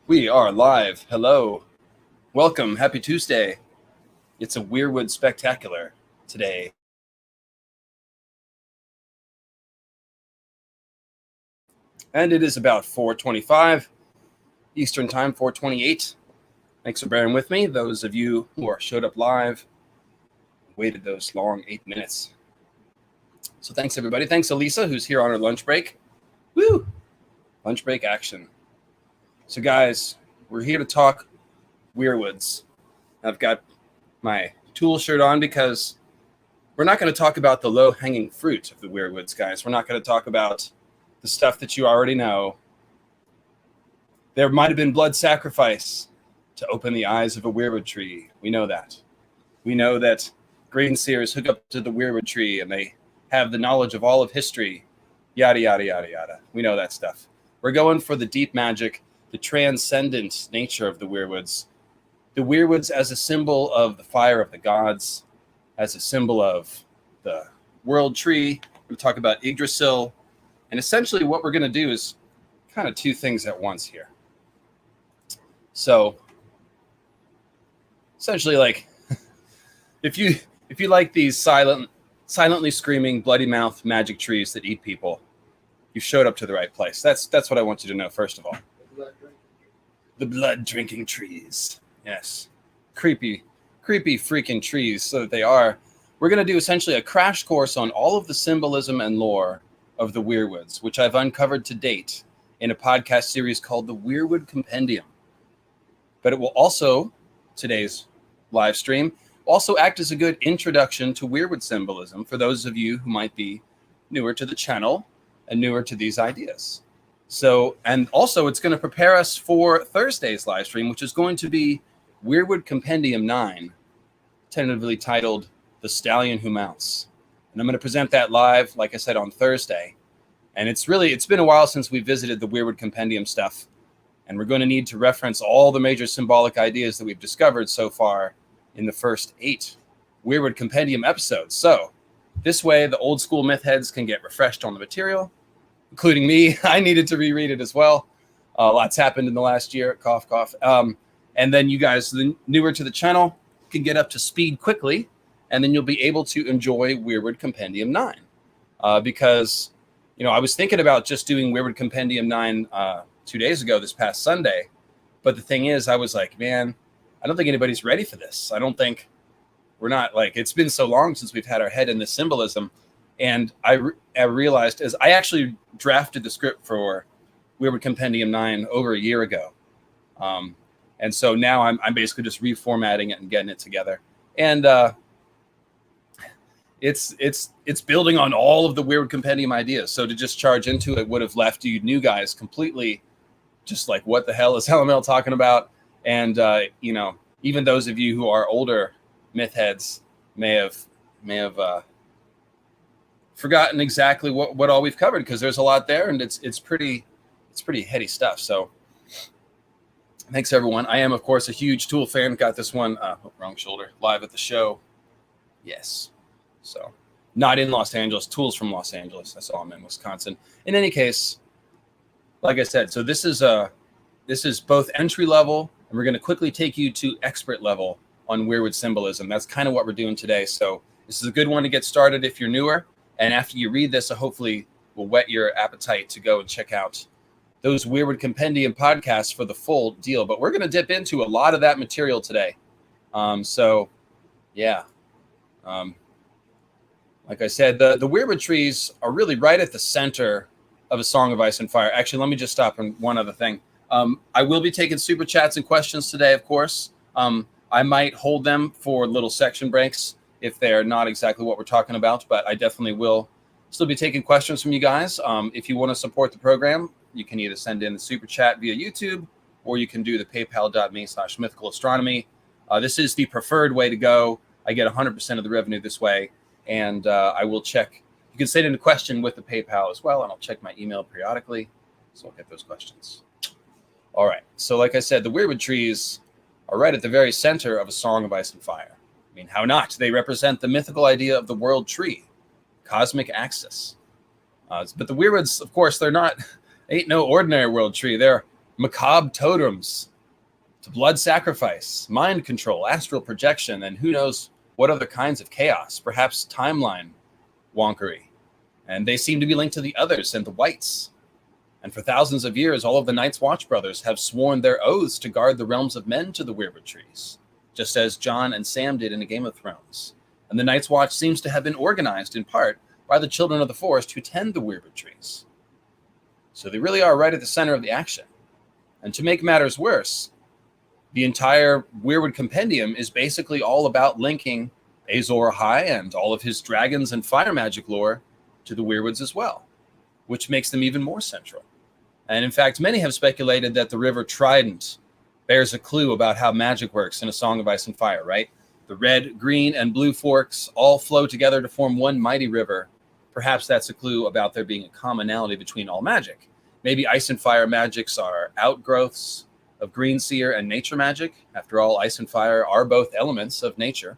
We are live. Hello. Welcome. Happy Tuesday. It's a Weirwood spectacular today. And it is about 4:25 Eastern Time, 4:28. Thanks for bearing with me. Those of you who showed up live, waited those long 8 minutes. So thanks, everybody. Thanks, Elisa, who's here on her lunch break. Woo! Lunch break action. So, guys, we're here to talk Weirwoods. I've got my tool shirt on because we're not going to talk about the low-hanging fruit of the Weirwoods, guys. We're not going to talk about the stuff that you already know. There might have been blood sacrifice to open the eyes of a Weirwood tree. We know that. We know that grain seers hook up to the Weirwood tree and they have the knowledge of all of history. Yada, yada, yada, yada. We know that stuff. We're going for the deep magic, the transcendent nature of the Weirwoods. The Weirwoods as a symbol of the fire of the gods, as a symbol of the world tree. We're going to talk about Yggdrasil. And essentially what we're going to do is kind of two things at once here. So essentially, like, if you like these silently screaming, bloody mouth magic trees that eat people, you showed up to the right place. That's what I want you to know, first of all. The blood drinking trees. Yes. Creepy freaking trees, so that they are. We're going to do essentially a crash course on all of the symbolism and lore of the Weirwoods, which I've uncovered to date in a podcast series called the Weirwood Compendium. But it will also, today's live stream, also act as a good introduction to Weirwood symbolism for those of you who might be newer to the channel and newer to these ideas. So, and also it's going to prepare us for Thursday's live stream, which is going to be Weirwood Compendium 9, tentatively titled The Stallion Who Mounts. And I'm going to present that live, like I said, on Thursday. And it's been a while since we visited the Weirwood Compendium stuff. And we're going to need to reference all the major symbolic ideas that we've discovered so far in the first 8 Weirwood Compendium episodes. So this way, the old school myth heads can get refreshed on the material, including me. I needed to reread it as well. Lots happened in the last year. Cough, cough. And then you guys, the newer to the channel, can get up to speed quickly, and then you'll be able to enjoy Weirwood Compendium 9. Because, I was thinking about just doing Weirwood Compendium 9 2 days ago, this past Sunday. But the thing is, I was like, man, I don't think anybody's ready for this. I don't think it's been so long since we've had our head in this symbolism. And I realized, as I actually drafted the script for Weirwood Compendium 9 over a year ago. And so now I'm basically just reformatting it and getting it together. And it's building on all of the Weirwood Compendium ideas. So to just charge into it would have left you new guys completely just like, what the hell is LML talking about? And, even those of you who are older myth heads may have forgotten exactly what all we've covered, because there's a lot there, and it's pretty heady stuff. So thanks, everyone. I am, of course, a huge Tool fan. Got this one, wrong shoulder, live at the show. Yes. So not in Los Angeles, Tool's from Los Angeles. I saw him in Wisconsin. In any case, like I said, so this is both entry level, and we're going to quickly take you to expert level on Weirwood symbolism. That's kind of what we're doing today. So this is a good one to get started if you're newer. And after you read this, hopefully will whet your appetite to go and check out those Weirwood Compendium podcasts for the full deal. But we're going to dip into a lot of that material today. Yeah. Like I said, the Weirwood trees are really right at the center of A Song of Ice and Fire. Actually, let me just stop on one other thing. I will be taking super chats and questions today, of course. I might hold them for little section breaks if they're not exactly what we're talking about, but I definitely will still be taking questions from you guys. If you want to support the program, you can either send in the super chat via YouTube, or you can do the paypal.me/mythicalastronomy. This is the preferred way to go. I get 100% of the revenue this way, and I will check. You can send in a question with the PayPal as well, and I'll check my email periodically, so I'll get those questions. All right, so like I said, the Weirwood trees are right at the very center of A Song of Ice and Fire. I mean, how not? They represent the mythical idea of the world tree, cosmic axis. But the Weirwoods, of course, ain't no ordinary world tree. They're macabre totems to blood sacrifice, mind control, astral projection, and who knows what other kinds of chaos, perhaps timeline wonkery. And they seem to be linked to the others and the whites. And for thousands of years, all of the Night's Watch brothers have sworn their oaths to guard the realms of men to the Weirwood trees, just as Jon and Sam did in A Game of Thrones. And the Night's Watch seems to have been organized in part by the children of the forest who tend the Weirwood trees. So they really are right at the center of the action. And to make matters worse, the entire Weirwood Compendium is basically all about linking Azor Ahai and all of his dragons and fire magic lore to the Weirwoods as well, which makes them even more central. And in fact, many have speculated that the River Trident bears a clue about how magic works in A Song of Ice and Fire, right? The red, green, and blue forks all flow together to form one mighty river. Perhaps that's a clue about there being a commonality between all magic. Maybe ice and fire magics are outgrowths of green seer and nature magic. After all, ice and fire are both elements of nature.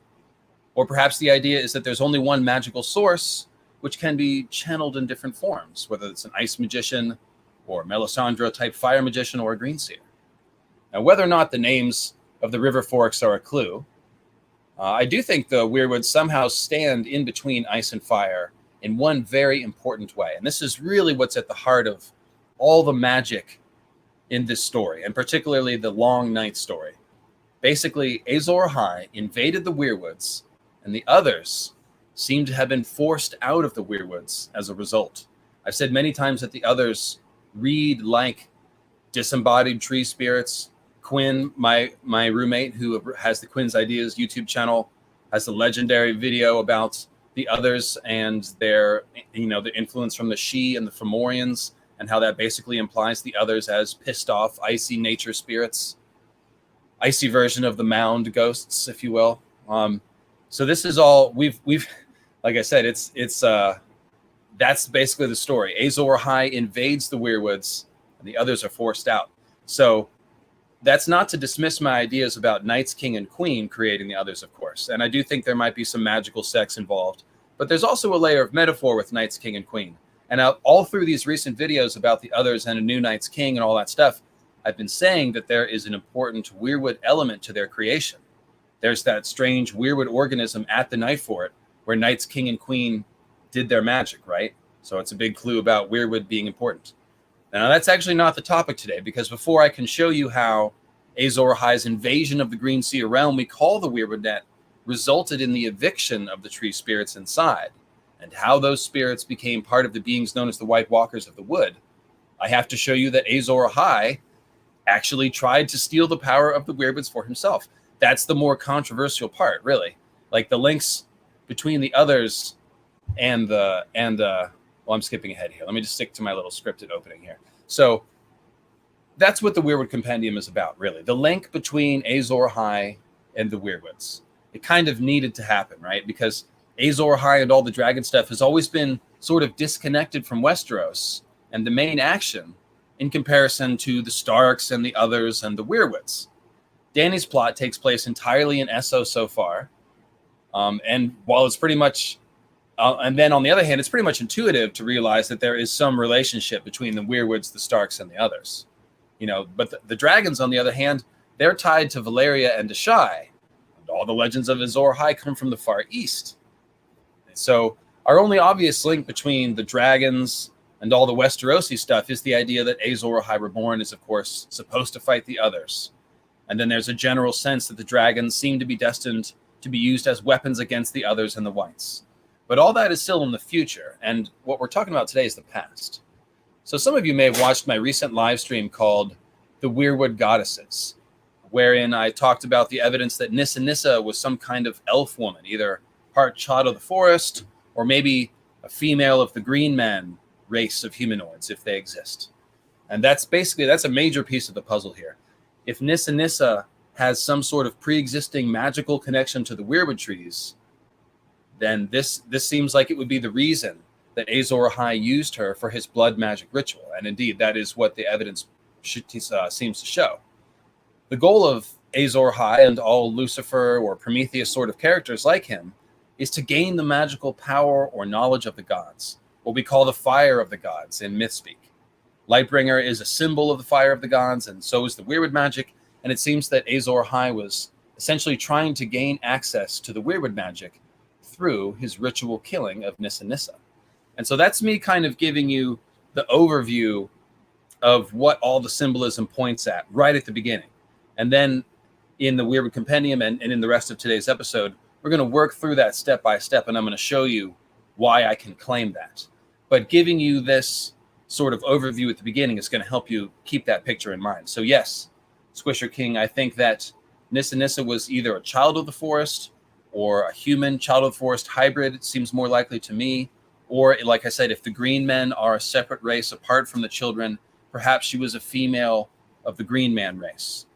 Or perhaps the idea is that there's only one magical source which can be channeled in different forms, whether it's an ice magician or Melisandre-type fire magician or a green seer. Now, whether or not the names of the river forks are a clue, I do think the Weirwoods somehow stand in between ice and fire in one very important way. And this is really what's at the heart of all the magic in this story, and particularly the Long Night story. Basically, Azor Ahai invaded the Weirwoods, and the others seem to have been forced out of the Weirwoods as a result. I've said many times that the others read like disembodied tree spirits. Quinn, my roommate who has the Quinn's Ideas YouTube channel, has a legendary video about the others and their, the influence from the She and the Fomorians, and how that basically implies the others as pissed off, icy nature spirits, icy version of the mound ghosts, if you will. So this is all we've like I said, it's that's basically the story. Azor Ahai invades the Weirwoods, and the others are forced out. So that's not to dismiss my ideas about Knights, King, and Queen creating the others, of course. And I do think there might be some magical sex involved. But there's also a layer of metaphor with Knights, King, and Queen. And all through these recent videos about the others and a new Knights King and all that stuff, I've been saying that there is an important Weirwood element to their creation. There's that strange Weirwood organism at the Night Fort where Knights King and Queen did their magic, right? So it's a big clue about Weirwood being important. Now, that's actually not the topic today, because before I can show you how Azor Ahai's invasion of the Green Sea realm we call the Weirwood Net resulted in the eviction of the tree spirits inside, and how those spirits became part of the beings known as the White Walkers of the Wood, I have to show you that Azor Ahai actually tried to steal the power of the Weirwoods for himself. That's the more controversial part, really. Like the links between the others and well, I'm skipping ahead here. Let me just stick to my little scripted opening here. So that's what the Weirwood Compendium is about, really. The link between Azor Ahai and the Weirwoods. It kind of needed to happen, right? Because Azor Ahai and all the dragon stuff has always been sort of disconnected from Westeros and the main action in comparison to the Starks and the others and the Weirwoods. Dany's plot takes place entirely in Essos so far. And while it's pretty much... and then on the other hand, it's pretty much intuitive to realize that there is some relationship between the Weirwoods, the Starks, and the others. But the dragons, on the other hand, they're tied to Valyria and Ahai. And all the legends of Azor Ahai come from the Far East. So our only obvious link between the dragons and all the Westerosi stuff is the idea that Azor Ahai Reborn is, of course, supposed to fight the others. And then there's a general sense that the dragons seem to be destined to be used as weapons against the others and the whites. But all that is still in the future, and what we're talking about today is the past. So some of you may have watched my recent live stream called The Weirwood Goddesses, wherein I talked about the evidence that Nissa Nissa was some kind of elf woman, either part child of the forest, or maybe a female of the Green Man race of humanoids, if they exist. And that's a major piece of the puzzle here. If Nissa Nissa has some sort of pre-existing magical connection to the Weirwood trees, then this seems like it would be the reason that Azor Ahai used her for his blood magic ritual. And indeed, that is what the evidence seems to show. The goal of Azor Ahai and all Lucifer or Prometheus sort of characters like him is to gain the magical power or knowledge of the gods, what we call the fire of the gods in Mythspeak. Lightbringer is a symbol of the fire of the gods, and so is the Weirwood magic. And it seems that Azor Ahai was essentially trying to gain access to the Weirwood magic through his ritual killing of Nissa Nissa. And so that's me kind of giving you the overview of what all the symbolism points at right at the beginning. And then in the Weirwood Compendium and in the rest of today's episode, we're going to work through that step by step, and I'm going to show you why I can claim that. But giving you this sort of overview at the beginning is going to help you keep that picture in mind. So yes, Squisher King, I think that Nissa Nissa was either a child of the forest or a human child of the forest hybrid. It seems more likely to me. Or, like I said, if the green men are a separate race apart from the children, perhaps she was a female of the green man race.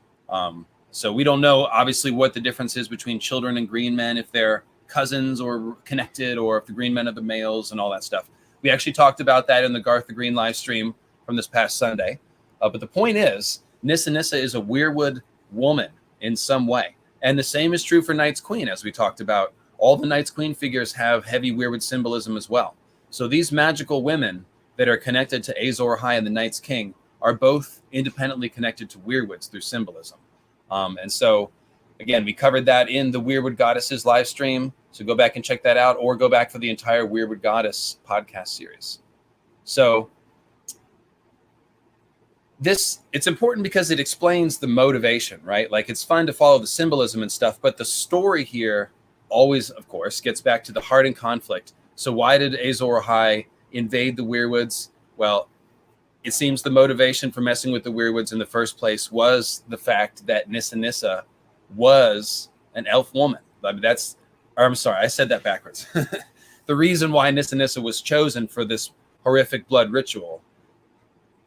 So we don't know, obviously, what the difference is between children and green men, if they're cousins or connected, or if the green men are the males and all that stuff. We actually talked about that in the Garth the Green live stream from this past Sunday. But the point is, Nissa Nissa is a Weirwood woman in some way. And the same is true for Knight's Queen, as we talked about. All the Knight's Queen figures have heavy Weirwood symbolism as well. So these magical women that are connected to Azor Ahai and the Knight's King are both independently connected to Weirwoods through symbolism. And so, again, we covered that in the Weirwood Goddesses live stream. So go back and check that out, or go back for the entire Weirwood Goddess podcast series. So it's important because it explains the motivation, right? Like, it's fun to follow the symbolism and stuff, but the story here always, of course, gets back to the heart and conflict. So why did Azor Ahai invade the Weirwoods? Well, it seems the motivation for messing with the Weirwoods in the first place was the fact that Nissa Nissa was an elf woman. I mean, I'm sorry, I said that backwards. The reason why Nissa Nissa was chosen for this horrific blood ritual,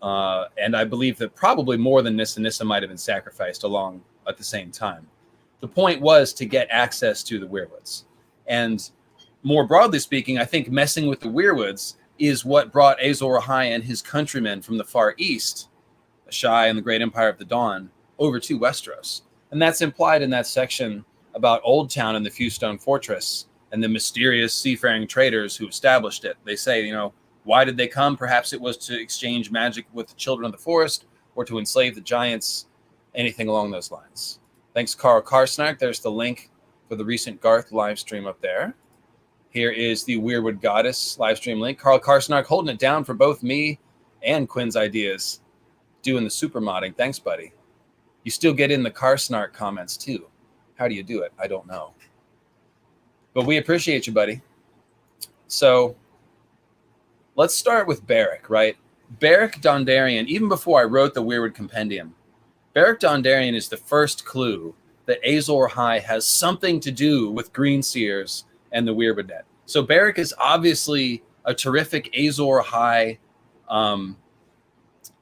and I believe that probably more than Nissa Nissa might have been sacrificed along at the same time. The point was to get access to the Weirwoods. And more broadly speaking, I think messing with the Weirwoods is what brought Azor Ahai and his countrymen from the Far East, Ahai and the Great Empire of the Dawn, over to Westeros. And that's implied in that section about Old Town and the Fewstone Fortress and the mysterious seafaring traders who established it. They say, why did they come? Perhaps it was to exchange magic with the children of the forest, or to enslave the giants, anything along those lines. Thanks, Carl Karsnark. There's the link for the recent Garth live stream up there. Here is the Weirwood Goddess live stream link. Carl Karsnark holding it down for both me and Quinn's ideas, doing the super modding. Thanks, buddy. You still get in the Karsnark comments, too. How do you do it? I don't know. But we appreciate you, buddy. So let's start with Barrick, right? Barrick Dondarrion, even before I wrote the Weirwood Compendium, Barrick Dondarrion is the first clue that Azor Ahai has something to do with Greenseers and the Weirwood Net. So Barrick is obviously a terrific Azor Ahai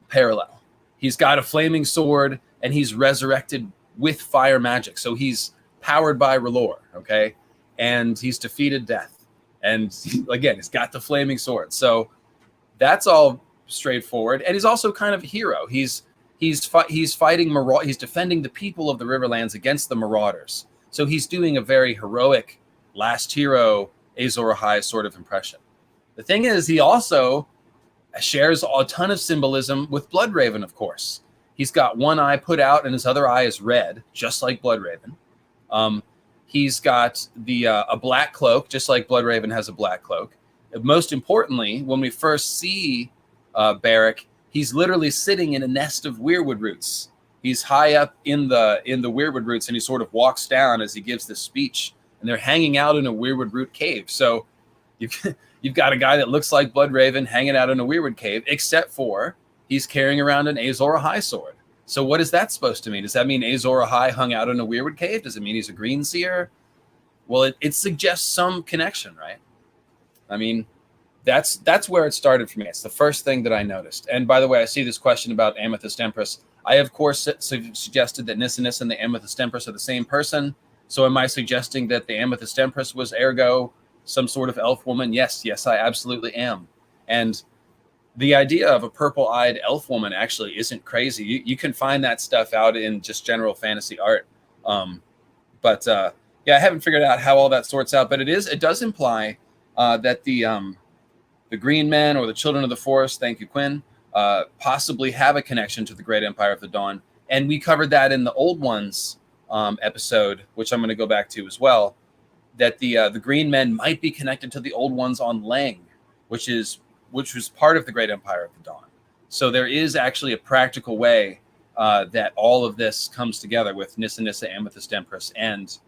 parallel. He's got a flaming sword, and he's resurrected with fire magic. So he's powered by R'hllor, okay? And he's defeated death. And again, he's got the flaming sword. So that's all straightforward. And he's also kind of a hero. He's fighting he's defending the people of the Riverlands against the Marauders. So he's doing a very heroic last hero Azor Ahai sort of impression. The thing is, he also shares a ton of symbolism with Bloodraven, of course. He's got one eye put out and his other eye is red, just like Bloodraven. He's got a black cloak, just like Bloodraven has a black cloak. Most importantly, when we first see Barrick, he's literally sitting in a nest of weirwood roots. He's high up in the weirwood roots, and he sort of walks down as he gives this speech. And they're hanging out in a weirwood root cave. So you've got a guy that looks like Bloodraven hanging out in a weirwood cave, except for he's carrying around an Azor Ahai sword. So what is that supposed to mean? Does that mean Azor Ahai hung out in a weirwood cave? Does it mean he's a Greenseer? Well, it suggests some connection, right? I mean, that's where it started for me. It's the first thing that I noticed. And by the way, I see this question about Amethyst Empress. I, of course, suggested that Nissa Nissa and the Amethyst Empress are the same person. So am I suggesting that the Amethyst Empress was ergo some sort of elf woman? Yes, I absolutely am. And the idea of a purple-eyed elf woman actually isn't crazy. You can find that stuff out in just general fantasy art. Yeah, I haven't figured out how all that sorts out, but it does imply that the green men or the children of the forest, thank you, Quinn, possibly have a connection to the Great Empire of the Dawn. And we covered that in the Old Ones episode, which I'm going to go back to as well, that the Green Men might be connected to the Old Ones on Lang, which was part of the Great Empire of the Dawn. So there is actually a practical way that all of this comes together with Nissa Nissa, Amethyst Empress, and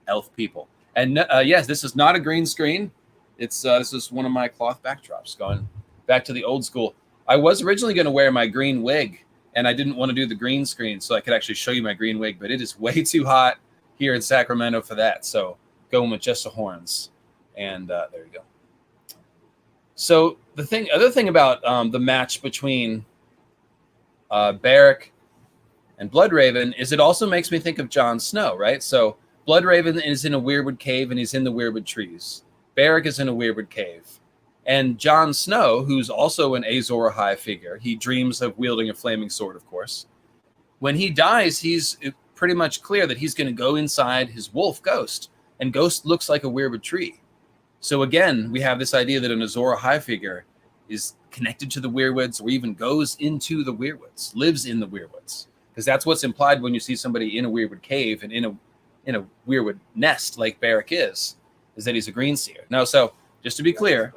elf people. And yes, this is not a green screen. This is one of my cloth backdrops going back to the old school. I was originally going to wear my green wig, and I didn't want to do the green screen so I could actually show you my green wig, but it is way too hot here in Sacramento for that. So going with just the horns. And there you go. So the other thing about the match between Barrick and Bloodraven is it also makes me think of Jon Snow, right? So Bloodraven is in a Weirwood cave and he's in the Weirwood trees. Barrick is in a Weirwood cave. And Jon Snow, who's also an Azor Ahai figure, he dreams of wielding a flaming sword, of course. When he dies, he's pretty much clear that he's going to go inside his wolf, Ghost. And Ghost looks like a Weirwood tree. So again, we have this idea that an Azor Ahai figure is connected to the Weirwoods or even goes into the Weirwoods, lives in the Weirwoods. Because that's what's implied when you see somebody in a Weirwood cave and in a Weirwood nest like Barrick is that he's a green seer. No, so just to be clear.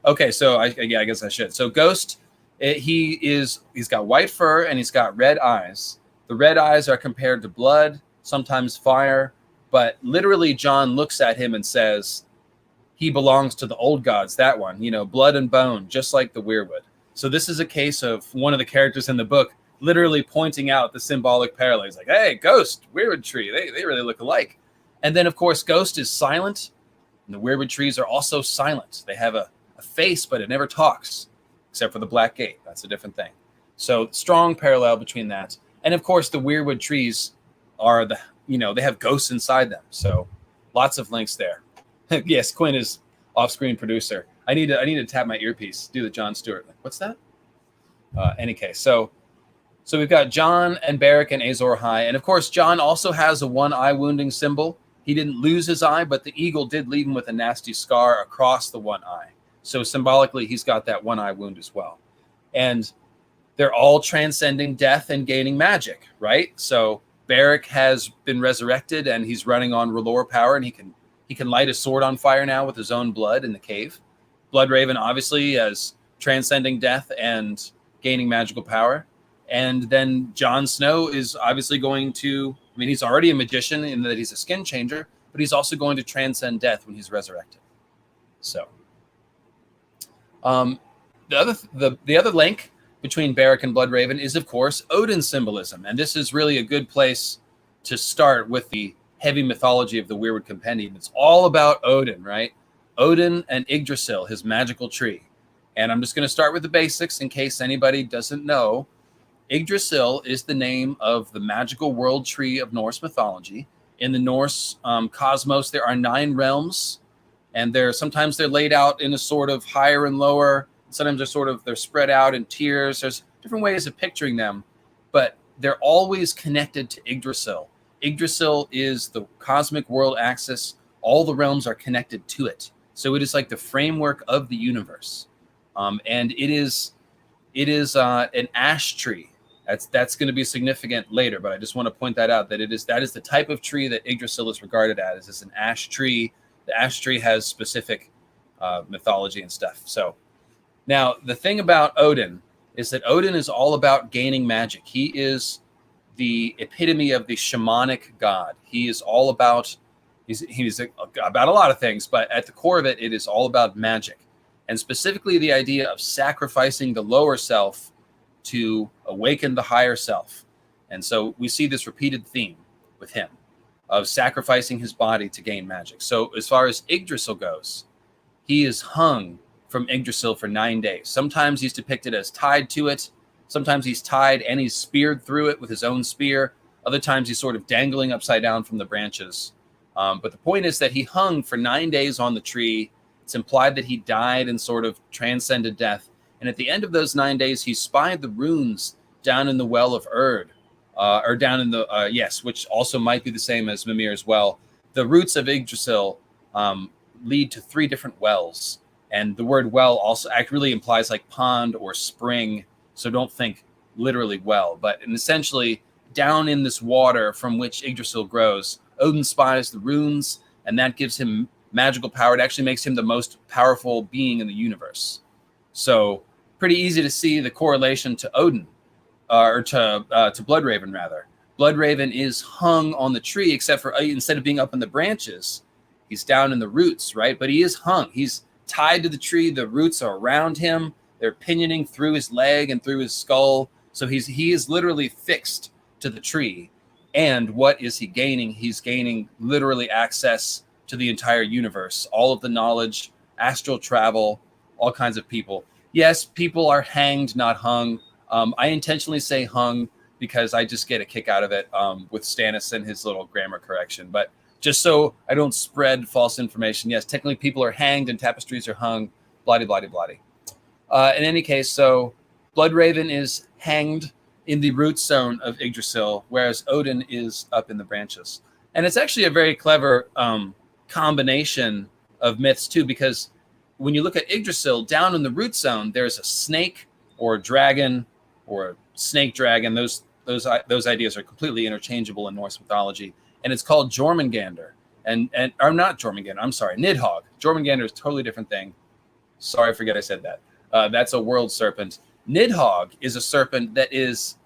Okay, so I guess I should. So Ghost, he's got white fur and he's got red eyes. The red eyes are compared to blood, sometimes fire, but literally Jon looks at him and says, he belongs to the old gods, that one, blood and bone, just like the Weirwood. So this is a case of one of the characters in the book literally pointing out the symbolic parallel. He's like, hey, Ghost, Weirwood tree, they really look alike. And then, of course, Ghost is silent, and the Weirwood trees are also silent. They have a face, but it never talks, except for the Black Gate. That's a different thing. So strong parallel between that. And, of course, the Weirwood trees are they have ghosts inside them. So lots of links there. Yes, Quinn is off-screen producer. I need to tap my earpiece, do the Jon Stewart. What's that? Any case, so we've got Jon and Barrick and Azor Ahai. And, of course, Jon also has a one-eye wounding symbol. He didn't lose his eye, but the eagle did leave him with a nasty scar across the one eye. So symbolically, he's got that one-eye wound as well. And they're all transcending death and gaining magic, right? So Barrick has been resurrected, and he's running on R'hllor power, and he can light a sword on fire now with his own blood in the cave. Bloodraven, obviously, as transcending death and gaining magical power. And then Jon Snow is obviously going to, he's already a magician in that he's a skin changer, but he's also going to transcend death when he's resurrected. So the other link between Barrick and Bloodraven is, of course, Odin symbolism. And this is really a good place to start with the heavy mythology of the Weirwood Compendium. It's all about Odin, right? Odin and Yggdrasil, his magical tree. And I'm just going to start with the basics in case anybody doesn't know. Yggdrasil is the name of the magical world tree of Norse mythology. In the Norse cosmos, there are 9 realms, and sometimes they're laid out in a sort of higher and lower. Sometimes they're spread out in tiers. There's different ways of picturing them, but they're always connected to Yggdrasil. Yggdrasil is the cosmic world axis. All the realms are connected to it. So it is like the framework of the universe. And it is an ash tree. That's going to be significant later, but I just want to point that out, that is the type of tree that Yggdrasil is regarded as. It's an ash tree. The ash tree has specific mythology and stuff. So now the thing about Odin is that Odin is all about gaining magic. He is the epitome of the shamanic god. He is all about, he's about a lot of things, but at the core of it, it is all about magic. And specifically the idea of sacrificing the lower self to awaken the higher self. And so we see this repeated theme with him of sacrificing his body to gain magic. So as far as Yggdrasil goes, he is hung from Yggdrasil for 9 days. Sometimes he's depicted as tied to it. Sometimes he's tied and he's speared through it with his own spear. Other times he's sort of dangling upside down from the branches. But the point is that he hung for 9 days on the tree. It's implied that he died and sort of transcended death. And at the end of those 9 days, he spied the runes down in the well of Erd, or down in the, which also might be the same as Mimir as well. The roots of Yggdrasil lead to 3 different wells. And the word well also really implies like pond or spring. So don't think literally well, but essentially down in this water from which Yggdrasil grows, Odin spies the runes, and that gives him magical power. It actually makes him the most powerful being in the universe. So pretty easy to see the correlation to Odin, or to Bloodraven rather. Bloodraven is hung on the tree, except for instead of being up in the branches, he's down in the roots, right? But he is hung. He's tied to the tree. The roots are around him. They're pinioning through his leg and through his skull. So he is literally fixed to the tree. And what is he gaining? He's gaining literally access to the entire universe, all of the knowledge, astral travel, all kinds of people. Yes, people are hanged, not hung. I intentionally say hung because I just get a kick out of it with Stannis and his little grammar correction. But just so I don't spread false information, yes, technically people are hanged and tapestries are hung, blah-de-blah-de-blah-de. In any case, so Bloodraven is hanged in the root zone of Yggdrasil, whereas Odin is up in the branches. And it's actually a very clever combination of myths, too, because when you look at Yggdrasil, down in the root zone, there's a snake or a dragon or a snake dragon. Those ideas are completely interchangeable in Norse mythology. And it's called Jormungandr. Or not Jormungandr, I'm sorry, Nidhogg. Jormungandr is a totally different thing. Sorry, I forget I said that. That's a world serpent. Nidhogg is a serpent that it's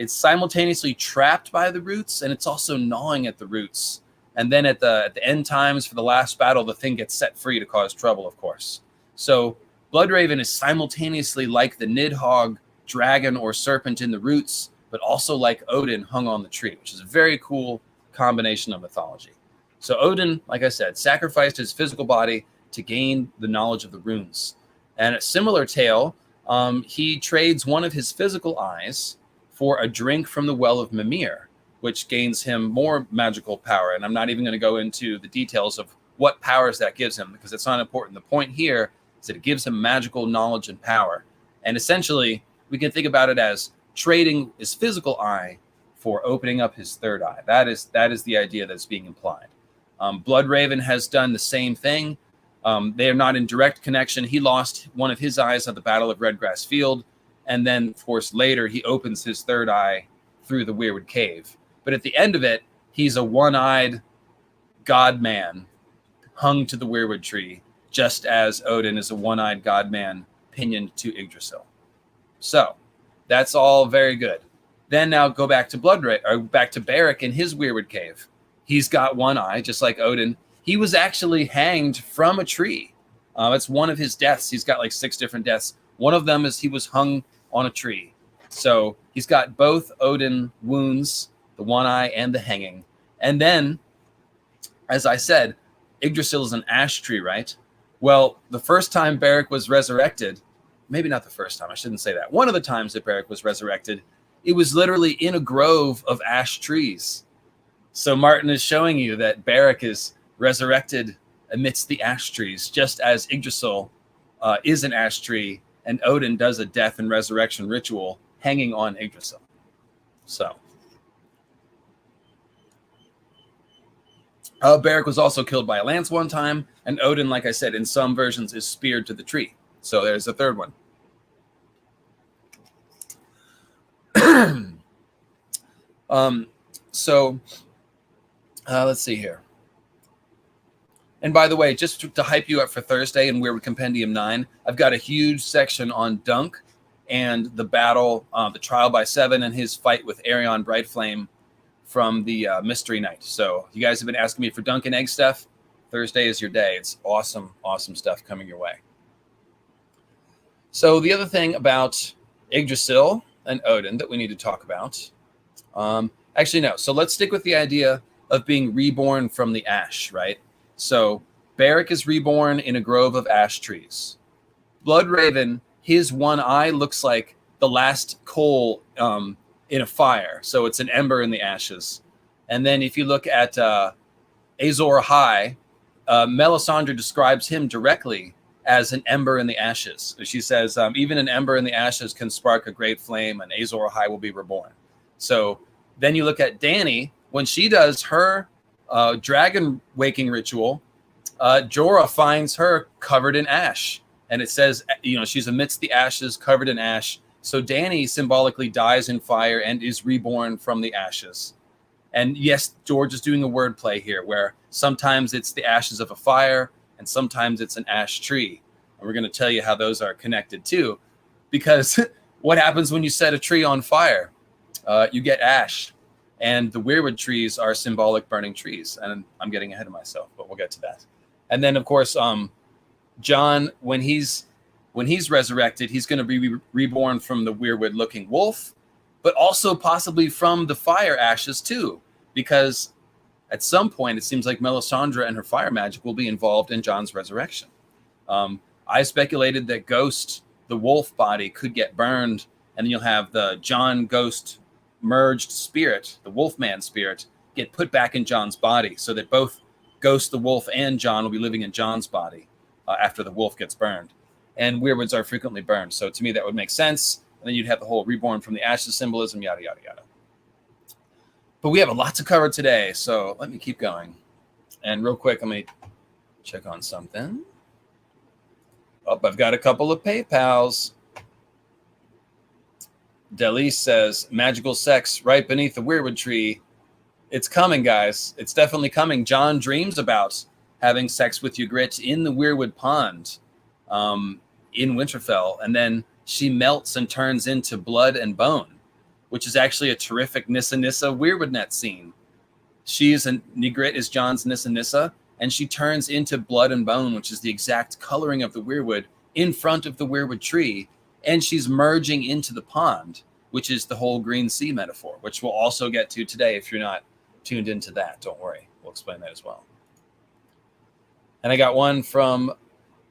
simultaneously trapped by the roots, and it's also gnawing at the roots. And then at the end times for the last battle, the thing gets set free to cause trouble, of course. So Bloodraven is simultaneously like the Nidhogg dragon or serpent in the roots, but also like Odin hung on the tree, which is a very cool combination of mythology. So Odin, like I said, sacrificed his physical body to gain the knowledge of the runes. And a similar tale, he trades one of his physical eyes for a drink from the well of Mimir, which gains him more magical power. And I'm not even going to go into the details of what powers that gives him, because it's not important. The point here is that it gives him magical knowledge and power. And essentially, we can think about it as trading his physical eye for opening up his third eye. That is the idea that's being implied. Bloodraven has done the same thing. They are not in direct connection. He lost one of his eyes at the Battle of Redgrass Field. And then, of course, later he opens his third eye through the Weirwood Cave. But at the end of it, he's a one-eyed god-man hung to the Weirwood tree, just as Odin is a one-eyed god-man pinioned to Yggdrasil. So that's all very good. Then now go back to back to Barrick in his Weirwood Cave. He's got one eye, just like Odin. He was actually hanged from a tree. It's one of his deaths. He's got like 6 different deaths. One of them is he was hung on a tree. So he's got both Odin wounds, the one eye and the hanging. And then, as I said, Yggdrasil is an ash tree, right? Well, the first time Barrick was resurrected, maybe not the first time, I shouldn't say that. One of the times that Barrick was resurrected, it was literally in a grove of ash trees. So Martin is showing you that Barrick is resurrected amidst the ash trees, just as Yggdrasil is an ash tree, and Odin does a death and resurrection ritual hanging on Yggdrasil. So Barrick was also killed by a lance one time, and Odin, like I said, in some versions is speared to the tree. So there's a third one. Let's see here. And by the way, just to hype you up for Thursday in Weirwood Compendium 9, I've got a huge section on Dunk and the battle, the trial by 7, and his fight with Arion Brightflame from the Mystery Night. So you guys have been asking me for Dunk and Egg stuff. Thursday is your day. It's awesome, awesome stuff coming your way. So the other thing about Yggdrasil and Odin that we need to talk about, actually no. So let's stick with the idea of being reborn from the ash, right? So Barrick is reborn in a grove of ash trees. Bloodraven, his one eye looks like the last coal in a fire. So it's an ember in the ashes. And then if you look at Azor Ahai, Melisandre describes him directly as an ember in the ashes. She says, even an ember in the ashes can spark a great flame, and Azor Ahai will be reborn. So then you look at Dany, when she does her dragon waking ritual, Jorah finds her covered in ash. And it says, she's amidst the ashes, covered in ash. So Dany symbolically dies in fire and is reborn from the ashes. And yes, George is doing a wordplay here where sometimes it's the ashes of a fire and sometimes it's an ash tree. And we're going to tell you how those are connected too. Because what happens when you set a tree on fire? You get ash. And the weirwood trees are symbolic burning trees. And I'm getting ahead of myself, but we'll get to that. And then, of course, Jon, when he's resurrected, he's going to be reborn from the weirwood-looking wolf, but also possibly from the fire ashes too, because at some point it seems like Melisandre and her fire magic will be involved in Jon's resurrection. I speculated that Ghost, the wolf body, could get burned, and then you'll have the Jon Ghost merged spirit, the Wolfman spirit, get put back in Jon's body, so that both Ghost the wolf and Jon will be living in Jon's body after the wolf gets burned. And weirwoods are frequently burned, so to me that would make sense. And then you'd have the whole reborn from the ashes symbolism, yada, yada, yada. But we have a lot to cover today, so let me keep going. And real quick, let me check on something. Oh, I've got a couple of PayPals. Delis says, magical sex right beneath the weirwood tree. It's coming, guys. It's definitely coming. Jon dreams about having sex with Ygritte in the weirwood pond in Winterfell, and then she melts and turns into blood and bone, which is actually a terrific Nissa Nissa weirwood net scene. Ygritte is Jon's Nissa Nissa, and she turns into blood and bone, which is the exact coloring of the weirwood in front of the weirwood tree, and she's merging into the pond, which is the whole Green Sea metaphor, which we'll also get to today if you're not tuned into that. Don't worry. We'll explain that as well. And I got one from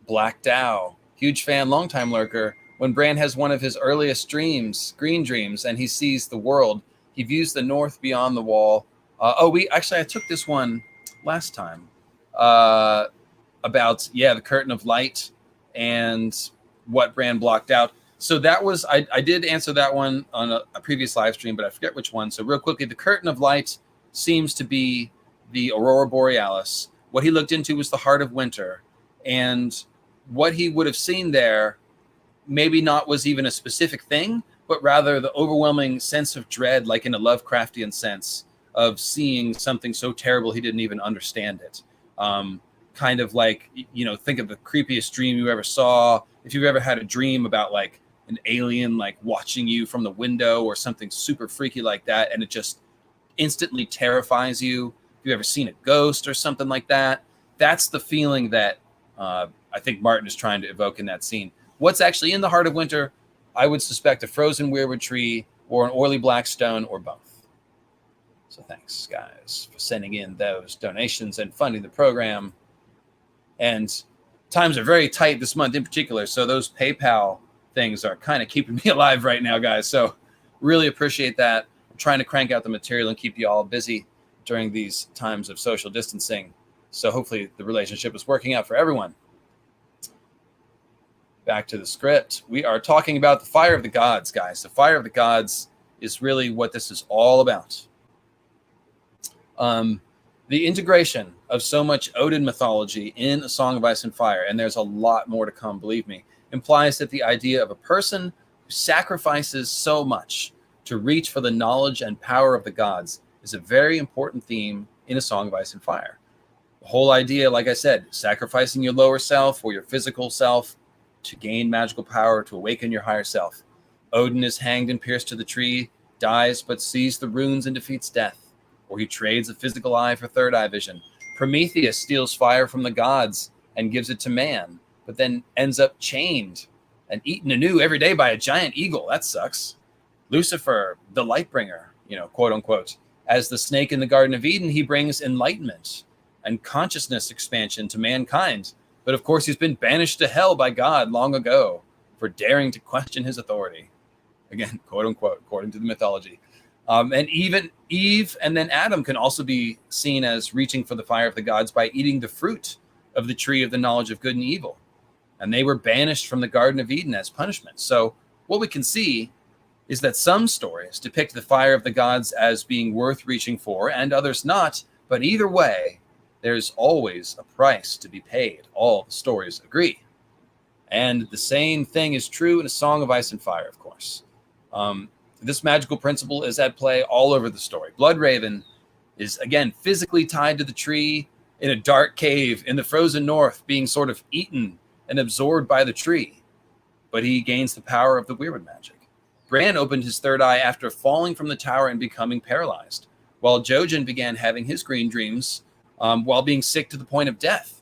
Black Dow. Huge fan, longtime lurker. When Bran has one of his earliest dreams, green dreams, and he sees the world, he views the north beyond the wall. I took this one last time about, the curtain of light and what Bran blocked out. So that was, I did answer that one on a previous live stream, but I forget which one. So real quickly, the curtain of light seems to be the Aurora Borealis. What he looked into was the heart of winter. And what he would have seen there maybe not was even a specific thing, but rather the overwhelming sense of dread, like in a Lovecraftian sense of seeing something so terrible he didn't even understand it. Kind of like, think of the creepiest dream you ever saw. If you've ever had a dream about like an alien like watching you from the window or something super freaky like that, and it just instantly terrifies you. If you've ever seen a ghost or something like that, that's the feeling that I think Martin is trying to evoke in that scene. What's actually in the heart of winter, I would suspect a frozen weirwood tree or an oily black stone or both. So thanks, guys, for sending in those donations and funding the program. And times are very tight this month in particular, so those PayPal things are kind of keeping me alive right now, guys. So really appreciate that. I'm trying to crank out the material and keep you all busy during these times of social distancing. So hopefully the relationship is working out for everyone. Back to the script. We are talking about the fire of the gods, guys. The fire of the gods is really what this is all about. The integration of so much Odin mythology in A Song of Ice and Fire, and there's a lot more to come, believe me, implies that the idea of a person who sacrifices so much to reach for the knowledge and power of the gods is a very important theme in A Song of Ice and Fire. The whole idea, like I said, sacrificing your lower self or your physical self to gain magical power, to awaken your higher self. Odin is hanged and pierced to the tree, dies but sees the runes and defeats death. Or he trades a physical eye for third eye vision. Prometheus steals fire from the gods and gives it to man, but then ends up chained and eaten anew every day by a giant eagle. That sucks. Lucifer, the Lightbringer, quote unquote. As the snake in the Garden of Eden, he brings enlightenment and consciousness expansion to mankind. But of course, he's been banished to hell by God long ago for daring to question his authority. Again, quote unquote, according to the mythology. And even Eve and then Adam can also be seen as reaching for the fire of the gods by eating the fruit of the tree of the knowledge of good and evil. And they were banished from the Garden of Eden as punishment. So what we can see is that some stories depict the fire of the gods as being worth reaching for and others not. But either way, there's always a price to be paid. All the stories agree. And the same thing is true in A Song of Ice and Fire, of course. This magical principle is at play all over the story. Bloodraven is, again, physically tied to the tree in a dark cave in the frozen north, being sort of eaten and absorbed by the tree. But he gains the power of the Weirwood magic. Bran opened his third eye after falling from the tower and becoming paralyzed, while Jojen began having his green dreams while being sick to the point of death.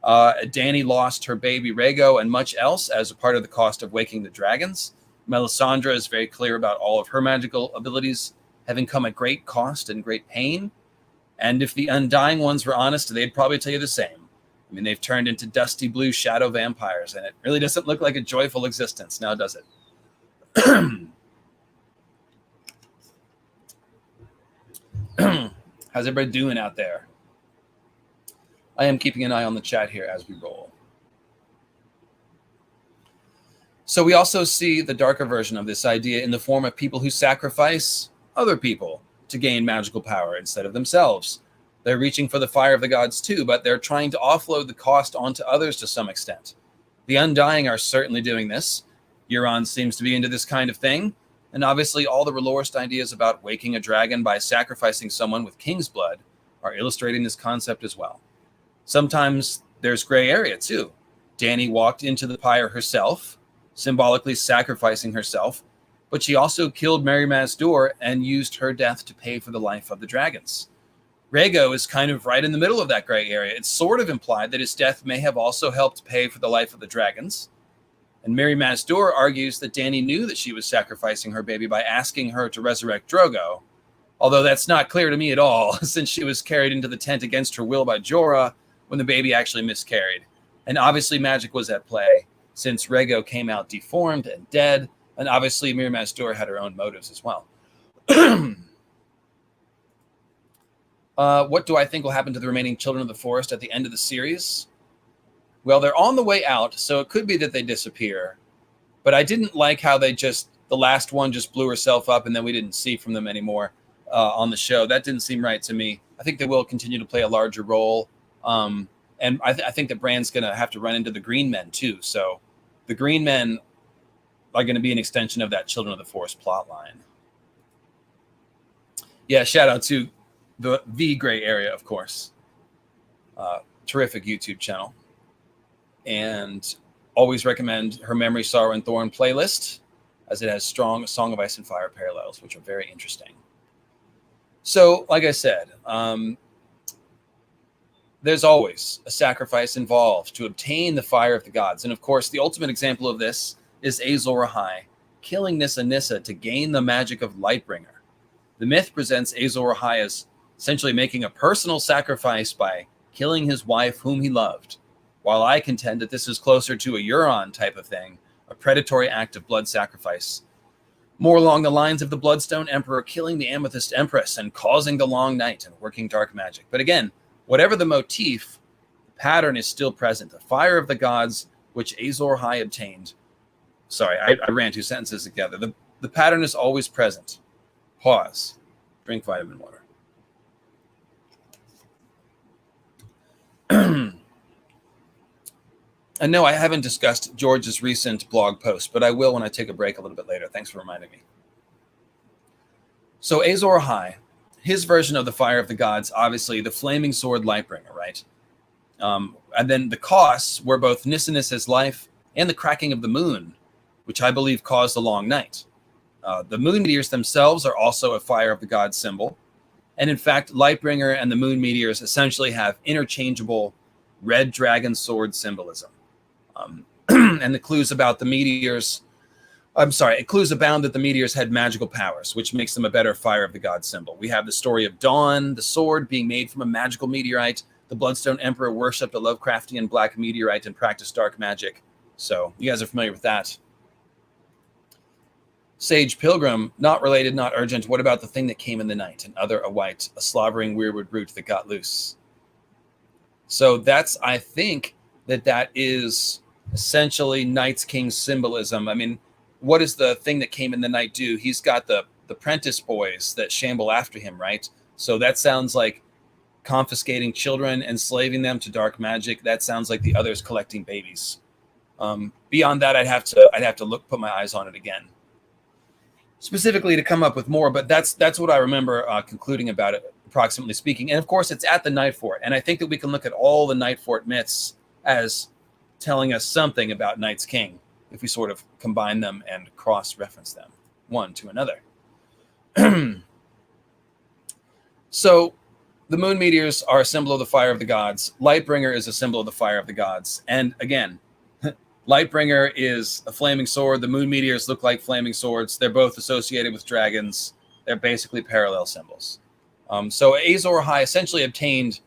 Dany lost her baby Rhaego and much else as a part of the cost of waking the dragons. Melisandre is very clear about all of her magical abilities having come at great cost and great pain. And if the Undying ones were honest, they'd probably tell you the same. I mean, they've turned into dusty blue shadow vampires, and it really doesn't look like a joyful existence, now does it? How's everybody doing out there? I am keeping an eye on the chat here as we roll. So we also see the darker version of this idea in the form of people who sacrifice other people to gain magical power instead of themselves. They're reaching for the fire of the gods too, but they're trying to offload the cost onto others to some extent. The Undying are certainly doing this. Euron seems to be into this kind of thing. And obviously all the Relorist ideas about waking a dragon by sacrificing someone with king's blood are illustrating this concept as well. Sometimes there's gray area too. Dany walked into the pyre herself, symbolically sacrificing herself, but she also killed Mary Mazdor and used her death to pay for the life of the dragons. Rhaego is kind of right in the middle of that gray area. It's sort of implied that his death may have also helped pay for the life of the dragons. And Mary Mazdor argues that Dany knew that she was sacrificing her baby by asking her to resurrect Drogo, although that's not clear to me at all, since she was carried into the tent against her will by Jorah when the baby actually miscarried. And obviously magic was at play, since Rhaego came out deformed and dead, and obviously Mary Mazdor had her own motives as well. What do I think will happen to the remaining children of the forest at the end of the series? Well, they're on the way out, so it could be that they disappear. But I didn't like how the last one just blew herself up and then we didn't see from them anymore on the show. That didn't seem right to me. I think they will continue to play a larger role. And I think that Bran's going to have to run into the Green Men too. So the Green Men are going to be an extension of that Children of the Forest plotline. Yeah, shout out to the Gray Area, of course. Terrific YouTube channel. And always recommend her Memory, Sorrow, and Thorn playlist, as it has strong Song of Ice and Fire parallels, which are very interesting. So, like I said, there's always a sacrifice involved to obtain the fire of the gods. And of course, the ultimate example of this is Azor Ahai, killing Nissa Nissa to gain the magic of Lightbringer. The myth presents Azor Ahai as essentially making a personal sacrifice by killing his wife whom he loved, while I contend that this is closer to a Euron type of thing, a predatory act of blood sacrifice, more along the lines of the Bloodstone Emperor killing the Amethyst Empress and causing the Long Night and working dark magic. But again, whatever the motif, the pattern is still present. The fire of the gods, which Azor Ahai obtained. Sorry, I ran two sentences together. The pattern is always present. Pause. Drink vitamin water. And no, I haven't discussed George's recent blog post, but I will when I take a break a little bit later. Thanks for reminding me. So Azor Ahai, his version of the fire of the gods, obviously the flaming sword Lightbringer, right? And then the costs were both Nissa Nissa's life and the cracking of the moon, which I believe caused the Long Night. The moon meteors themselves are also a fire of the gods symbol. And in fact, Lightbringer and the moon meteors essentially have interchangeable red dragon sword symbolism. And the clues about the meteors, clues abound that the meteors had magical powers, which makes them a better fire of the gods symbol. We have the story of Dawn, the sword being made from a magical meteorite. The Bloodstone Emperor worshipped a Lovecraftian black meteorite and practiced dark magic. So you guys are familiar with that. Sage Pilgrim, not related, not urgent. What about the thing that came in the night? And other a white, a slavering weirwood root that got loose. So that's, I think, that is essentially Night's King symbolism. I mean, what does the thing that came in the night do? He's got the apprentice boys that shamble after him, right? So that sounds like confiscating children, enslaving them to dark magic. That sounds like the others collecting babies. Beyond that, I'd have to put my eyes on it again, specifically to come up with more. But that's what I remember concluding about it, approximately speaking. And of course, it's at the Night Fort, and I think that we can look at all the Night Fort myths as telling us something about Night's King if we sort of combine them and cross-reference them one to another. So the moon meteors are a symbol of the fire of the gods. Lightbringer is a symbol of the fire of the gods. And again, Lightbringer is a flaming sword. The moon meteors look like flaming swords. They're both associated with dragons. They're basically parallel symbols. So Azor Ahai essentially obtained,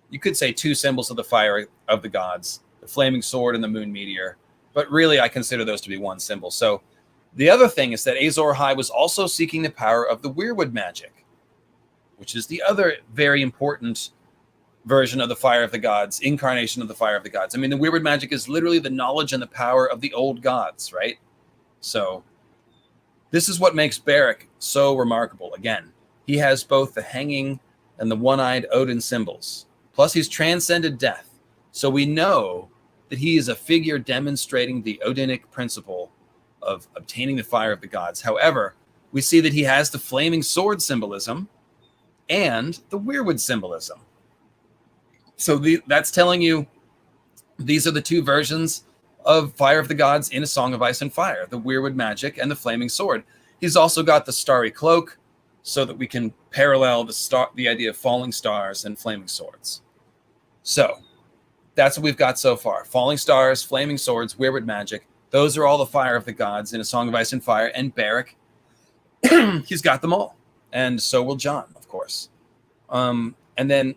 you could say, two symbols of the fire of the gods, the flaming sword and the moon meteor. But really, I consider those to be one symbol. So the other thing is that Azor Ahai was also seeking the power of the Weirwood magic, which is the other very important version of the fire of the gods, incarnation of the fire of the gods. I mean, the Weirwood magic is literally the knowledge and the power of the old gods, right? So this is what makes Barrick so remarkable. Again, he has both the hanging and the one-eyed Odin symbols. Plus, he's transcended death. So we know that he is a figure demonstrating the Odinic principle of obtaining the fire of the gods. However, we see that he has the flaming sword symbolism and the Weirwood symbolism. So that's telling you these are the two versions of Fire of the Gods in A Song of Ice and Fire, the Weirwood magic and the flaming sword. He's also got the starry cloak so that we can parallel the idea of falling stars and flaming swords. So that's what we've got so far. Falling stars, flaming swords, Weirwood magic. Those are all the Fire of the Gods in A Song of Ice and Fire. And Barrick, he's got them all. And so will Jon, of course. And then,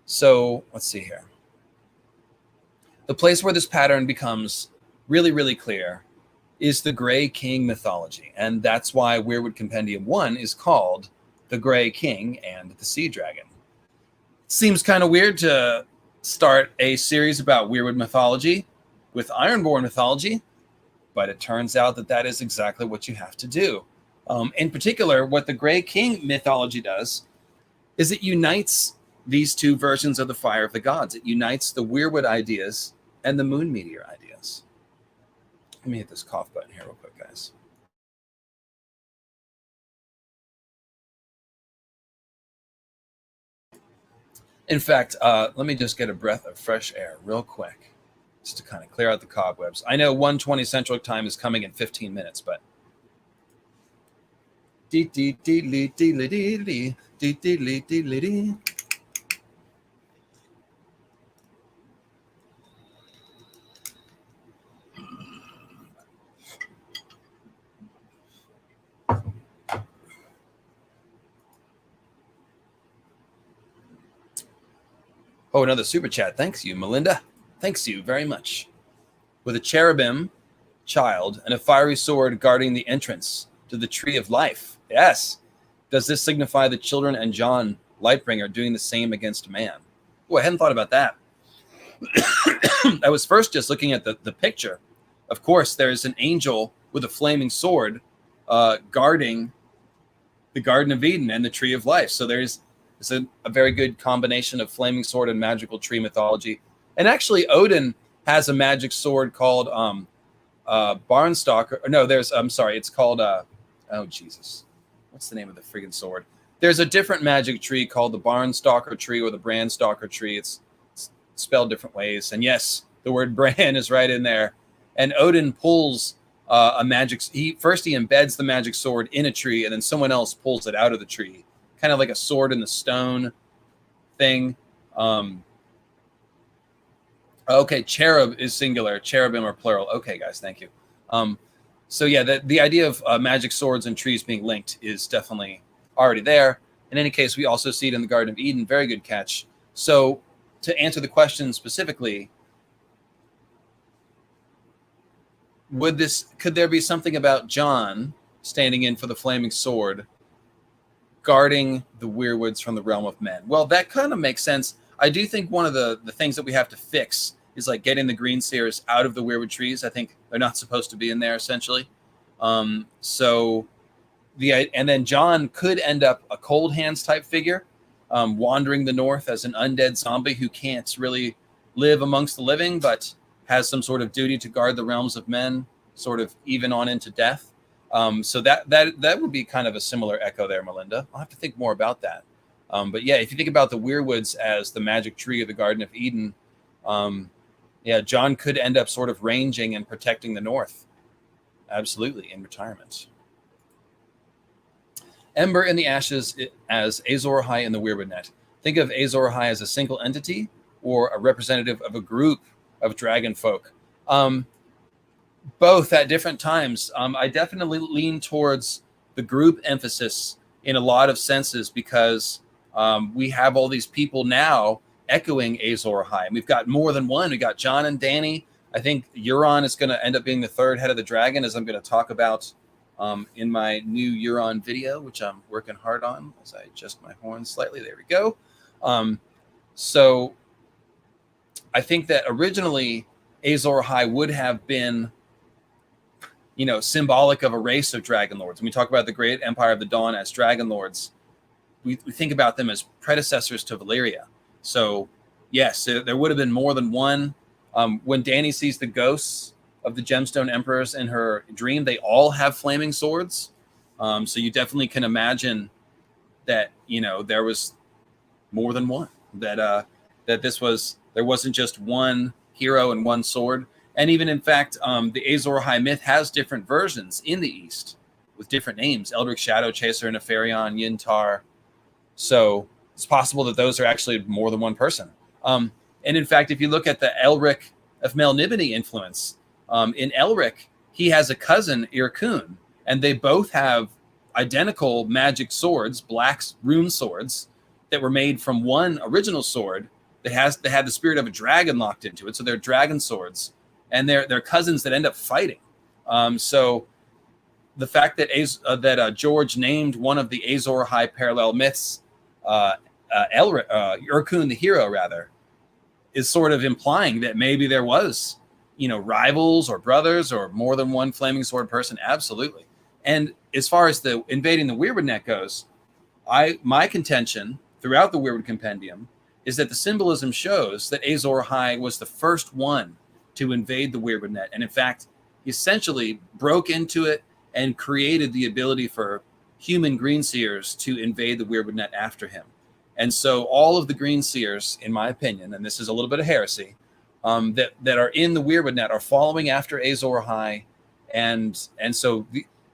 so let's see here. The place where this pattern becomes really, really clear is the Grey King mythology. And that's why Weirwood Compendium 1 is called The Grey King and the Sea Dragon. Seems kind of weird to start a series about Weirwood mythology with Ironborn mythology, but it turns out that that is exactly what you have to do. In particular, what the Grey King mythology does is it unites these two versions of the fire of the gods. It unites the Weirwood ideas and the moon meteor ideas. Let me hit this cough button here real quick, guys. In fact, let me just get a breath of fresh air real quick, just to kind of clear out the cobwebs. I know 1:20 Central Time is coming in 15 minutes, but oh, another super chat. Thanks you, Melinda. Thanks you very much. With a cherubim child and a fiery sword guarding the entrance to the tree of life. Yes. Does this signify the children and Jon Lightbringer doing the same against man? Oh, I hadn't thought about that. I was first just looking at the picture. Of course, there's an angel with a flaming sword guarding the Garden of Eden and the Tree of Life. So there's a very good combination of flaming sword and magical tree mythology. And actually, Odin has a magic sword called Barnstalker. No, it's called, oh, Jesus. What's the name of the friggin' sword? There's a different magic tree called the Barnstalker tree or the Brandstalker tree. It's spelled different ways. And yes, the word Bran is right in there. And Odin pulls a magic... He embeds the magic sword in a tree, and then someone else pulls it out of the tree. Kind of like a sword in the stone thing. Okay, cherub is singular. Cherubim are plural. Okay, guys, thank you. So yeah, the idea of magic swords and trees being linked is definitely already there. In any case, we also see it in the Garden of Eden. Very good catch. So to answer the question specifically, could there be something about Jon standing in for the flaming sword, guarding the Weirwoods from the realm of men? Well, that kind of makes sense. I do think one of the things that we have to fix is like getting the green seers out of the Weirwood trees. I think they're not supposed to be in there, essentially. And then Jon could end up a cold hands type figure, wandering the north as an undead zombie who can't really live amongst the living, but has some sort of duty to guard the realms of men, sort of even on into death. So that would be kind of a similar echo there, Melinda. I'll have to think more about that. But yeah, if you think about the Weirwoods as the magic tree of the Garden of Eden, yeah, Jon could end up sort of ranging and protecting the North. Absolutely, in retirement. Ember in the Ashes as Azor Ahai in the Weirwood Net. Think of Azor Ahai as a single entity or a representative of a group of dragon folk. Both at different times. I definitely lean towards the group emphasis in a lot of senses because we have all these people now echoing Azor Ahai. And we've got more than one. We got Jon and Dany. I think Euron is going to end up being the third head of the dragon, as I'm going to talk about in my new Euron video, which I'm working hard on as I adjust my horn slightly. There we go. So I think that originally Azor Ahai would have been, you know, symbolic of a race of dragon lords. When we talk about the great Empire of the Dawn as dragon lords, we think about them as predecessors to Valyria. So yes, there would have been more than one. When Dany sees the ghosts of the Gemstone Emperors in her dream, they all have flaming swords. So you definitely can imagine that, you know, there was more than one, that there wasn't just one hero and one sword. And even in fact, the Azor Ahai myth has different versions in the East with different names: Eldrick Shadow Chaser, Nefarion, Yntar. So it's possible that those are actually more than one person. And in fact, if you look at the Elric of Melniboné influence, in Elric, he has a cousin, Irkun, and they both have identical magic swords, black rune swords, that were made from one original sword that had the spirit of a dragon locked into it. So they're dragon swords, and they're cousins that end up fighting. So the fact that George named one of the Azor Ahai parallel myths Irkun the hero, rather, is sort of implying that maybe there was, you know, rivals or brothers or more than one flaming sword person. Absolutely. And as far as the invading the Weirwood Net goes, my contention throughout the Weirwood Compendium is that the symbolism shows that Azor Ahai was the first one to invade the Weirwood Net. And in fact, he essentially broke into it and created the ability for human greenseers to invade the Weirwood Net after him. And so all of the greenseers, in my opinion, and this is a little bit of heresy, that are in the Weirwood Net are following after Azor Ahai. And so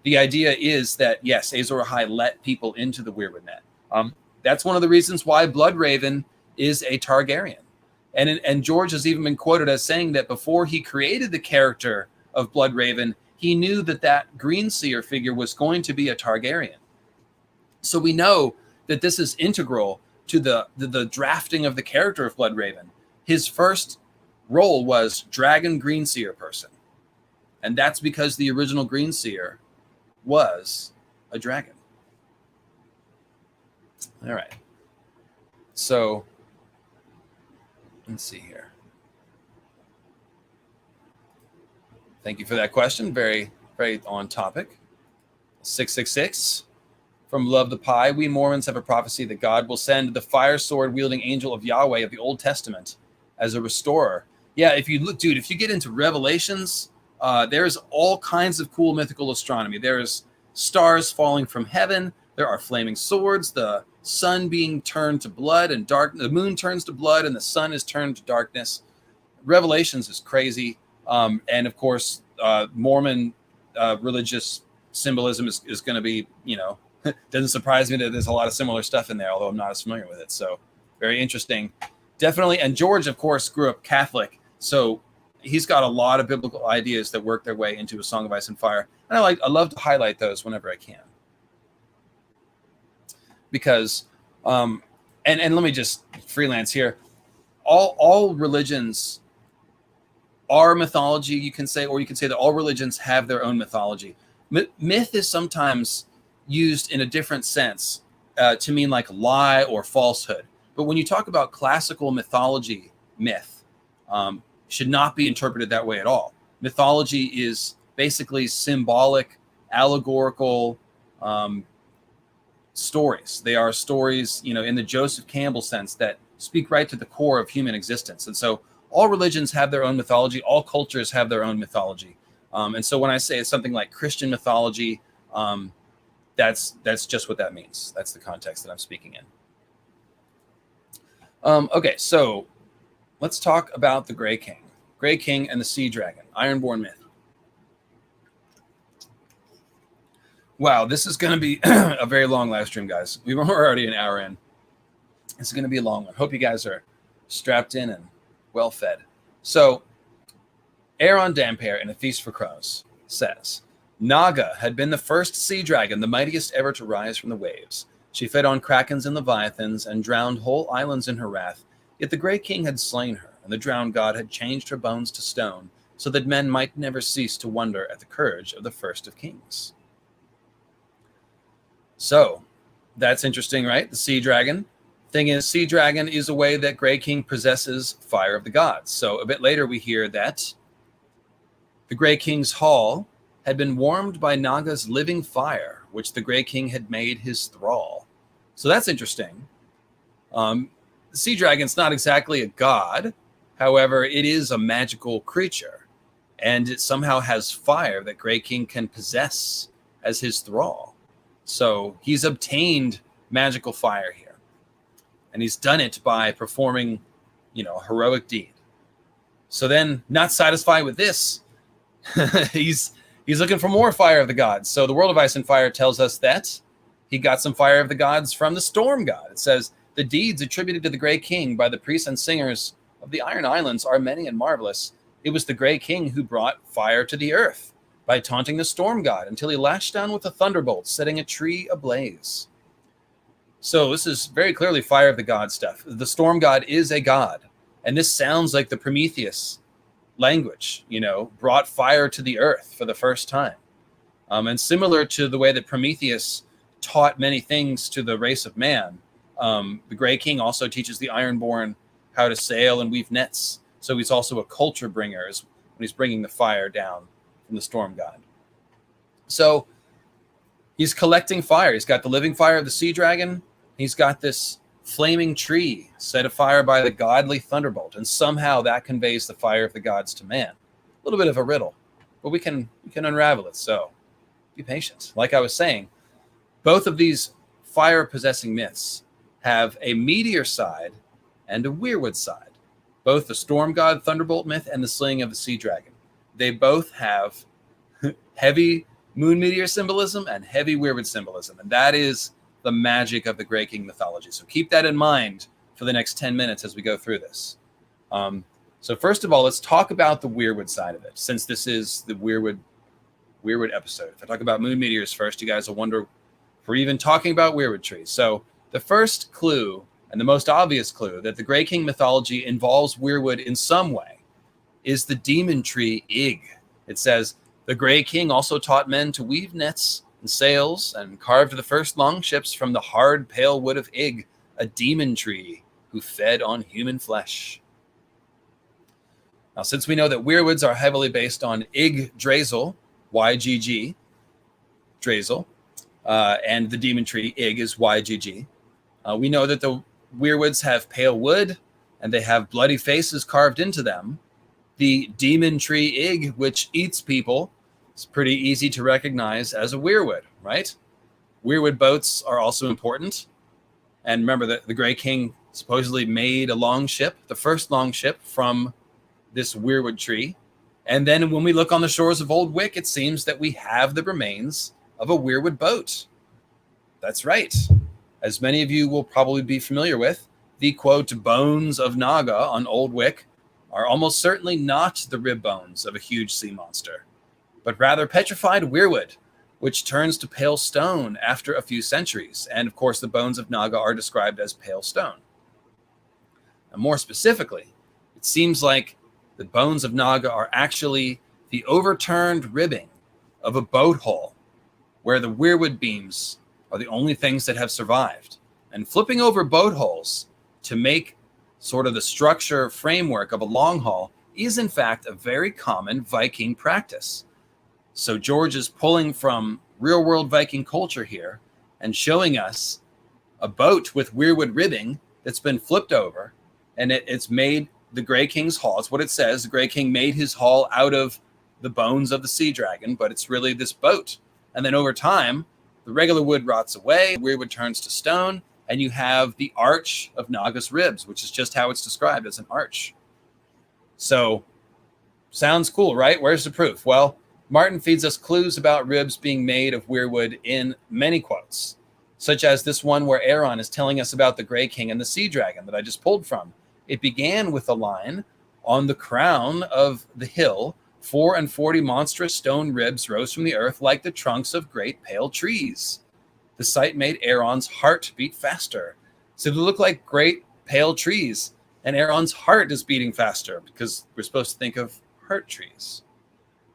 the idea is that, yes, Azor Ahai let people into the Weirwood Net. That's one of the reasons why Bloodraven is a Targaryen. And George has even been quoted as saying that before he created the character of Bloodraven, he knew that greenseer figure was going to be a Targaryen. So we know that this is integral to the drafting of the character of Bloodraven. His first role was Dragon Greenseer person. And that's because the original Greenseer was a dragon. All right. So let's see here. Thank you for that question. Very, very on topic. 666 from Love the Pie. We Mormons have a prophecy that God will send the fire sword wielding angel of Yahweh of the Old Testament as a restorer. Yeah, if you look, dude, if you get into Revelations, there's all kinds of cool mythical astronomy. There's stars falling from heaven. There are flaming swords, the sun being turned to blood and dark. The moon turns to blood and the sun is turned to darkness. Revelations is crazy. And of course, Mormon religious symbolism is going to be, you know, doesn't surprise me that there's a lot of similar stuff in there, although I'm not as familiar with it. So very interesting. Definitely. And George, of course, grew up Catholic. So he's got a lot of biblical ideas that work their way into A Song of Ice and Fire. And I love to highlight those whenever I can. Because, and let me just freelance here. All religions are mythology, you can say, or you can say that all religions have their own mythology. Myth is sometimes used in a different sense to mean like lie or falsehood. But when you talk about classical mythology, myth should not be interpreted that way at all. Mythology is basically symbolic, allegorical stories. They are stories, you know, in the Joseph Campbell sense that speak right to the core of human existence. And so all religions have their own mythology. All cultures have their own mythology. And so when I say it's something like Christian mythology, that's just what that means. That's the context that I'm speaking in. Okay, so let's talk about the Grey King. Grey King and the Sea Dragon, Ironborn myth. Wow, this is going to be a very long live stream, guys. We're already an hour in. This is going to be a long one. Hope you guys are strapped in and well fed. So, Aaron Dampere in A Feast for Crows says, Naga had been the first sea dragon, the mightiest ever to rise from the waves. She fed on krakens and leviathans and drowned whole islands in her wrath. Yet the Grey King had slain her, and the drowned god had changed her bones to stone, so that men might never cease to wonder at the courage of the first of kings. So, that's interesting, right? The sea dragon. Thing is, sea dragon is a way that Grey King possesses fire of the gods. So a bit later we hear that the Grey King's hall had been warmed by Naga's living fire, which the Grey King had made his thrall. So that's interesting. The sea dragon's not exactly a god. However, it is a magical creature. And it somehow has fire that Grey King can possess as his thrall. So he's obtained magical fire here. And he's done it by performing, a heroic deed. So then, not satisfied with this, he's looking for more fire of the gods. So the World of Ice and Fire tells us that he got some fire of the gods from the storm god. It says, the deeds attributed to the Grey King by the priests and singers of the Iron Islands are many and marvelous. It was the Grey King who brought fire to the earth by taunting the storm god until he lashed down with a thunderbolt, setting a tree ablaze. So this is very clearly fire of the god stuff. The storm god is a god. And this sounds like the Prometheus language, brought fire to the earth for the first time. And similar to the way that Prometheus taught many things to the race of man, the Grey King also teaches the Ironborn how to sail and weave nets. So he's also a culture bringer when he's bringing the fire down from the storm god. So he's collecting fire. He's got the living fire of the sea dragon. He's got this flaming tree set afire by the godly thunderbolt. And somehow that conveys the fire of the gods to man. A little bit of a riddle, but we can unravel it. So be patient. Like I was saying, both of these fire-possessing myths have a meteor side and a Weirwood side. Both the storm god thunderbolt myth and the slaying of the sea dragon. They both have heavy moon meteor symbolism and heavy Weirwood symbolism. And that is the magic of the Grey King mythology. So keep that in mind for the next 10 minutes as we go through this. So first of all, let's talk about the Weirwood side of it, since this is the Weirwood episode. If I talk about moon meteors first, you guys will wonder if we're even talking about Weirwood trees. So the first clue, and the most obvious clue, that the Grey King mythology involves Weirwood in some way is the demon tree Ygg. It says, the Grey King also taught men to weave nets and sails and carved the first long ships from the hard, pale wood of Ygg, a demon tree who fed on human flesh. Now, since we know that Weirwoods are heavily based on Yggdrasil, YGG, Drasil, and the demon tree Ygg is YGG, we know that the Weirwoods have pale wood and they have bloody faces carved into them. The demon tree Ygg, which eats people, is pretty easy to recognize as a Weirwood, right? Weirwood boats are also important. And remember that the Grey King supposedly made a long ship, the first long ship from this Weirwood tree. And then when we look on the shores of Old Wick, it seems that we have the remains of a Weirwood boat. That's right. As many of you will probably be familiar with, the, quote, bones of Naga on Old Wick are almost certainly not the rib bones of a huge sea monster, but rather petrified Weirwood, which turns to pale stone after a few centuries. And of course, the bones of Naga are described as pale stone. And more specifically, it seems like the bones of Naga are actually the overturned ribbing of a boat hull, where the Weirwood beams are the only things that have survived. And flipping over boat hulls to make sort of the structure framework of a long haul is in fact a very common Viking practice. So George is pulling from real world Viking culture here and showing us a boat with Weirwood ribbing that's been flipped over, and it's made the Grey King's hall. It's what it says. The Grey King made his hall out of the bones of the sea dragon, but it's really this boat. And then over time, the regular wood rots away, weirwood turns to stone, and you have the arch of Naga's ribs, which is just how it's described, as an arch. So, sounds cool, right? Where's the proof? Well, Martin feeds us clues about ribs being made of weirwood in many quotes, such as this one where Aaron is telling us about the Grey King and the sea dragon that I just pulled from. It began with a line, "On the crown of the hill, 44 monstrous stone ribs rose from the earth like the trunks of great pale trees. The sight made Aaron's heart beat faster." So they look like great pale trees, and Aaron's heart is beating faster because we're supposed to think of heart trees.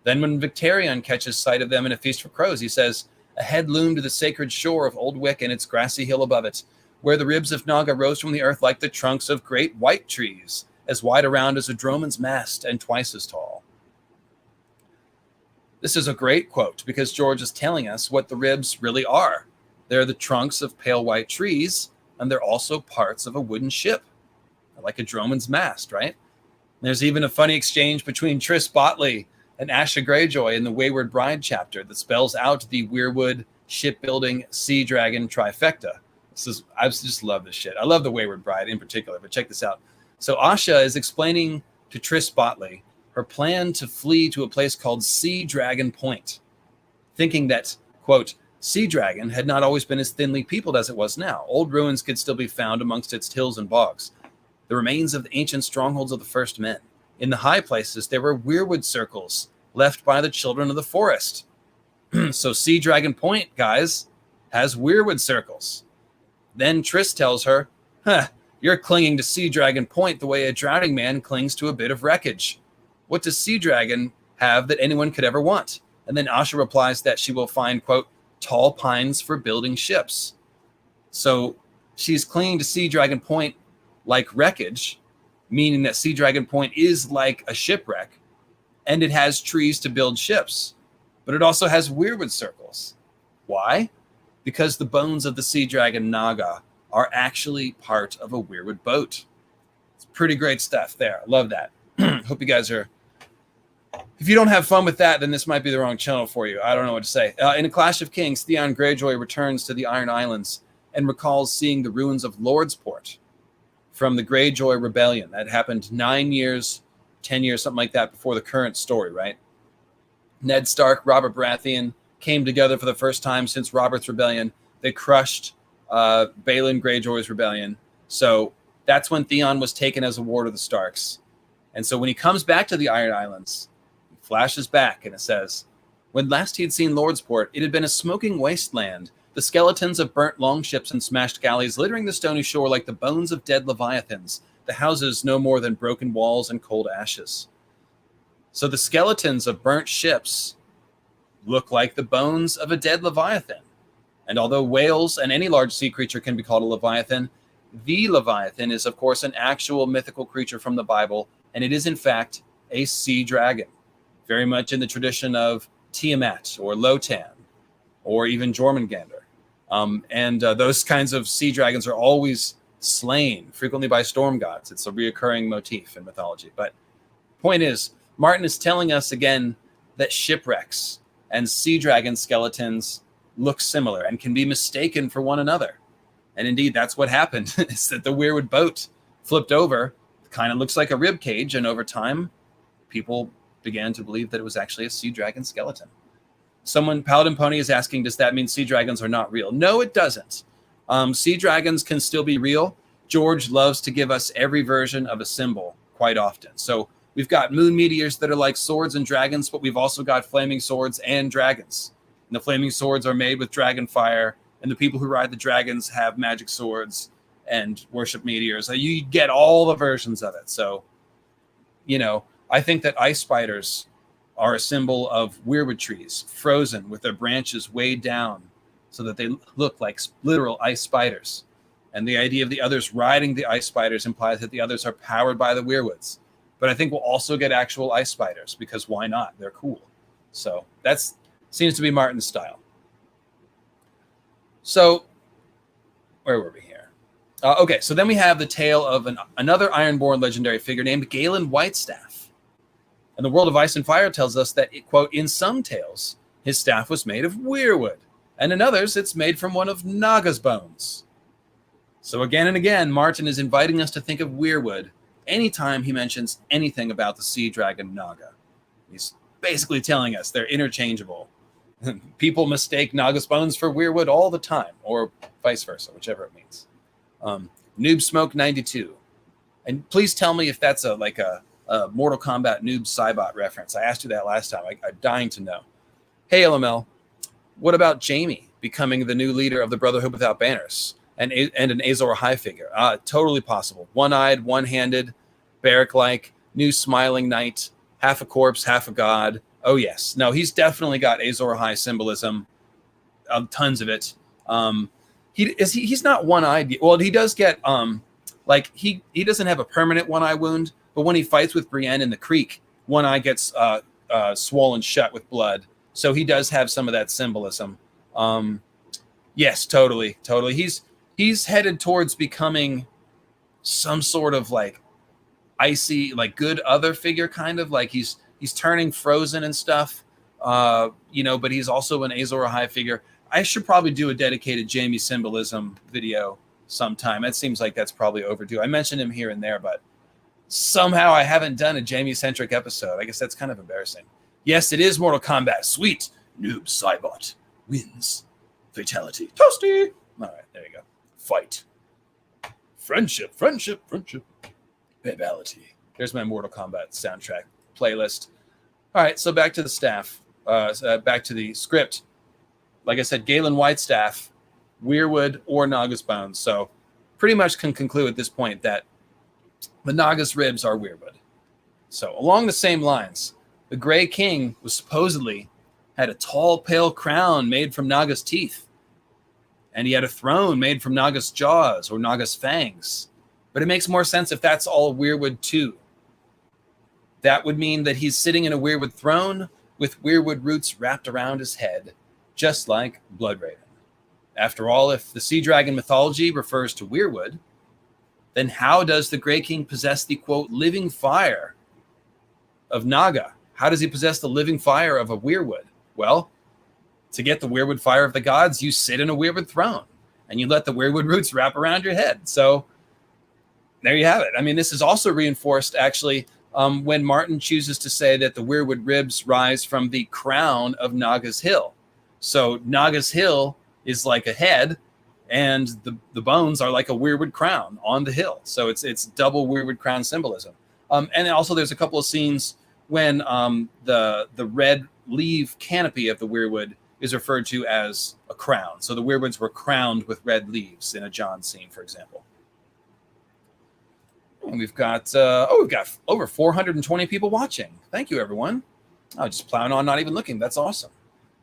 Then when Victarion catches sight of them in A Feast for Crows, he says, "Ahead loomed the sacred shore of Old Wick and its grassy hill above it, where the ribs of Naga rose from the earth like the trunks of great white trees, as wide around as a droneman's mast and twice as tall." This is a great quote because George is telling us what the ribs really are. They're the trunks of pale white trees, and they're also parts of a wooden ship, like a droneman's mast, right? There's even a funny exchange between Tris Botley and Asha Greyjoy in the Wayward Bride chapter that spells out the Weirwood shipbuilding sea dragon trifecta. I just love this shit. I love the Wayward Bride in particular, but check this out. So Asha is explaining to Tris Botley her plan to flee to a place called Sea Dragon Point, thinking that, quote, Sea Dragon had not always been as thinly peopled as it was now. Old ruins could still be found amongst its hills and bogs, the remains of the ancient strongholds of the first men. In the high places, there were weirwood circles left by the children of the forest. So Sea Dragon Point, guys, has weirwood circles. Then Tris tells her, "You're clinging to Sea Dragon Point the way a drowning man clings to a bit of wreckage. What does Sea Dragon have that anyone could ever want?" And then Asha replies that she will find, quote, "tall pines for building ships." So she's clinging to Sea Dragon Point like wreckage, meaning that Sea Dragon Point is like a shipwreck, and it has trees to build ships, but it also has weirwood circles. Why? Because the bones of the sea dragon Naga are actually part of a weirwood boat. It's pretty great stuff there. I love that. Hope you guys are... If you don't have fun with that, then this might be the wrong channel for you. I don't know what to say. In A Clash of Kings, Theon Greyjoy returns to the Iron Islands and recalls seeing the ruins of Lordsport from the Greyjoy Rebellion. That happened 9 years, 10 years, something like that before the current story, right? Ned Stark, Robert Baratheon came together for the first time since Robert's Rebellion. They crushed Balon Greyjoy's rebellion. So that's when Theon was taken as a ward of the Starks. And so when he comes back to the Iron Islands, he flashes back and it says, "When last he had seen Lordsport, it had been a smoking wasteland, the skeletons of burnt longships and smashed galleys littering the stony shore like the bones of dead leviathans, the houses no more than broken walls and cold ashes." So the skeletons of burnt ships look like the bones of a dead leviathan. And although whales and any large sea creature can be called a leviathan, the leviathan is, of course, an actual mythical creature from the Bible, and it is, in fact, a sea dragon, very much in the tradition of Tiamat or Lotan or even Jormungandr. Those kinds of sea dragons are always slain, frequently by storm gods. It's a reoccurring motif in mythology. But point is, Martin is telling us again that shipwrecks and sea dragon skeletons look similar and can be mistaken for one another. And indeed, that's what happened. Is that the Weirwood boat flipped over, kind of looks like a rib cage, and over time, people began to believe that it was actually a sea dragon skeleton. Someone, Paladin Pony, is asking, does that mean sea dragons are not real? No, it doesn't. Sea dragons can still be real. George loves to give us every version of a symbol quite often. So we've got moon meteors that are like swords and dragons, but we've also got flaming swords and dragons. And the flaming swords are made with dragon fire, and the people who ride the dragons have magic swords and worship meteors. So you get all the versions of it. So, I think that ice spiders are a symbol of weirwood trees, frozen with their branches weighed down so that they look like literal ice spiders. And the idea of the others riding the ice spiders implies that the others are powered by the weirwoods. But I think we'll also get actual ice spiders because why not? They're cool. So that seems to be Martin's style. So where were we here? Okay, so then we have the tale of another Ironborn legendary figure named Galen Whitestaff. And the World of Ice and Fire tells us that, quote, in some tales, his staff was made of weirwood, and in others, it's made from one of Naga's bones. So again and again, Martin is inviting us to think of weirwood anytime he mentions anything about the sea dragon Naga. He's basically telling us they're interchangeable. People mistake Naga's bones for weirwood all the time, or vice versa, whichever it means. Noob Smoke 92, and please tell me if that's a Mortal Kombat Noob Saibot reference. I asked you that last time. I'm dying to know. Hey LML, what about Jaime becoming the new leader of the Brotherhood Without Banners and an Azor Ahai figure? Totally possible. One-eyed, one-handed, Barrick-like, new smiling knight, half a corpse, half a god. Oh yes, no, he's definitely got Azor Ahai symbolism, tons of it. He's not one-eyed. Well, he does get he doesn't have a permanent one-eye wound, but when he fights with Brienne in the creek, one eye gets swollen shut with blood. So he does have some of that symbolism. Yes, totally. He's headed towards becoming some sort of like icy, like good other figure, kind of like he's turning frozen and stuff. But he's also an Azor Ahai figure. I should probably do a dedicated Jaime symbolism video sometime. It seems like that's probably overdue. I mentioned him here and there, but somehow I haven't done a Jaime-centric episode. I guess that's kind of embarrassing. Yes, it is Mortal Kombat. Sweet. Noob Saibot wins. Fatality. Toasty. All right, there you go. Fight. Friendship. Babality. There's my Mortal Kombat soundtrack playlist. All right, so back to the staff. Back to the script. Like I said, Galen Whitestaff, weirwood, or Naga's bones. So pretty much can conclude at this point that the Naga's ribs are weirwood. So along the same lines, the Grey King was supposedly had a tall, pale crown made from Naga's teeth. And he had a throne made from Naga's jaws or Naga's fangs. But it makes more sense if that's all weirwood too. That would mean that he's sitting in a weirwood throne with weirwood roots wrapped around his head, just like Bloodraven. After all, if the sea dragon mythology refers to weirwood, then how does the Grey King possess the, quote, living fire of Naga? How does he possess the living fire of a weirwood? Well, to get the weirwood fire of the gods, you sit in a weirwood throne, and you let the weirwood roots wrap around your head. So there you have it. I mean, this is also reinforced, actually, when Martin chooses to say that the weirwood ribs rise from the crown of Naga's Hill. So Naga's Hill is like a head, and the bones are like a weirwood crown on the hill. So it's double weirwood crown symbolism. And also there's a couple of scenes when the red leaf canopy of the weirwood is referred to as a crown. So the weirwoods were crowned with red leaves in a John scene, for example. And we've got over 420 people watching. Thank you, everyone. I'll just plowing on, not even looking. That's awesome.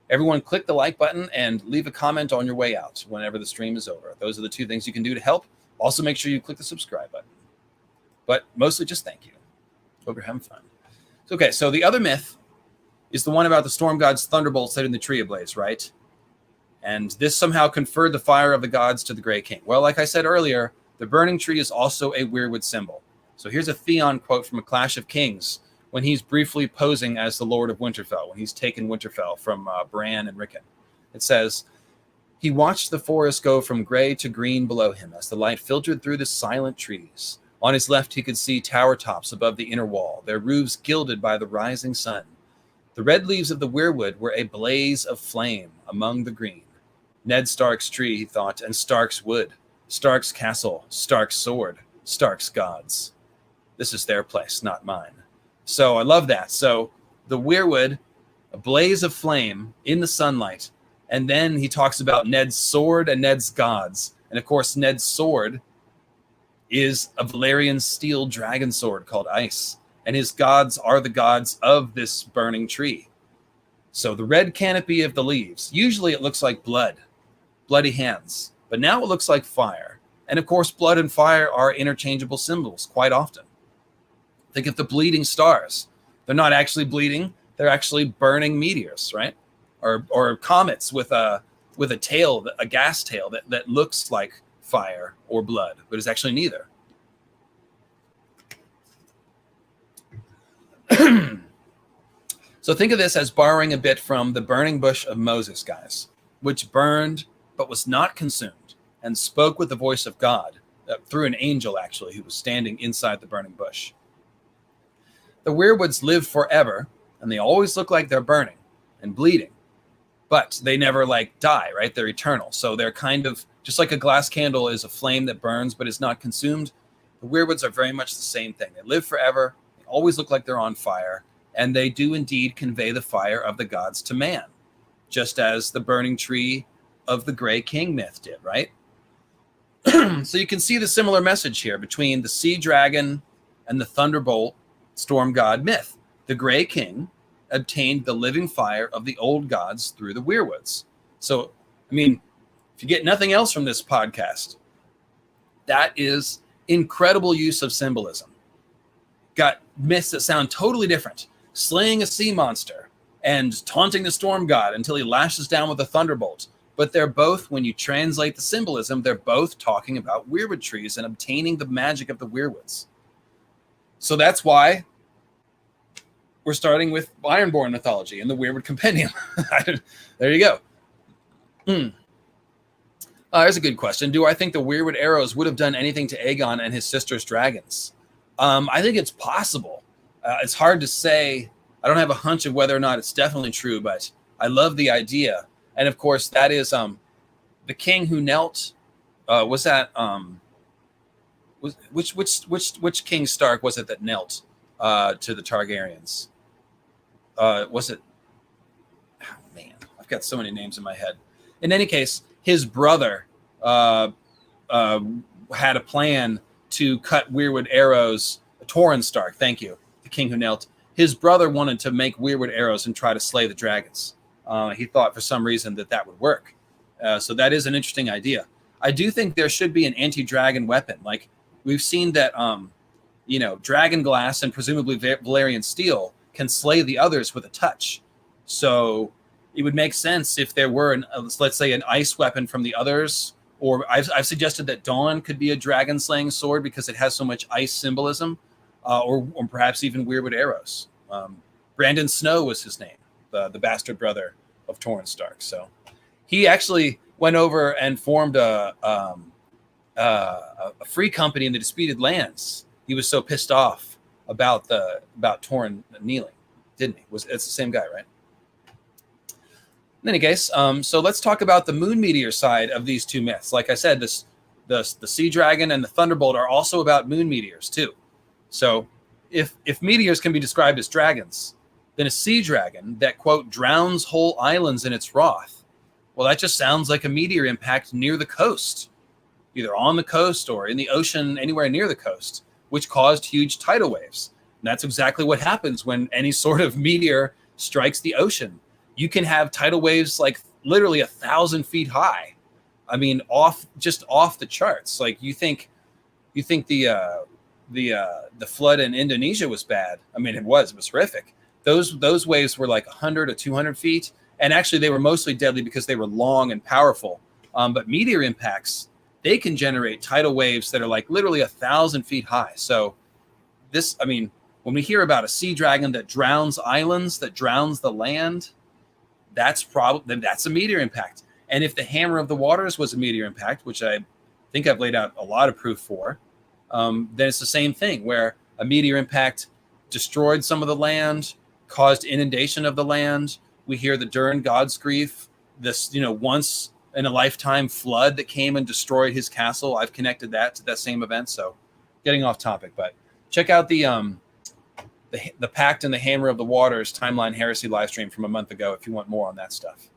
Everyone click the like button and leave a comment on your way out whenever the stream is over. Those are the two things you can do to help. Also, make sure you click the subscribe button. But mostly just thank you. Hope you're having fun. Okay, so the other myth is the one about the storm god's thunderbolt setting the tree ablaze, right? And this somehow conferred the fire of the gods to the Grey King. Well, like I said earlier, the burning tree is also a weirwood symbol. So here's a Theon quote from A Clash of Kings when he's briefly posing as the Lord of Winterfell, when he's taken Winterfell from Bran and Rickon. It says, "He watched the forest go from gray to green below him as the light filtered through the silent trees. On his left, he could see tower tops above the inner wall, their roofs gilded by the rising sun. The red leaves of the weirwood were a blaze of flame among the green. Ned Stark's tree, he thought, and Stark's wood. Stark's castle, Stark's sword, Stark's gods. This is their place, not mine." So I love that. So the weirwood, a blaze of flame in the sunlight. And then he talks about Ned's sword and Ned's gods. And of course, Ned's sword is a Valyrian steel dragon sword called Ice. And his gods are the gods of this burning tree. So the red canopy of the leaves, usually it looks like blood, bloody hands. But now it looks like fire. And of course, blood and fire are interchangeable symbols quite often. Think of the bleeding stars. They're not actually bleeding. They're actually burning meteors, right? Or comets with a tail, a gas tail that looks like fire, or blood, but is actually neither. So think of this as borrowing a bit from the burning bush of Moses, guys, which burned but was not consumed and spoke with the voice of God through an angel, actually, who was standing inside the burning bush. The Weirwoods live forever, and they always look like they're burning and bleeding, but they never die, right? They're eternal. So they're kind of just like a glass candle is a flame that burns but is not consumed. The Weirwoods are very much the same thing. They live forever. They always look like they're on fire. And they do indeed convey the fire of the gods to man, just as the burning tree of the Grey King myth did, right? So you can see the similar message here between the sea dragon and the thunderbolt storm god myth. The Grey King obtained the living fire of the old gods through the Weirwoods. So, I mean, if you get nothing else from this podcast, that is incredible use of symbolism. Got myths that sound totally different. Slaying a sea monster and taunting the storm god until he lashes down with a thunderbolt. But they're both, when you translate the symbolism, they're both talking about weirwood trees and obtaining the magic of the weirwoods. So that's why we're starting with Ironborn mythology and the Weirwood Compendium. There you go. There's a good question. Do I think the Weirwood arrows would have done anything to Aegon and his sister's dragons? I think it's possible. It's hard to say. I don't have a hunch of whether or not it's definitely true, but I love the idea. And of course, that is the king who knelt. Was that which King Stark was it that knelt to the Targaryens? Was it? Oh, man, I've got so many names in my head. In any case, his brother had a plan to cut Weirwood arrows. Torrhen Stark, thank you. The king who knelt. His brother wanted to make Weirwood arrows and try to slay the dragons. He thought for some reason that would work. So that is an interesting idea. I do think there should be an anti-dragon weapon. Like we've seen that, dragon glass and presumably Valyrian steel can slay the others with a touch. So it would make sense if there were, let's say, an ice weapon from the others. Or I've suggested that Dawn could be a dragon-slaying sword because it has so much ice symbolism. Or perhaps even Weirwood arrows. Brandon Snow was his name, the bastard brother of Torrhen Stark. So he actually went over and formed a free company in the disputed lands. He was so pissed off about Torrhen kneeling, didn't he? It's the same guy, right? In any case, so let's talk about the moon meteor side of these two myths. Like I said, the sea dragon and the thunderbolt are also about moon meteors too. So if meteors can be described as dragons, then a sea dragon that, quote, drowns whole islands in its wrath, well, that just sounds like a meteor impact near the coast, either on the coast or in the ocean anywhere near the coast, which caused huge tidal waves. And that's exactly what happens when any sort of meteor strikes the ocean. You can have tidal waves like literally 1,000 feet high. I mean, off the charts. Like you think the flood in Indonesia was bad. I mean, it was horrific. Those waves were like 100 to 200 feet. And actually they were mostly deadly because they were long and powerful. But meteor impacts, they can generate tidal waves that are like literally 1,000 feet high. So when we hear about a sea dragon that drowns islands, that drowns the land, that's a meteor impact. And if the Hammer of the Waters was a meteor impact, which I think I've laid out a lot of proof for, then it's the same thing where a meteor impact destroyed some of the land, caused inundation of the land. We hear the Durn God's grief, this, once in a lifetime flood that came and destroyed his castle. I've connected that to that same event. So getting off topic, but check out the Pact and the Hammer of the Waters Timeline Heresy live stream from a month ago if you want more on that stuff.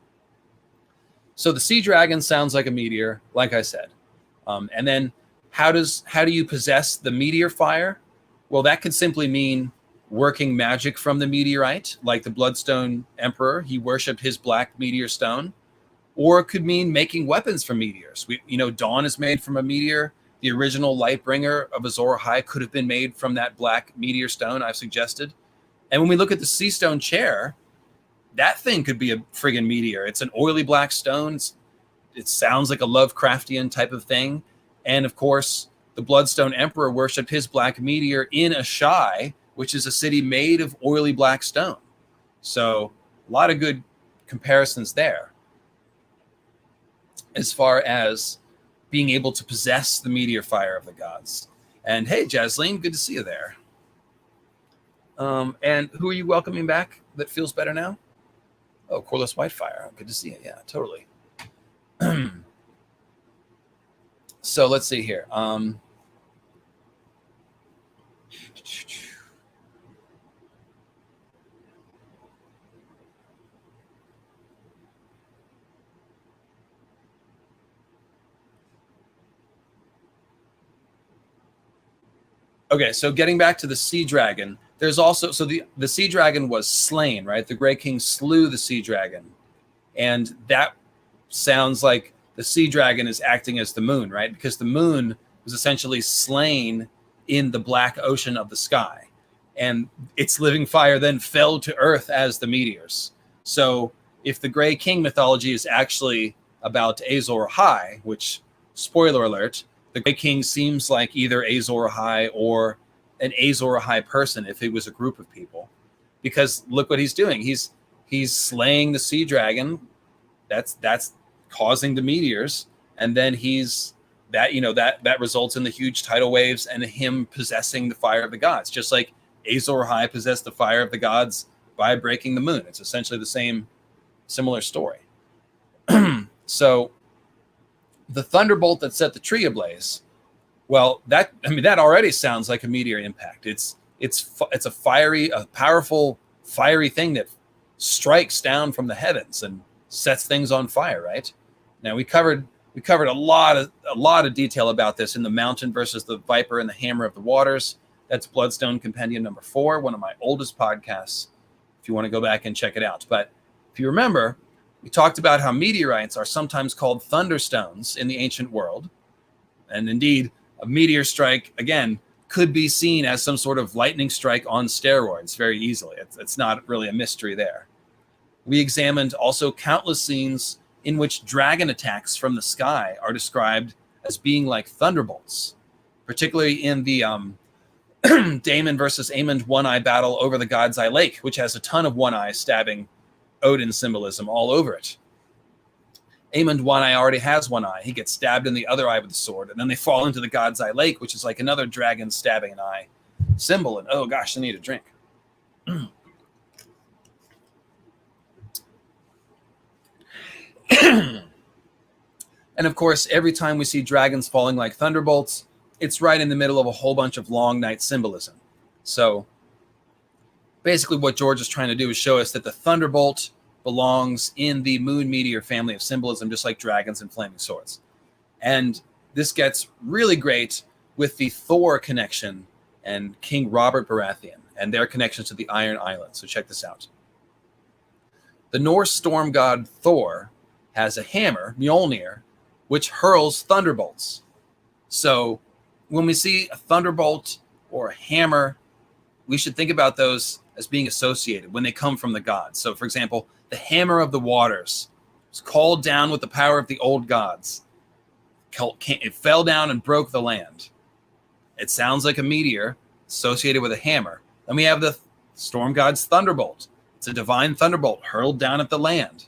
So the sea dragon sounds like a meteor, like I said. And then how do you possess the meteor fire? Well, that could simply mean working magic from the meteorite, like the Bloodstone Emperor. He worshipped his black meteor stone. Or it could mean making weapons from meteors. Dawn is made from a meteor. The original Lightbringer of Azor Ahai could have been made from that black meteor stone I've suggested. And when we look at the Sea Stone chair, that thing could be a friggin' meteor. It's an oily black stone. It sounds like a Lovecraftian type of thing. And of course, the Bloodstone Emperor worshipped his black meteor in Ahai, which is a city made of oily black stone. So a lot of good comparisons there as far as being able to possess the meteor fire of the gods. And hey, Jasleen, good to see you there. And who are you welcoming back that feels better now? Oh, Corliss Whitefire. Good to see you. Yeah, totally. So let's see here. Okay, so getting back to the sea dragon, there's also, so the sea dragon was slain, right? The Grey King slew the sea dragon. And that sounds like the sea dragon is acting as the moon, right? Because the moon was essentially slain in the black ocean of the sky. And its living fire then fell to earth as the meteors. So if the Grey King mythology is actually about Azor Ahai, which, spoiler alert, the Grey King seems like either Azor Ahai or an Azor Ahai person if it was a group of people. Because look what he's doing. He's slaying the sea dragon. That's causing the meteors. And then that results in the huge tidal waves and him possessing the fire of the gods. Just like Azor Ahai possessed the fire of the gods by breaking the moon. It's essentially the same similar story. So the thunderbolt that set the tree ablaze, well, that already sounds like a meteor impact. It's a powerful, fiery thing that strikes down from the heavens and sets things on fire, right? Now we covered a lot of detail about this in the Mountain versus the Viper and the Hammer of the Waters. That's Bloodstone Compendium number 4, one of my oldest podcasts, if you want to go back and check it out. But if you remember, we talked about how meteorites are sometimes called thunderstones in the ancient world. And indeed, a meteor strike, again, could be seen as some sort of lightning strike on steroids very easily. It's not really a mystery there. We examined also countless scenes in which dragon attacks from the sky are described as being like thunderbolts, particularly in the Daemon versus Aemond one-eye battle over the God's Eye Lake, which has a ton of one-eye stabbing Odin symbolism all over it. Aemond one-eye already has one eye. He gets stabbed in the other eye with the sword, and then they fall into the God's Eye Lake, which is like another dragon stabbing an eye symbol. And oh gosh, I need a drink. And of course, every time we see dragons falling like thunderbolts, it's right in the middle of a whole bunch of long night symbolism. So basically what George is trying to do is show us that the thunderbolt belongs in the moon meteor family of symbolism, just like dragons and flaming swords. And this gets really great with the Thor connection and King Robert Baratheon and their connections to the Iron Island. So check this out. The Norse storm god Thor has a hammer, Mjolnir, which hurls thunderbolts. So when we see a thunderbolt or a hammer, we should think about those as being associated when they come from the gods. So, for example, the hammer of the waters was called down with the power of the old gods. It fell down and broke the land. It sounds like a meteor associated with a hammer. Then we have the storm god's thunderbolt. It's a divine thunderbolt hurled down at the land.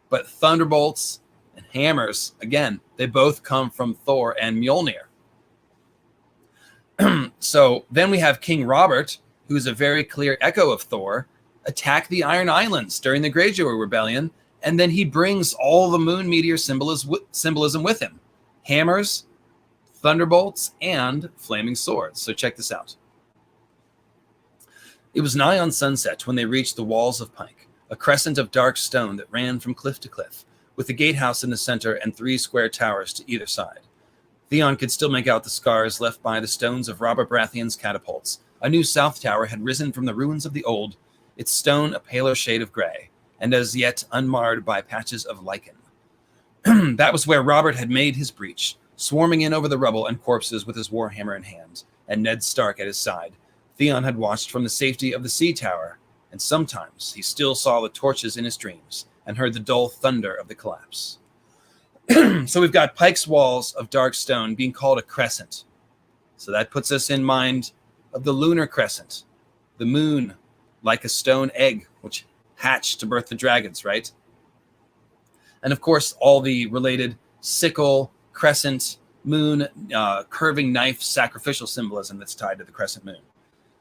But thunderbolts and hammers, again, they both come from Thor and Mjolnir. So then we have King Robert, who's a very clear echo of Thor, attack the Iron Islands during the Greyjoy Rebellion, and then he brings all the moon meteor symbolism with him. Hammers, thunderbolts, and flaming swords. So check this out. It was nigh on sunset when they reached the walls of Pike, a crescent of dark stone that ran from cliff to cliff, with the gatehouse in the center and 3 square towers to either side. Theon could still make out the scars left by the stones of Robert Baratheon's catapults. A new south tower had risen from the ruins of the old, its stone a paler shade of gray, and as yet unmarred by patches of lichen. That was where Robert had made his breach, swarming in over the rubble and corpses with his warhammer in hand, and Ned Stark at his side. Theon had watched from the safety of the sea tower, and sometimes he still saw the torches in his dreams and heard the dull thunder of the collapse. So we've got Pike's walls of dark stone being called a crescent. So that puts us in mind of the lunar crescent, the moon like a stone egg, which hatched to birth the dragons, right? And of course, all the related sickle, crescent, moon, curving knife, sacrificial symbolism that's tied to the crescent moon.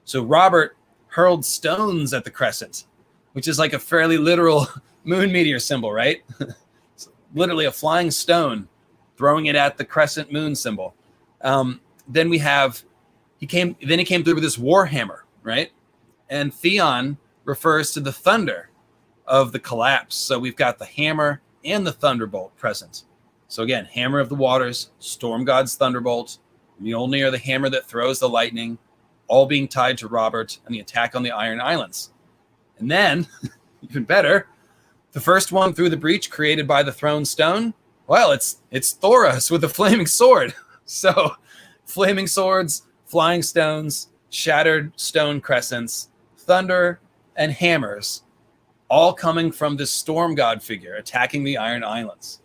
So Robert hurled stones at the crescent, which is like a fairly literal moon meteor symbol, right? Literally a flying stone, throwing it at the crescent moon symbol. Then he came through with this warhammer, right? And Theon refers to the thunder of the collapse. So we've got the hammer and the thunderbolt present. So again, hammer of the waters, storm god's thunderbolt, Mjolnir, the hammer that throws the lightning, all being tied to Robert and the attack on the Iron Islands. And then, even better, the first one through the breach created by the thrown stone, well, it's Thoros with a flaming sword. So flaming swords, flying stones, shattered stone crescents, thunder, and hammers, all coming from this storm god figure attacking the Iron Islands.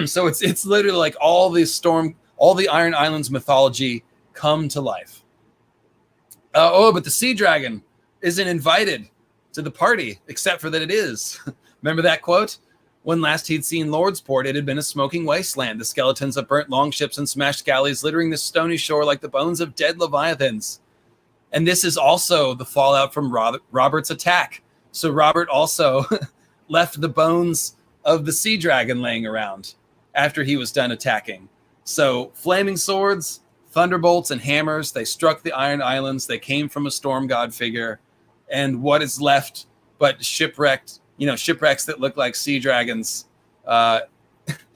So it's literally like all the Iron Islands mythology come to life. But the sea dragon isn't invited to the party, except for that it is. Remember that quote? When last he'd seen Lordsport, it had been a smoking wasteland, the skeletons of burnt longships and smashed galleys littering the stony shore like the bones of dead leviathans. And this is also the fallout from Robert's attack. So Robert also left the bones of the sea dragon laying around after he was done attacking. So flaming swords, thunderbolts, and hammers, they struck the Iron Islands. They came from a storm god figure. And what is left but shipwrecks that look like sea dragons.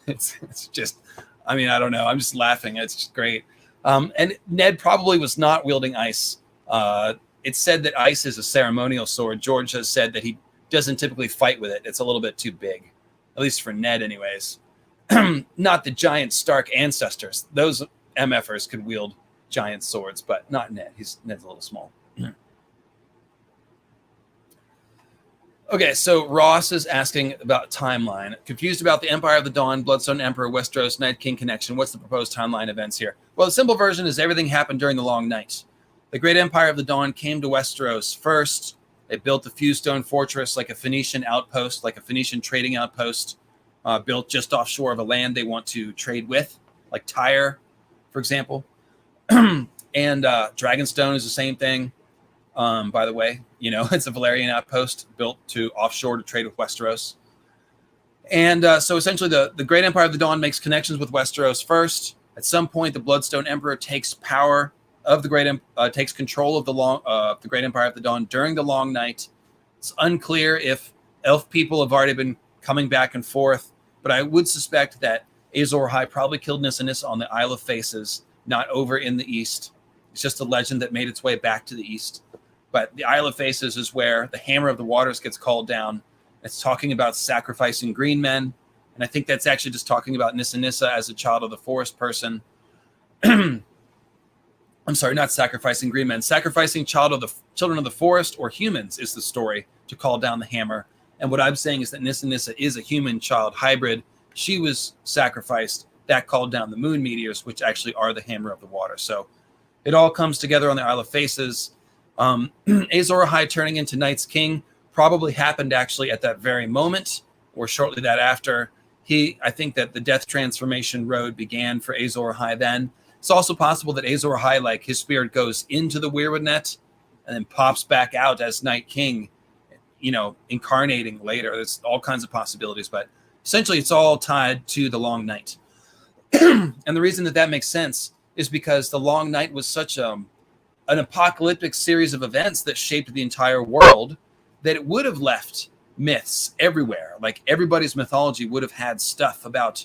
It's just, I mean, I don't know. I'm just laughing. It's just great. And Ned probably was not wielding ice. It's said that ice is a ceremonial sword. George has said that he doesn't typically fight with it. It's a little bit too big, at least for Ned anyways. Not the giant Stark ancestors. Those MFers could wield giant swords, but not Ned. Ned's a little small. Okay, so Ross is asking about timeline. Confused about the Empire of the Dawn, Bloodstone Emperor, Westeros, Night King connection. What's the proposed timeline events here? Well, the simple version is everything happened during the Long Night. The Great Empire of the Dawn came to Westeros first. They built a Fewstone Fortress like a Phoenician outpost, like a Phoenician trading outpost, built just offshore of a land they want to trade with, like Tyre, for example. And Dragonstone is the same thing. By the way, it's a Valyrian outpost built to offshore to trade with Westeros. And so essentially the Great Empire of the Dawn makes connections with Westeros first. At some point, the Bloodstone Emperor takes power of the takes control of the Great Empire of the Dawn during the Long Night. It's unclear if elf people have already been coming back and forth, but I would suspect that Azor Ahai probably killed Nissa on the Isle of Faces, not over in the east. It's just a legend that made its way back to the east. But the Isle of Faces is where the Hammer of the Waters gets called down. It's talking about sacrificing green men. And I think that's actually just talking about Nissa as a child of the forest person. I'm sorry, not sacrificing green men. Sacrificing children of the forest or humans is the story to call down the hammer. And what I'm saying is that Nissa is a human-child hybrid. She was sacrificed. That called down the moon meteors, which actually are the Hammer of the Water. So it all comes together on the Isle of Faces. Azor Ahai turning into Night's King probably happened actually at that very moment or shortly that after. I think that the death transformation road began for Azor Ahai then. It's also possible that Azor Ahai, like his spirit goes into the Weirwood net and then pops back out as Night King, incarnating later. There's all kinds of possibilities, but essentially it's all tied to the Long Night. And the reason that makes sense is because the Long Night was such an apocalyptic series of events that shaped the entire world that it would have left myths everywhere. Like everybody's mythology would have had stuff about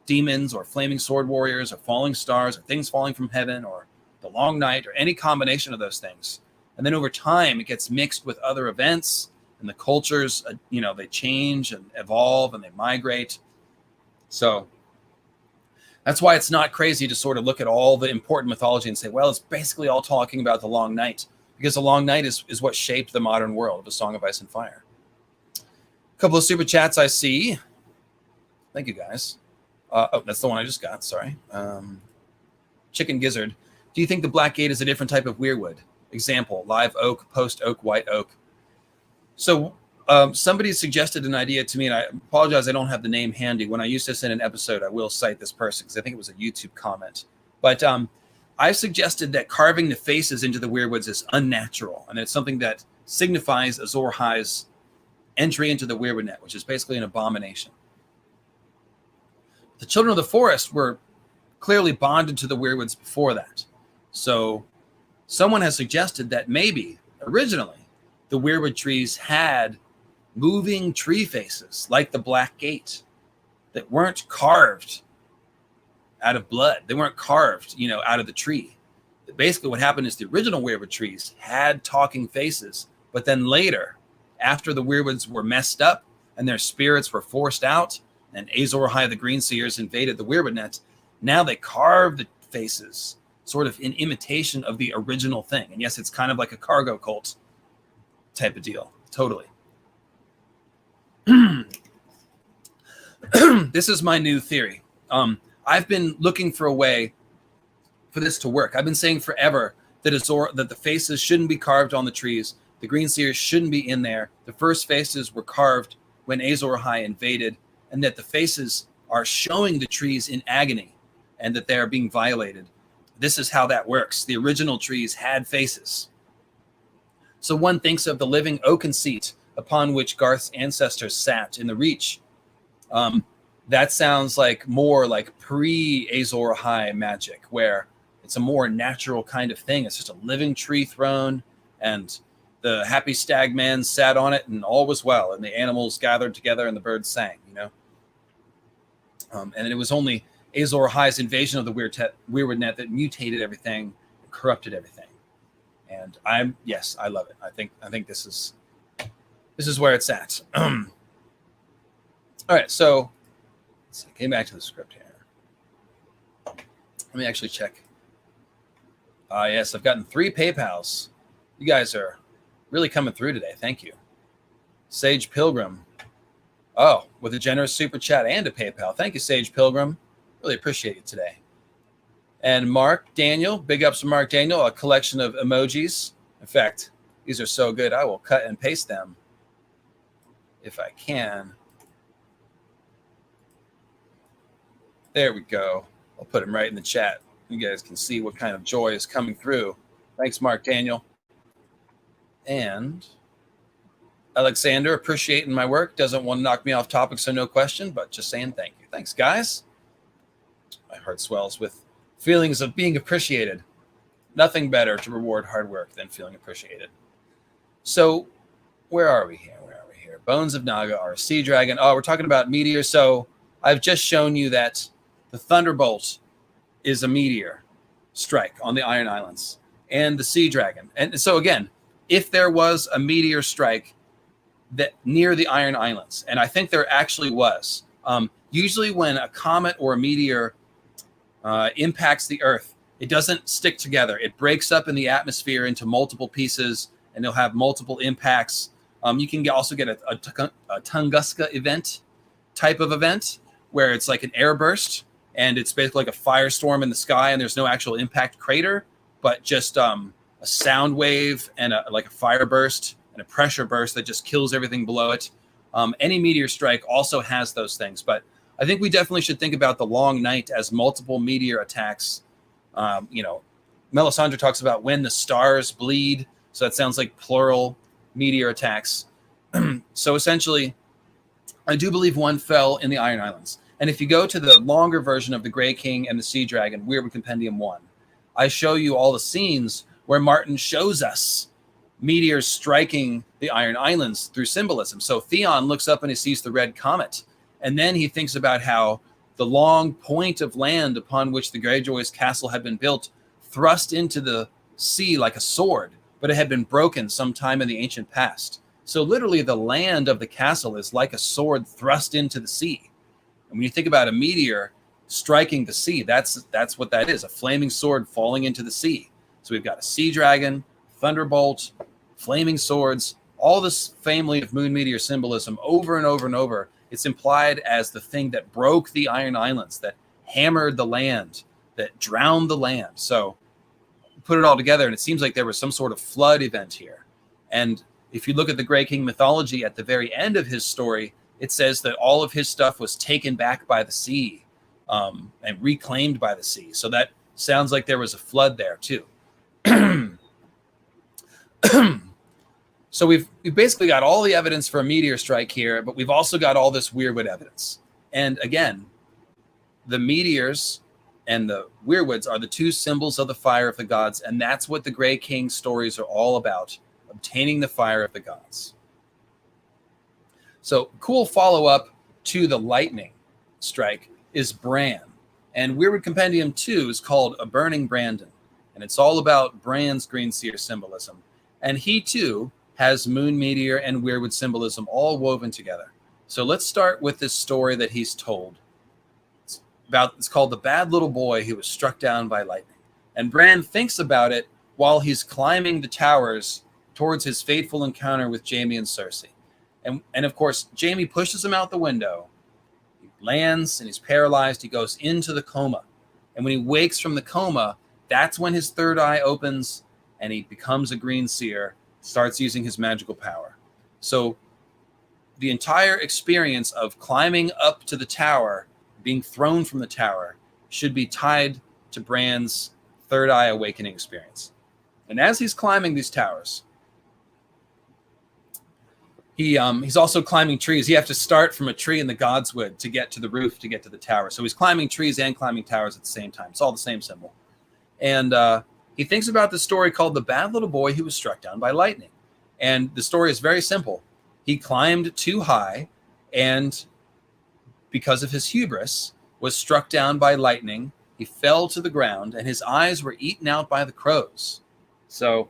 demons or flaming sword warriors or falling stars or things falling from heaven or the Long Night or any combination of those things. And then over time, it gets mixed with other events and the cultures, they change and evolve and they migrate. So that's why it's not crazy to sort of look at all the important mythology and say, well, it's basically all talking about the Long Night, because the Long Night is what shaped the modern world of A Song of Ice and Fire. A couple of super chats I see. Thank you, guys. Oh, that's the one I just got. Sorry. Chicken Gizzard. Do you think the Black Gate is a different type of weirwood? Example, live oak, post oak, white oak. So somebody suggested an idea to me, and I apologize, I don't have the name handy. When I used this in an episode, I will cite this person because I think it was a YouTube comment. But I suggested that carving the faces into the weirwoods is unnatural, and it's something that signifies Azor Ahai's entry into the weirwood net, which is basically an abomination. The children of the forest were clearly bonded to the weirwoods before that. So someone has suggested that maybe originally the weirwood trees had moving tree faces like the Black Gate that weren't carved out of blood. They weren't carved, out of the tree. Basically what happened is the original weirwood trees had talking faces, but then later, after the weirwoods were messed up and their spirits were forced out and Azor Ahai the Green Seers invaded the weirwood net, now they carved the faces sort of in imitation of the original thing. And yes, it's kind of like a cargo cult type of deal. Totally. This is my new theory. I've been looking for a way for this to work. I've been saying forever that that the faces shouldn't be carved on the trees. The Green Seers shouldn't be in there. The first faces were carved when Azor Ahai invaded, and that the faces are showing the trees in agony and that they are being violated. This is how that works. The original trees had faces. So one thinks of the living oaken seat upon which Garth's ancestors sat in the Reach. That sounds like more like pre-Azor Ahai magic, where it's a more natural kind of thing. It's just a living tree throne, and the happy stag man sat on it, and all was well, and the animals gathered together, and the birds sang, And it was only Azor Ahai's invasion of the weirwood net that mutated everything, and corrupted everything. And I love it. I think this is where it's at. All right, so let's see, getting back to the script here. Let me actually check. Yes, I've gotten 3 PayPals. You guys are really coming through today. Thank you. Sage Pilgrim. Oh, with a generous super chat and a PayPal. Thank you, Sage Pilgrim. Really appreciate it today. And Mark Daniel, big ups to Mark Daniel, a collection of emojis. In fact, these are so good, I will cut and paste them if I can. There we go. I'll put them right in the chat. You guys can see what kind of joy is coming through. Thanks, Mark Daniel. And Alexander, appreciating my work. Doesn't want to knock me off topic, so no question, but just saying thank you. Thanks, guys. My heart swells with feelings of being appreciated. Nothing better to reward hard work than feeling appreciated. So where are we here? Bones of Naga are a sea dragon. Oh, we're talking about meteors. So I've just shown you that the Thunderbolt is a meteor strike on the Iron Islands and the sea dragon. And so again, if there was a meteor strike that near the Iron Islands, and I think there actually was, usually when a comet or a meteor impacts the Earth, it doesn't stick together. It breaks up in the atmosphere into multiple pieces, and they'll have multiple impacts. You can also get a Tunguska event type of event where it's like an air burst, and it's basically like a firestorm in the sky, and there's no actual impact crater, but just a sound wave and like a fire burst and a pressure burst that just kills everything below it. Any meteor strike also has those things, but I think we definitely should think about the long night as multiple meteor attacks. Melisandre talks about when the stars bleed, so that sounds like plural meteor attacks. So essentially, I do believe one fell in the Iron Islands. And if you go to the longer version of the Grey King and the Sea Dragon, Weirwood Compendium 1, I show you all the scenes where Martin shows us meteors striking the Iron Islands through symbolism. So Theon looks up and he sees the red comet. And then he thinks about how the long point of land upon which the Greyjoys' castle had been built thrust into the sea like a sword, but it had been broken sometime in the ancient past. So literally the land of the castle is like a sword thrust into the sea. And when you think about a meteor striking the sea, that's what that is, a flaming sword falling into the sea. So we've got a sea dragon, thunderbolt, flaming swords, all this family of moon meteor symbolism over and over and over It's implied as the thing that broke the Iron Islands, that hammered the land, that drowned the land. So put it all together, and it seems like there was some sort of flood event here. And if you look at the Grey King mythology, at the very end of his story, it says that all of his stuff was taken back by the sea and reclaimed by the sea. So that sounds like there was a flood there too. So we've basically got all the evidence for a meteor strike here, but we've also got all this Weirwood evidence. And again, the meteors and the Weirwoods are the two symbols of the fire of the gods, and that's what the Grey King stories are all about, obtaining the fire of the gods. So cool follow-up to the lightning strike is Bran. And Weirwood Compendium 2 is called A Burning Brandon. And it's all about Bran's green seer symbolism. And he too has moon meteor and Weirwood symbolism all woven together. So let's start with this story that he's told. It's called The Bad Little Boy Who Was Struck Down by Lightning. And Bran thinks about it while he's climbing the towers towards his fateful encounter with Jaime and Cersei. And of course, Jaime pushes him out the window. He lands and he's paralyzed. He goes into the coma. And when he wakes from the coma, that's when his third eye opens and he becomes a green seer, starts using his magical power. So the entire experience of climbing up to the tower, being thrown from the tower, should be tied to Bran's third eye awakening experience. And as he's climbing these towers, he's also climbing trees. You have to start from a tree in the Godswood to get to the roof, to get to the tower. So he's climbing trees and climbing towers at the same time. It's all the same symbol. And he thinks about the story called The Bad Little Boy Who Was Struck Down by Lightning. And the story is very simple. He climbed too high and, because of his hubris, was struck down by lightning. He fell to the ground and his eyes were eaten out by the crows. So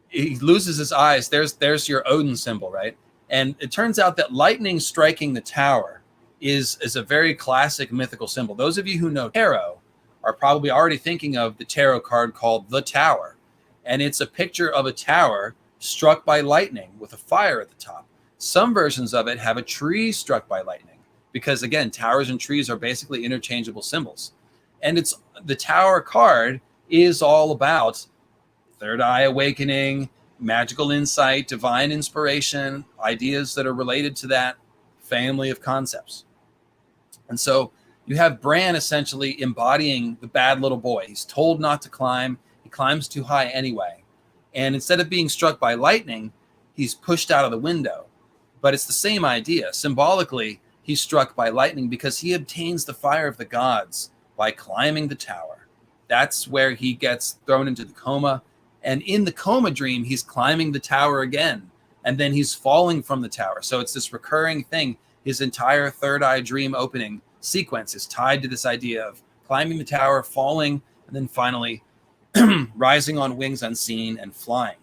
he loses his eyes. There's your Odin symbol, right? And it turns out that lightning striking the tower is a very classic mythical symbol. Those of you who know tarot are probably already thinking of the tarot card called the Tower. And it's a picture of a tower struck by lightning with a fire at the top. Some versions of it have a tree struck by lightning because, again, towers and trees are basically interchangeable symbols. And it's the Tower card is all about third eye awakening, magical insight, divine inspiration, ideas that are related to that family of concepts. And so you have Bran essentially embodying the bad little boy. He's told not to climb. He climbs too high anyway. And instead of being struck by lightning, he's pushed out of the window. But it's the same idea. Symbolically, he's struck by lightning because he obtains the fire of the gods by climbing the tower. That's where he gets thrown into the coma. And in the coma dream, he's climbing the tower again. And then he's falling from the tower. So it's this recurring thing. His entire third eye dream opening sequence is tied to this idea of climbing the tower, falling, and then finally rising on wings unseen and flying.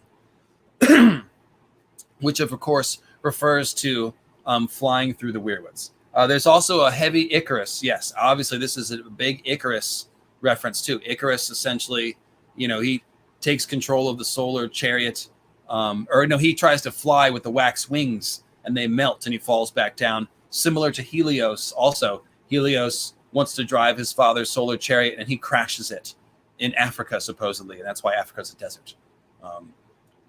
Which, of course, refers to flying through the Weirwoods. There's also a heavy Icarus. Yes, obviously this is a big Icarus reference too. Icarus essentially, he takes control of the solar chariot. He tries to fly with the wax wings and they melt and he falls back down. Similar to Helios also. Helios wants to drive his father's solar chariot and he crashes it in Africa supposedly, and that's why Africa's a desert.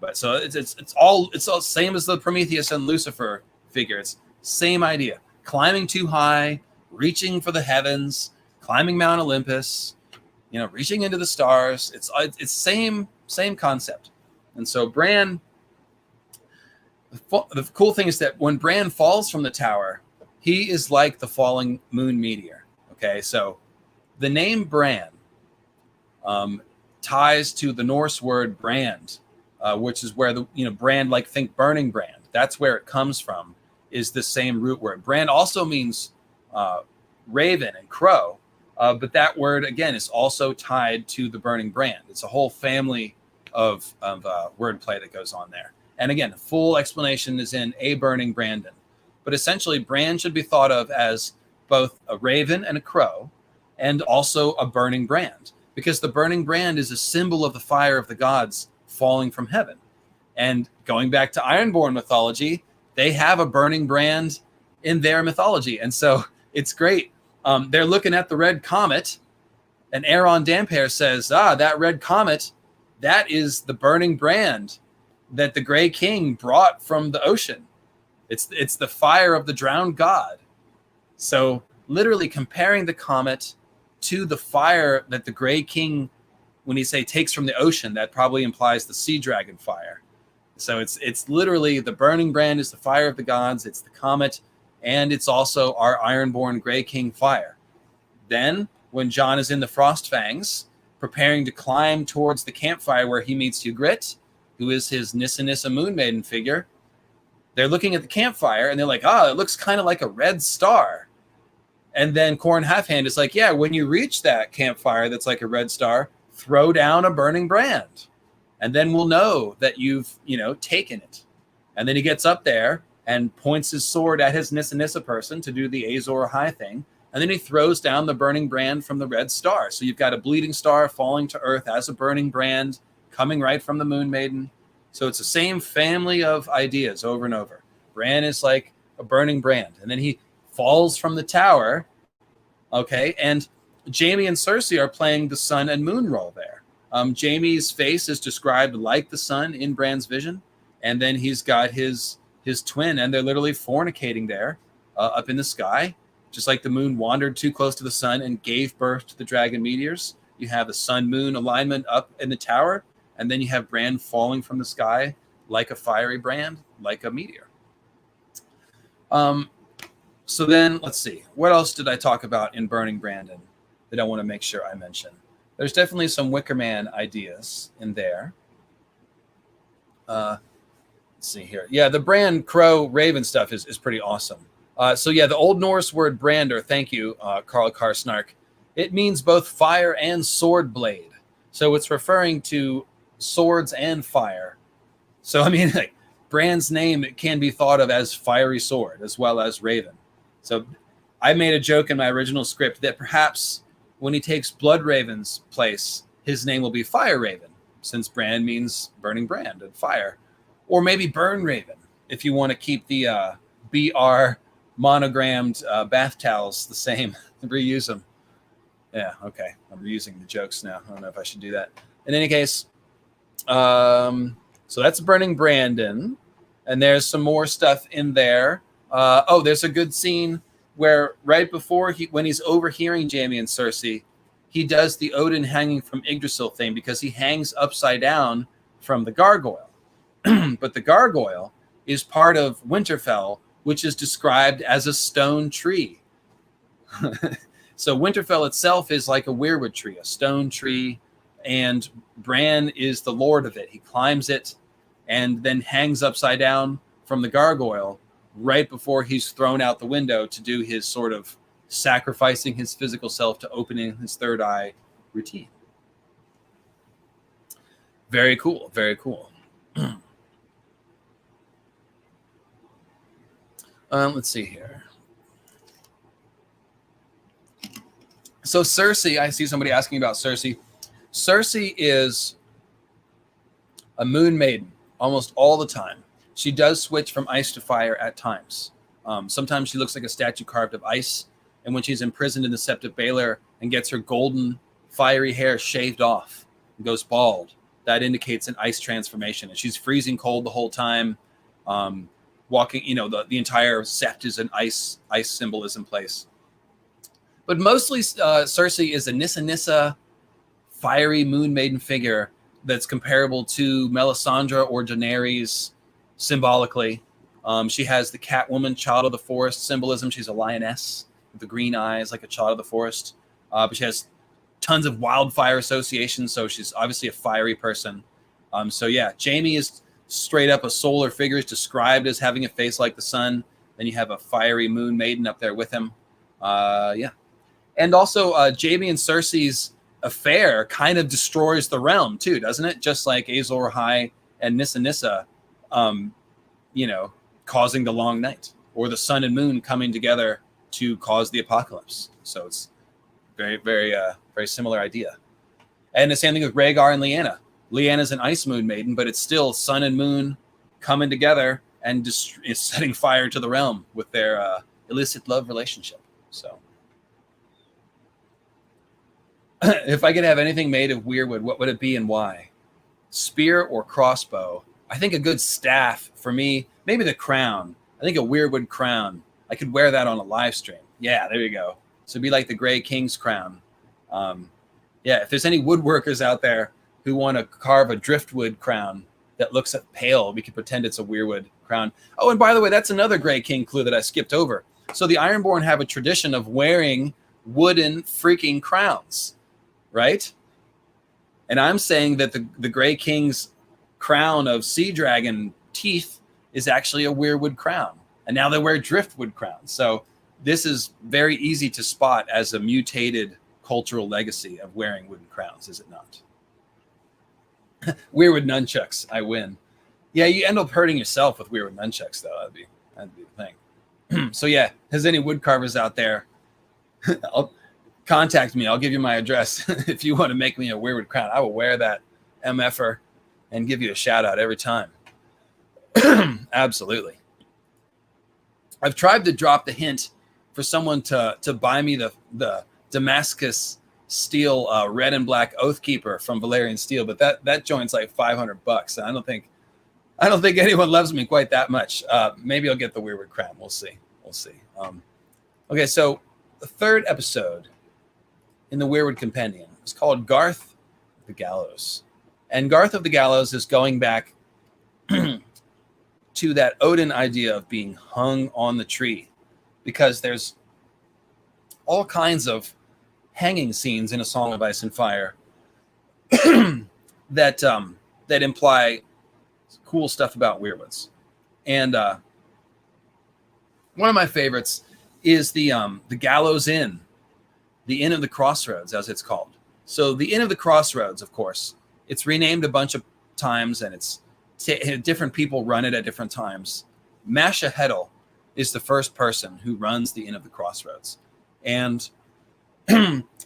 But so it's all same as the Prometheus and Lucifer figure. It's same idea. Climbing too high, reaching for the heavens, climbing Mount Olympus, reaching into the stars. It's same concept. And so Bran, the cool thing is that when Bran falls from the tower, he is like the falling moon meteor. Okay, so the name Bran ties to the Norse word brand, which is where the brand, like think burning brand. That's where it comes from. Is the same root word. Brand also means raven and crow, but that word again is also tied to the burning brand. It's a whole family of wordplay that goes on there. And again, full explanation is in A Burning Brandon. But essentially, brand should be thought of as both a raven and a crow, and also a burning brand, because the burning brand is a symbol of the fire of the gods falling from heaven. And going back to Ironborn mythology, they have a burning brand in their mythology. And so it's great. They're looking at the red comet, and Aaron Dampere says, that red comet, that is the burning brand that the Grey King brought from the ocean. It's the fire of the drowned god. So literally comparing the comet to the fire that the Grey King, when he say takes from the ocean, that probably implies the sea dragon fire. So it's literally the burning brand is the fire of the gods. It's the comet, and it's also our Ironborn Grey King fire. Then when Jon is in the Frostfangs, preparing to climb towards the campfire where he meets Ygritte, who is his Nissa Nissa Moon Maiden figure, they're looking at the campfire and they're like, it looks kind of like a red star. And then Corn Halfhand is like, yeah, when you reach that campfire that's like a red star, throw down a burning brand. And then we'll know that you've, taken it. And then he gets up there and points his sword at his Nissa Nissa person to do the Azor Ahai thing. And then he throws down the burning brand from the red star. So you've got a bleeding star falling to earth as a burning brand coming right from the Moon Maiden. So it's the same family of ideas over and over. Bran is like a burning brand. And then he falls from the tower. Okay. And Jaime and Cersei are playing the sun and moon role there. Jaime's face is described like the sun in Bran's vision. And then he's got his twin, and they're literally fornicating there up in the sky. Just like the moon wandered too close to the sun and gave birth to the dragon meteors. You have the sun-moon alignment up in the tower, and then you have Bran falling from the sky like a fiery brand, like a meteor. So then, let's see. What else did I talk about in Burning Brandon that I want to make sure I mention? There's definitely some Wicker Man ideas in there. Let's see here. Yeah, the Bran, Crow, Raven stuff is pretty awesome. So yeah, the Old Norse word brander, thank you, Carl Karsnark. It means both fire and sword blade. So it's referring to swords and fire. So, I mean, like, Bran's name can be thought of as Fiery Sword as well as Raven. So I made a joke in my original script that perhaps when he takes Blood Raven's place, his name will be Fire Raven, since Bran means burning brand and fire. Or maybe Burn Raven, if you want to keep the BR monogrammed bath towels the same, reuse them. Yeah, okay. I'm reusing the jokes now. I don't know if I should do that. In any case, so that's Burning Brandon, and there's some more stuff in there. There's a good scene where right before when he's overhearing Jaime and Cersei, he does the Odin hanging from Yggdrasil thing because he hangs upside down from the gargoyle. But the gargoyle is part of Winterfell, which is described as a stone tree. So Winterfell itself is like a weirwood tree, a stone tree, and Bran is the lord of it. He climbs it and then hangs upside down from the gargoyle right before he's thrown out the window to do his sort of sacrificing his physical self to opening his third eye routine. Very cool, very cool. Let's see here. So Cersei, I see somebody asking about Cersei. Cersei is a moon maiden almost all the time. She does switch from ice to fire at times. Sometimes she looks like a statue carved of ice. And when she's imprisoned in the Sept of Baelor and gets her golden, fiery hair shaved off and goes bald, that indicates an ice transformation. And she's freezing cold the whole time. Walking, the entire Sept is an ice symbolism place. But mostly Cersei is a Nissa Nissa fiery moon maiden figure that's comparable to Melisandre or Daenerys symbolically. She has the Catwoman, Child of the Forest symbolism. She's a lioness with the green eyes like a Child of the Forest. But she has tons of wildfire associations, so she's obviously a fiery person. So yeah, Jaime is straight up a solar figure, is described as having a face like the sun. Then you have a fiery moon maiden up there with him. Yeah. And also, Jaime and Cersei's affair kind of destroys the realm too, doesn't it? Just like Azor Ahai and Nissa Nissa, causing the long night, or the sun and moon coming together to cause the apocalypse. So it's very, very, very similar idea. And the same thing with Rhaegar and Lyanna. Lyanna's an ice moon maiden, but it's still sun and moon coming together and is setting fire to the realm with their illicit love relationship. So if I could have anything made of weirwood, what would it be and why? Spear or crossbow? I think a good staff for me, maybe the crown. I think a weirwood crown. I could wear that on a live stream. Yeah, there you go. So it'd be like the Grey King's crown. Yeah, if there's any woodworkers out there who want to carve a driftwood crown that looks pale, we could pretend it's a weirwood crown. Oh, and by the way, that's another Grey King clue that I skipped over. So the Ironborn have a tradition of wearing wooden freaking crowns, right? And I'm saying that the Grey King's crown of sea dragon teeth is actually a weirwood crown. And now they wear driftwood crowns. So this is very easy to spot as a mutated cultural legacy of wearing wooden crowns, is it not? Weirwood nunchucks, I win. Yeah, you end up hurting yourself with weirwood nunchucks, though. That'd be the thing. So yeah, has any wood carvers out there? Contact me. I'll give you my address if you want to make me a weirwood crown. I will wear that MFer and give you a shout out every time. Absolutely. I've tried to drop the hint for someone to buy me the Damascus steel red and black Oathkeeper from Valerian Steel, but that joint's like $500. And I don't think anyone loves me quite that much. Maybe I'll get the weirwood crown. We'll see. Okay, so the third episode in the Weirwood Compendium is called Garth of the Gallows. And Garth of the Gallows is going back to that Odin idea of being hung on the tree, because there's all kinds of hanging scenes in A Song of Ice and Fire that imply cool stuff about Weirwoods. And one of my favorites is the Gallows Inn, the Inn of the Crossroads, as it's called. So the Inn of the Crossroads, of course, it's renamed a bunch of times, and it's different people run it at different times. Masha Heddle is the first person who runs the Inn of the Crossroads. And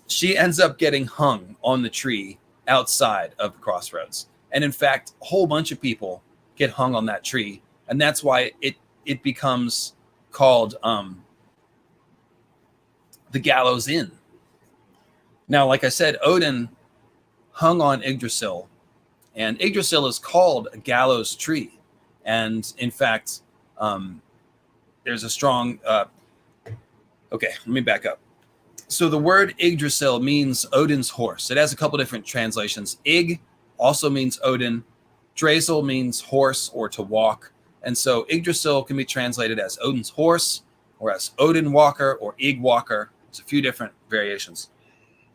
she ends up getting hung on the tree outside of the Crossroads. And in fact, a whole bunch of people get hung on that tree. And that's why it becomes called the Gallows Inn. Now, like I said, Odin hung on Yggdrasil. And Yggdrasil is called a gallows tree. And in fact, there's a strong... okay, let me back up. So the word Yggdrasil means Odin's horse. It has a couple different translations. Ig also means Odin. Drasil means horse or to walk. And so Yggdrasil can be translated as Odin's horse, or as Odin Walker, or Ig Walker. There's a few different variations.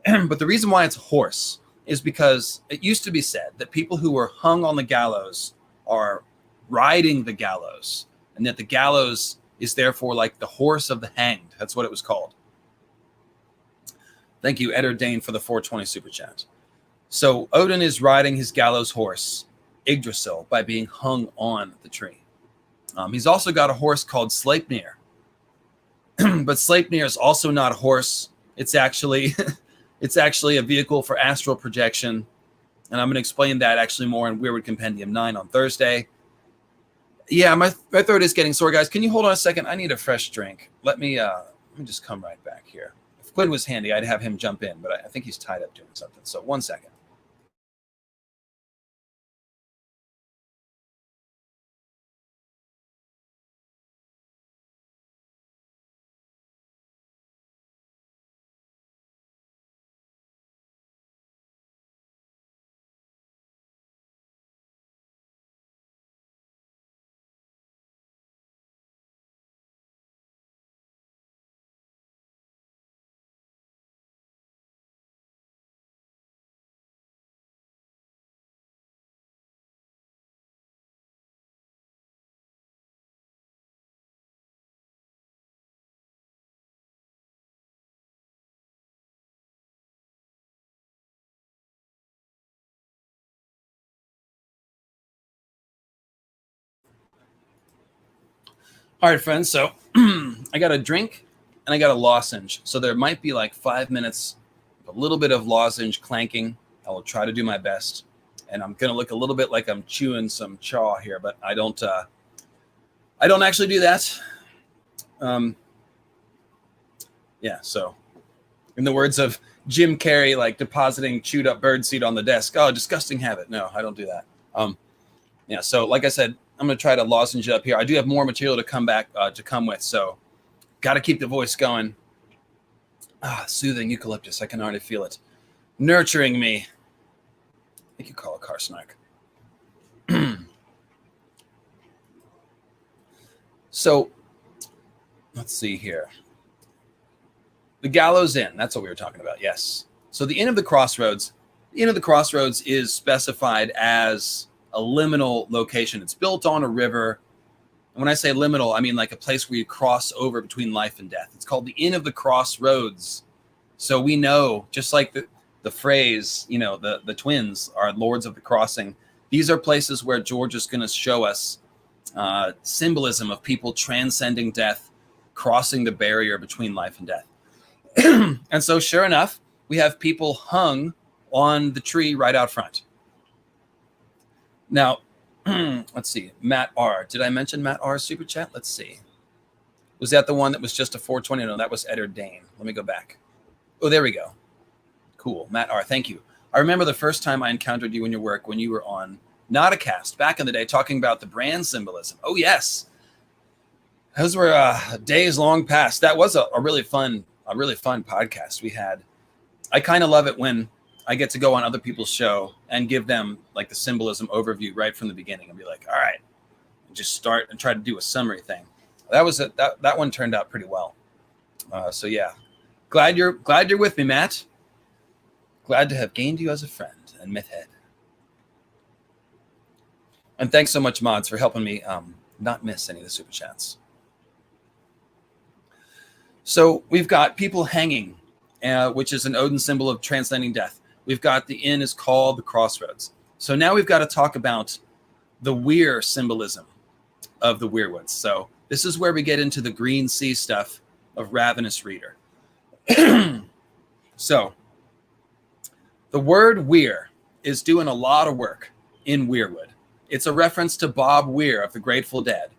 But the reason why it's a horse is because it used to be said that people who were hung on the gallows are riding the gallows, and that the gallows is therefore like the horse of the hanged. That's what it was called. Thank you, Eder Dane, for the 420 super chat. So Odin is riding his gallows horse, Yggdrasil, by being hung on the tree. He's also got a horse called Sleipnir. But Sleipnir is also not a horse. It's actually a vehicle for astral projection. And I'm going to explain that actually more in Weirwood Compendium 9 on Thursday. Yeah, my throat is getting sore, guys. Can you hold on a second? I need a fresh drink. Let me just come right back here. If Quinn was handy, I'd have him jump in, but I think he's tied up doing something. So 1 second. All right, friends. So I got a drink and I got a lozenge. So there might be like 5 minutes, a little bit of lozenge clanking. I will try to do my best. And I'm going to look a little bit like I'm chewing some chaw here, but I don't I don't actually do that. Yeah, so in the words of Jim Carrey, like depositing chewed up birdseed on the desk. Oh, disgusting habit. No, I don't do that. Yeah, so like I said, I'm going to try to lozenge it up here. I do have more material to come with, so got to keep the voice going. Soothing eucalyptus. I can already feel it. Nurturing me. I think you call it car snark. So, let's see here. The Gallows Inn. That's what we were talking about. Yes. So the Inn of the Crossroads. The Inn of the Crossroads is specified as a liminal location. It's built on a river. And when I say liminal, I mean like a place where you cross over between life and death. It's called the Inn of the Crossroads. So we know, just like the phrase, the twins are lords of the crossing. These are places where George is going to show us symbolism of people transcending death, crossing the barrier between life and death. And so sure enough, we have people hung on the tree right out front. Now, let's see. Matt R. Did I mention Matt R's super chat? Let's see. Was that the one that was just a 420? No, that was Eddard Dane. Let me go back. Oh, there we go. Cool. Matt R. Thank you. I remember the first time I encountered you in your work when you were on Nauticast back in the day talking about the brand symbolism. Oh, yes. Those were days long past. That was a really fun podcast we had. I kind of love it when I get to go on other people's show and give them like the symbolism overview right from the beginning and be like, all right, just start and try to do a summary thing. That one turned out pretty well. So yeah, glad you're with me, Matt. Glad to have gained you as a friend and Mythhead. And thanks so much, mods, for helping me not miss any of the super chats. So we've got people hanging, which is an Odin symbol of transcending death. We've got the inn is called the Crossroads. So now we've got to talk about the Weir symbolism of the Weirwoods. So this is where we get into the green sea stuff of Ravenous Reader. So the word Weir is doing a lot of work in Weirwood. It's a reference to Bob Weir of the Grateful Dead.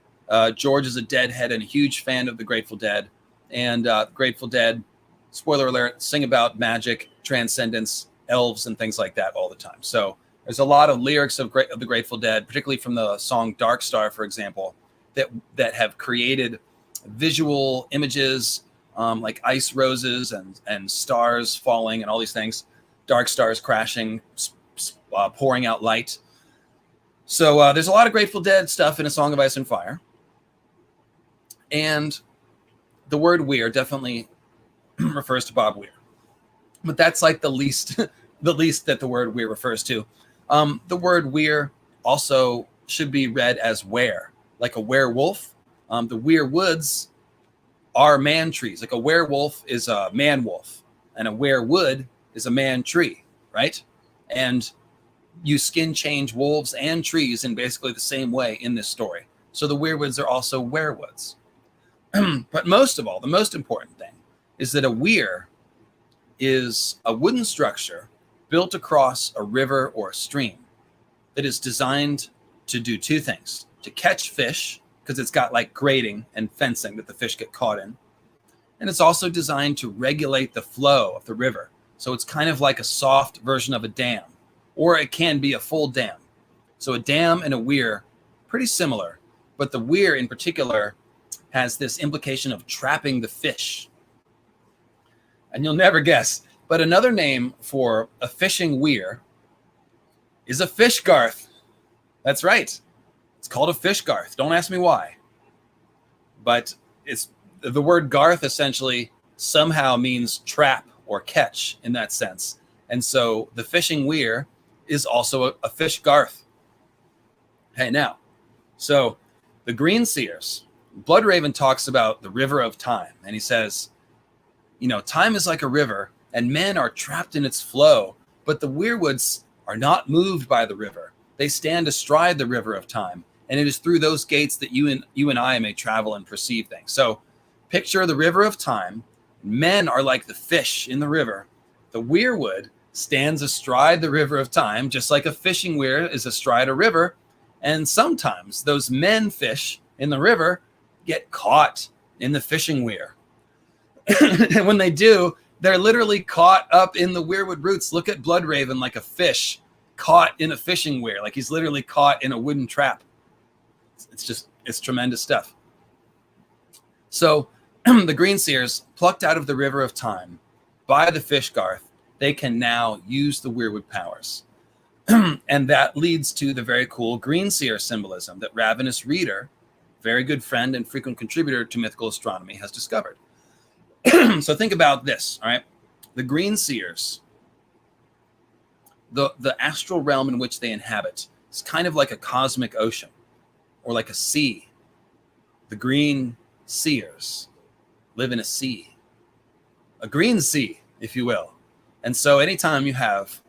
George is a Deadhead and a huge fan of the Grateful Dead. And Grateful Dead, spoiler alert, sing about magic, transcendence, elves, and things like that all the time. So there's a lot of lyrics of the Grateful Dead, particularly from the song Dark Star, for example, that have created visual images like ice roses and stars falling and all these things, dark stars crashing, pouring out light. So there's a lot of Grateful Dead stuff in A Song of Ice and Fire. And the word Weir definitely refers to Bob Weir. But that's like the least that the word Weir refers to. The word Weir also should be read as were, like a werewolf. The Weirwoods are man trees. Like a werewolf is a man wolf, and a weirwood is a man tree, right? And you skin change wolves and trees in basically the same way in this story. So the Weirwoods are also werewoods. But most of all, the most important thing is that a weir is a wooden structure built across a river or a stream that is designed to do two things: to catch fish, because it's got like grating and fencing that the fish get caught in. And it's also designed to regulate the flow of the river. So it's kind of like a soft version of a dam, or it can be a full dam. So a dam and a weir, pretty similar, but the weir in particular has this implication of trapping the fish. And you'll never guess, but another name for a fishing weir is a fish garth. That's right. It's called a fish garth. Don't ask me why. But it's the word garth essentially somehow means trap or catch in that sense. And so the fishing weir is also a fish garth. Hey, now, so the Green Seers, Bloodraven talks about the river of time, and he says, time is like a river, and men are trapped in its flow, but the Weirwoods are not moved by the river. They stand astride the river of time, and it is through those gates that you and I may travel and perceive things. So picture the river of time. Men are like the fish in the river. The Weirwood stands astride the river of time, just like a fishing weir is astride a river, and sometimes those men fish in the river get caught in the fishing weir. And when they do, they're literally caught up in the Weirwood roots. Look at Bloodraven like a fish caught in a fishing weir. Like he's literally caught in a wooden trap. It's tremendous stuff. So the Greenseers, plucked out of the River of Time by the Fishgarth, they can now use the Weirwood powers. And that leads to the very cool Greenseer symbolism that Ravenous Reader, very good friend and frequent contributor to Mythical Astronomy, has discovered. So think about this, all right? The Greenseers, the astral realm in which they inhabit, is kind of like a cosmic ocean or like a sea. The Green Seers live in a sea, a green sea, if you will. And so anytime you have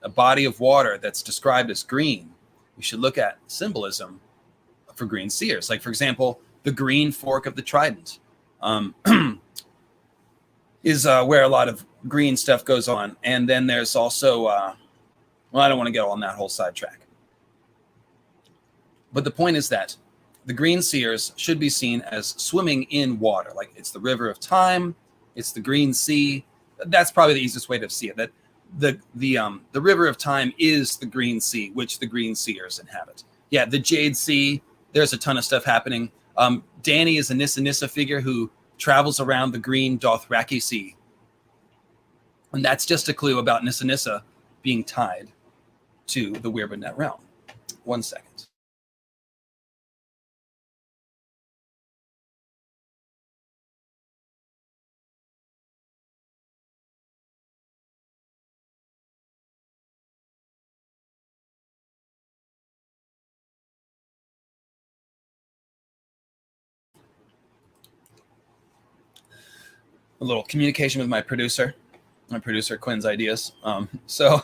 a body of water that's described as green, you should look at symbolism for Green Seers. Like, for example, the green fork of the trident is where a lot of green stuff goes on. And then there's also, well, I don't want to go on that whole sidetrack. But the point is that the Green Seers should be seen as swimming in water. Like it's the River of Time, it's the Green Sea. That's probably the easiest way to see it. That the River of Time is the Green Sea, which the Green Seers inhabit. Yeah, the Jade Sea. There's a ton of stuff happening. Dany is a Nissa Nissa figure who travels around the green Dothraki Sea. And that's just a clue about Nissa Nissa being tied to the Weirwood Net realm. 1 second. A little communication with my producer Quinn's ideas. So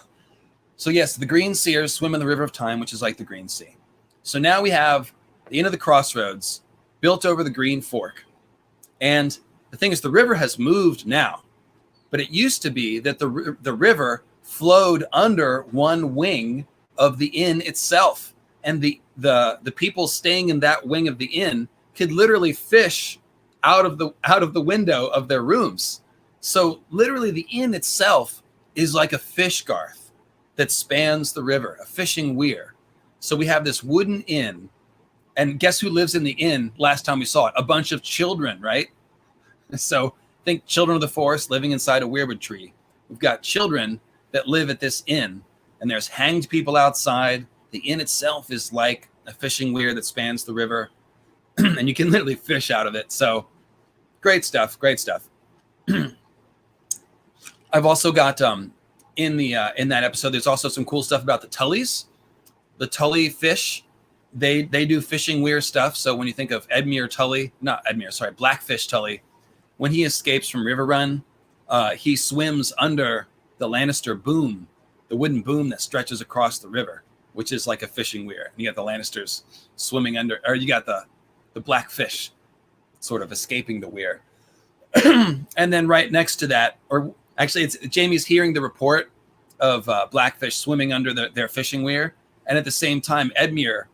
yes, the Green Seers swim in the River of Time, which is like the Green Sea. So now we have the Inn of the Crossroads built over the Green Fork. And the thing is, the river has moved now, but it used to be that the river flowed under one wing of the inn itself. And the people staying in that wing of the inn could literally fish out of the window of their rooms. So literally the inn itself is like a fish garth that spans the river, a fishing weir. So we have this wooden inn, and guess who lives in the inn last time we saw it? A bunch of children, right? So think Children of the Forest living inside a weirwood tree. We've got children that live at this inn, and there's hanged people outside. The inn itself is like a fishing weir that spans the river, and you can literally fish out of it. So great stuff. I've also got in that episode, there's also some cool stuff about the Tullys. The Tully fish, they do fishing weir stuff. So when you think of Blackfish Tully, when he escapes from Riverrun, he swims under the Lannister boom, the wooden boom that stretches across the river, which is like a fishing weir. And you got the Lannisters swimming under, or you got the Blackfish sort of escaping the weir. And then right next to that, or actually it's Jamie's hearing the report of Blackfish swimming under their fishing weir. And at the same time, Edmure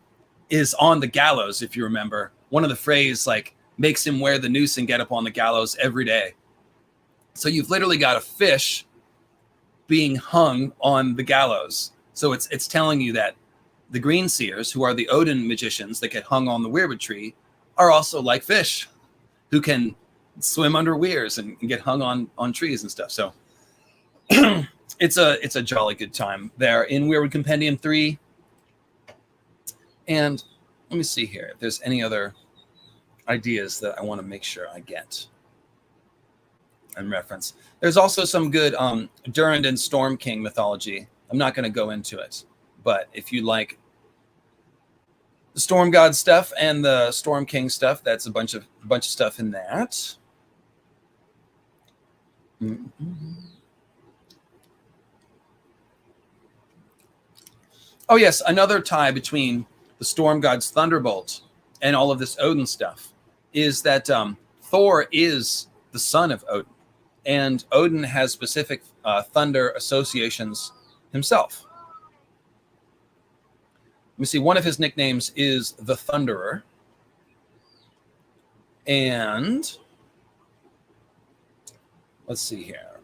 is on the gallows, if you remember. One of the phrase like makes him wear the noose and get up on the gallows every day. So you've literally got a fish being hung on the gallows. So it's telling you that the Green Seers, who are the Odin magicians that get hung on the Weirwood tree, are also like fish who can swim under weirs and get hung on trees and stuff. So it's a jolly good time there in Weirwood Compendium 3. And let me see here if there's any other ideas that I want to make sure I get and reference. There's also some good Durrand Storm King mythology. I'm not going to go into it, but if you like the Storm God stuff and the Storm King stuff, that's a bunch of stuff in that. Mm-hmm. Oh yes, another tie between the Storm God's Thunderbolt and all of this Odin stuff is that Thor is the son of Odin, and Odin has specific thunder associations himself. Let me see, one of his nicknames is the Thunderer. And let's see here.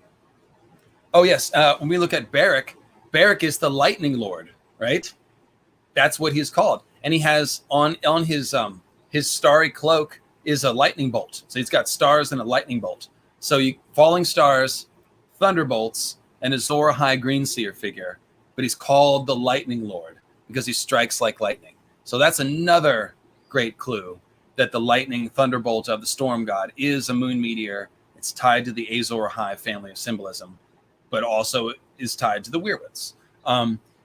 Oh, yes. When we look at Barrick, Barrick is the lightning lord, right? That's what he's called. And he has on his starry cloak is a lightning bolt. So he's got stars and a lightning bolt. So falling stars, thunderbolts, and Azor Ahai Greenseer figure. But he's called the lightning lord because he strikes like lightning. So that's another great clue that the lightning thunderbolt of the storm god is a moon meteor. It's tied to the Azor Ahai family of symbolism, but also is tied to the Weirwoods.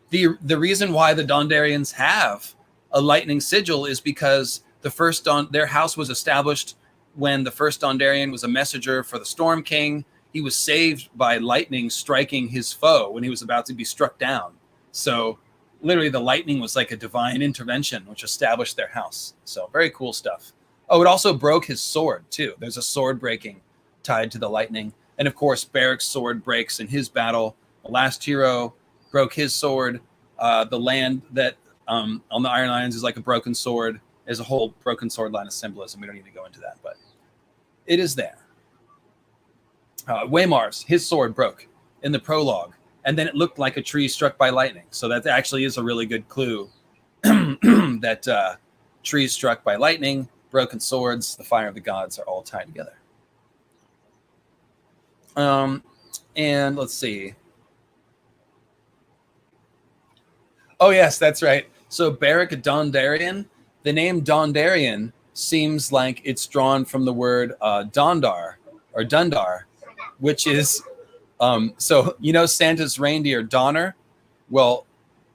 The reason why the Dondarrions have a lightning sigil is because their house was established when the first Dondarrion was a messenger for the Storm King. He was saved by lightning striking his foe when he was about to be struck down. So literally the lightning was like a divine intervention, which established their house. So very cool stuff. Oh, it also broke his sword too. There's a sword breaking tied to the lightning. And of course, Barrick's sword breaks in his battle. The last hero broke his sword. The land that on the Iron Islands is like a broken sword. There's a whole broken sword line of symbolism. We don't need to go into that, but it is there. Waymar's, his sword broke in the prologue, and then it looked like a tree struck by lightning. So that actually is a really good clue that trees struck by lightning, broken swords, the fire of the gods are all tied together. And let's see. Oh, yes, that's right. So Barrick Dondarrion, the name Dondarrion seems like it's drawn from the word Dondar or Dundar, which is, so you know Santa's reindeer Donner? Well,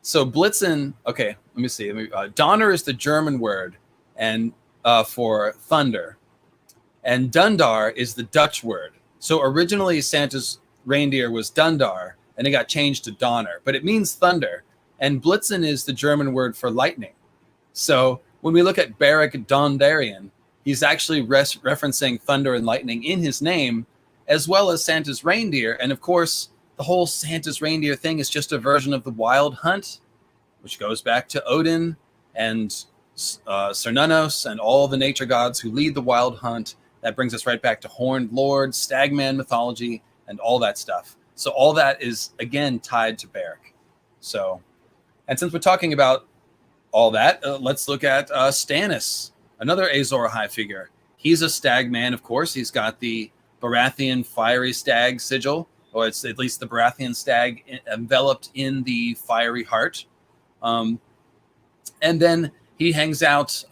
so Blitzen, okay, let me see. Donner is the German word and for thunder. And Dundar is the Dutch word. So originally Santa's reindeer was Dundar, and it got changed to Donner, but it means thunder. And Blitzen is the German word for lightning. So when we look at Barrick Dondarrion, he's actually referencing thunder and lightning in his name, as well as Santa's reindeer. And of course, the whole Santa's reindeer thing is just a version of the Wild Hunt, which goes back to Odin and Cernunnos and all the nature gods who lead the Wild Hunt. That brings us right back to Horned Lord, Stagman mythology, and all that stuff. So all that is, again, tied to Barrick. So, and since we're talking about all that, let's look at Stannis, another Azor Ahai figure. He's a stag man, of course. He's got the Baratheon fiery stag sigil, or it's at least the Baratheon stag enveloped in the fiery heart. And then he hangs out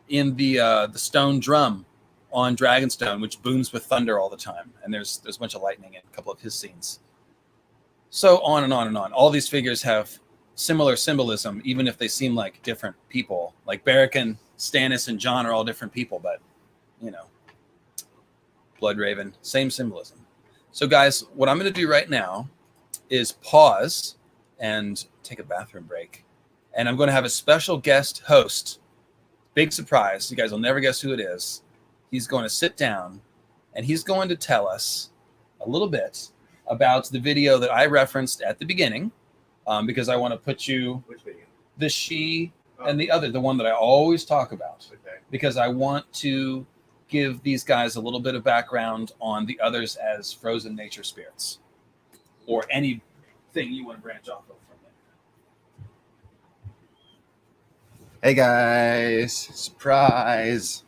in the stone drum on Dragonstone, which booms with thunder all the time. And there's a bunch of lightning in a couple of his scenes. So on and on and on. All these figures have similar symbolism, even if they seem like different people. Like Barrick and Stannis and Jon are all different people, but, you know, Bloodraven, same symbolism. So guys, what I'm going to do right now is pause and take a bathroom break. And I'm going to have a special guest host. Big surprise. You guys will never guess who it is. He's going to sit down and he's going to tell us a little bit about the video that I referenced at the beginning, because I want to put you, Which video? the she and the other, the one that I always talk about, Okay. because I want to give these guys a little bit of background on the others as frozen nature spirits, or anything you want to branch off of from there. Hey guys, surprise.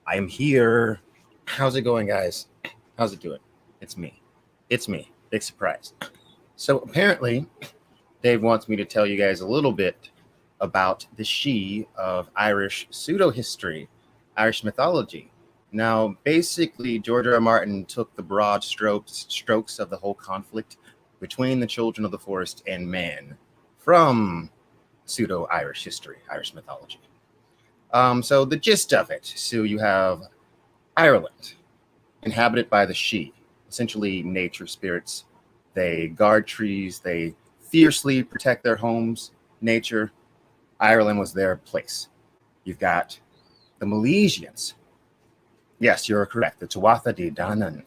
I am here. How's it going, guys? How's it doing? It's me. Big surprise. So apparently, Dave wants me to tell you guys a little bit about the she of Irish pseudo-history, Irish mythology. Now, basically, George R. R. Martin took the broad strokes of the whole conflict between the children of the forest and man from pseudo-Irish history, Irish mythology. So the gist of it, so you have Ireland, inhabited by the she, essentially nature spirits. They guard trees, they fiercely protect their homes, nature. Ireland was their place. You've got the Milesians. Yes, you're correct, the Tuatha De Danann.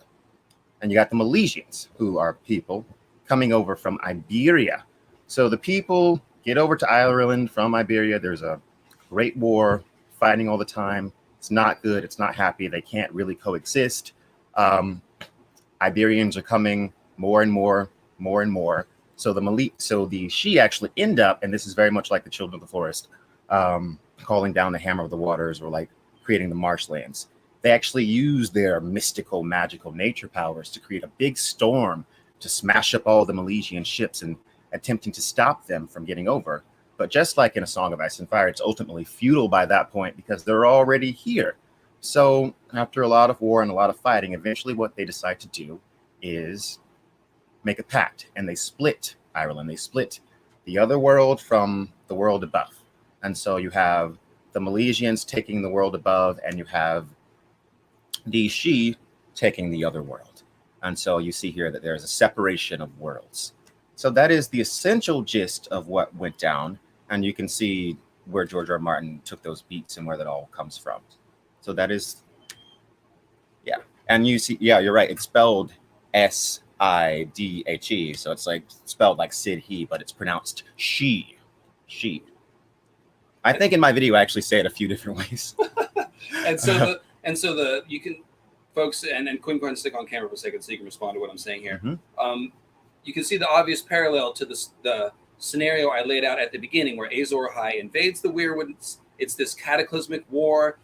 And you got the Milesians, who are people coming over from Iberia. So the people get over to Ireland from Iberia. There's a great war, fighting all the time. It's not good. It's not happy. They can't really coexist. Iberians are coming more and more. So the She actually end up, and this is very much like the Children of the Forest, calling down the Hammer of the Waters, or like creating the marshlands. They actually use their mystical, magical nature powers to create a big storm to smash up all the Milesian ships and attempting to stop them from getting over. But just like in A Song of Ice and Fire, it's ultimately futile by that point because they're already here. So after a lot of war and a lot of fighting, eventually what they decide to do is make a pact, and they split Ireland. They split the other world from the world above. And so you have the Milesians taking the world above, and you have the She taking the other world. And so you see here that there's a separation of worlds. So that is the essential gist of what went down. And you can see where George R. R. Martin took those beats and where that all comes from. So that is, yeah. And you see, yeah, you're right. It's spelled Sidhe. So it's like spelled like Sid he, but it's pronounced she. She. I think in my video I actually say it a few different ways. and so the you can, folks, and Quinn, go ahead and stick on camera for a second so you can respond to what I'm saying here. Mm-hmm. You can see the obvious parallel to the scenario I laid out at the beginning, where Azor Ahai invades the Weirwoods. It's this cataclysmic war,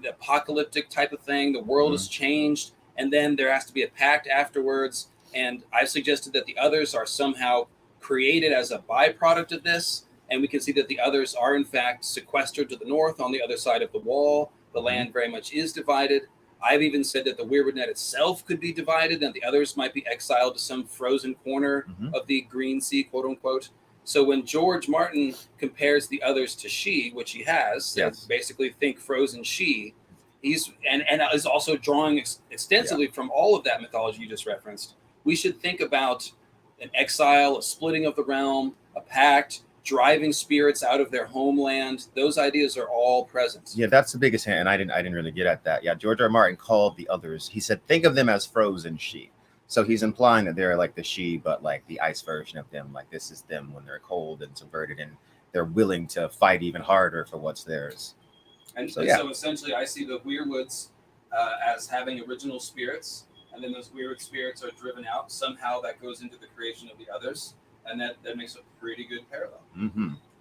the apocalyptic type of thing. The world has changed, and then there has to be a pact afterwards. And I've suggested that the others are somehow created as a byproduct of this. And we can see that the others are, in fact, sequestered to the north on the other side of the wall. The land very much is divided. I've even said that the Weirwood net itself could be divided, and the others might be exiled to some frozen corner of the Green Sea, quote unquote. So when George Martin compares the others to She, which he has, basically think frozen She, he's and is also drawing extensively from all of that mythology you just referenced. We should think about an exile, a splitting of the realm, a pact, driving spirits out of their homeland. Those ideas are all present. Yeah, that's the biggest hint, and I didn't really get at that. Yeah, George R. R. Martin called the others. He said, think of them as frozen She. So he's implying that they're like the She, but like the ice version of them. Like this is them when they're cold and subverted, and they're willing to fight even harder for what's theirs. And so essentially, I see the Weirwoods as having original spirits, and then those Weirwood spirits are driven out. Somehow that goes into the creation of the others. And that makes a pretty good parallel.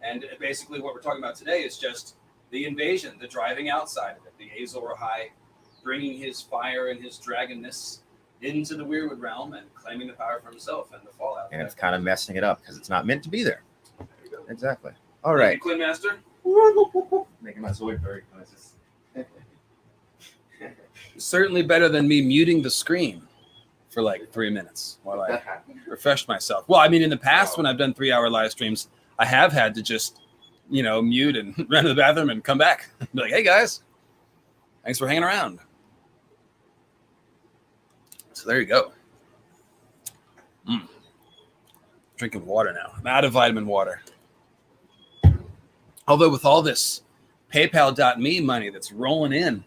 And basically what we're talking about today is just the invasion, the driving outside of it, the Azor Ahai bringing his fire and his dragonness into the Weirwood realm and claiming the power for himself, and the fallout. And it's kind of messing it up because it's not meant to be there. There you go. Exactly. All right. Thank you, Quinn Master. Making my Zoid very nice. Certainly better than me muting the screen for like 3 minutes while I refreshed myself. Well, I mean, in the past, when I've done 3-hour live streams, I have had to just, mute and run to the bathroom and come back. Be like, hey guys, thanks for hanging around. So there you go. Drinking water now. I'm out of vitamin water. Although with all this PayPal.me money that's rolling in,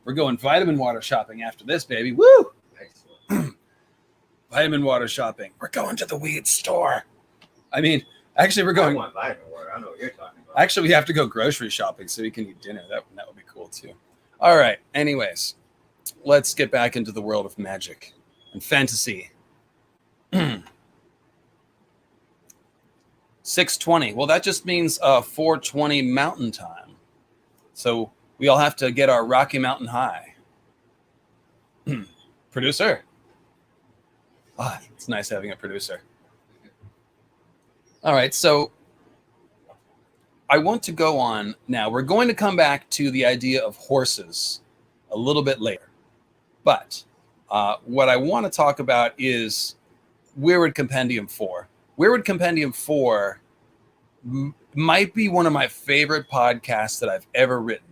we're going vitamin water shopping after this, baby. Woo! Vitamin water shopping. We're going to the weed store. I mean, actually, we're going. I want vitamin water. I know what you're talking about. Actually, we have to go grocery shopping so we can eat dinner. That would be cool too. All right. Anyways, let's get back into the world of magic and fantasy. 6:20. Well, that just means 4:20 Mountain Time. So we all have to get our Rocky Mountain High. Producer. It's nice having a producer. All right, so I want to go on now. We're going to come back to the idea of horses a little bit later. But what I want to talk about is Weirwood Compendium 4. Weirwood Compendium 4 might be one of my favorite podcasts that I've ever written,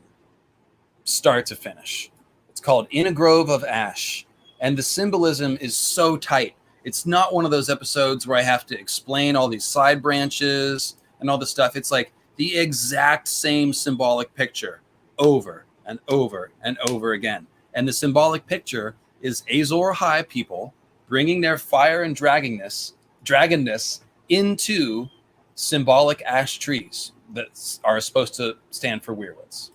start to finish. It's called In a Grove of Ash. And the symbolism is so tight. It's not one of those episodes where I have to explain all these side branches and all this stuff. It's like the exact same symbolic picture over and over and over again. And the symbolic picture is Azor Ahai people bringing their fire and dragonness into symbolic ash trees that are supposed to stand for Weirwoods.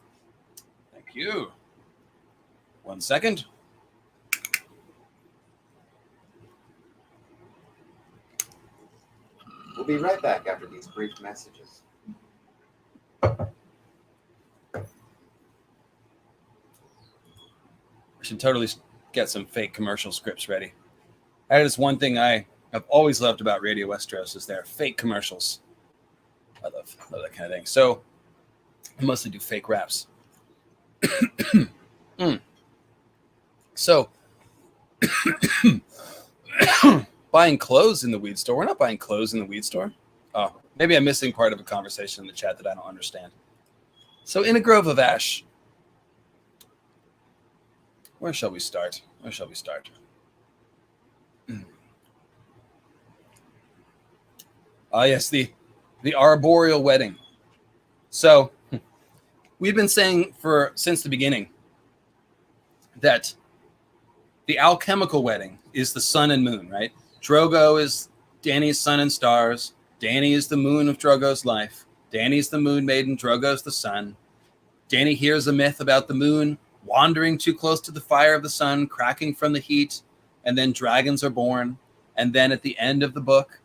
Thank you. 1 second. We'll be right back after these brief messages. I should totally get some fake commercial scripts ready. That is one thing I've always loved about Radio Westeros is their fake commercials. I love that kind of thing. So I mostly do fake raps. So buying clothes in the weed store. We're not buying clothes in the weed store. Oh, maybe I'm missing part of a conversation in the chat that I don't understand. So in a grove of ash, where shall we start? Yes, the arboreal wedding. So we've been saying since the beginning that the alchemical wedding is the sun and moon, right? Drogo is Dany's sun and stars. Dany is the moon of Drogo's life. Dany's the moon maiden. Drogo's the sun. Dany hears a myth about the moon wandering too close to the fire of the sun, cracking from the heat, and then dragons are born. And then at the end of the book,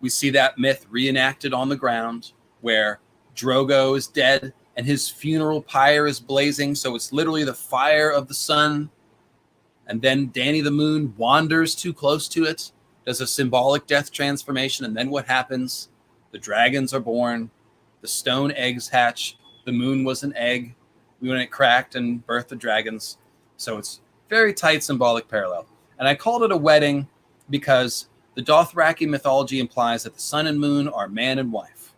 we see that myth reenacted on the ground where Drogo is dead and his funeral pyre is blazing. So it's literally the fire of the sun. And then Dany the moon wanders too close to it, does a symbolic death transformation. And then what happens? The dragons are born. The stone eggs hatch. The moon was an egg when it cracked and birthed the dragons. So it's very tight symbolic parallel. And I called it a wedding because the Dothraki mythology implies that the sun and moon are man and wife.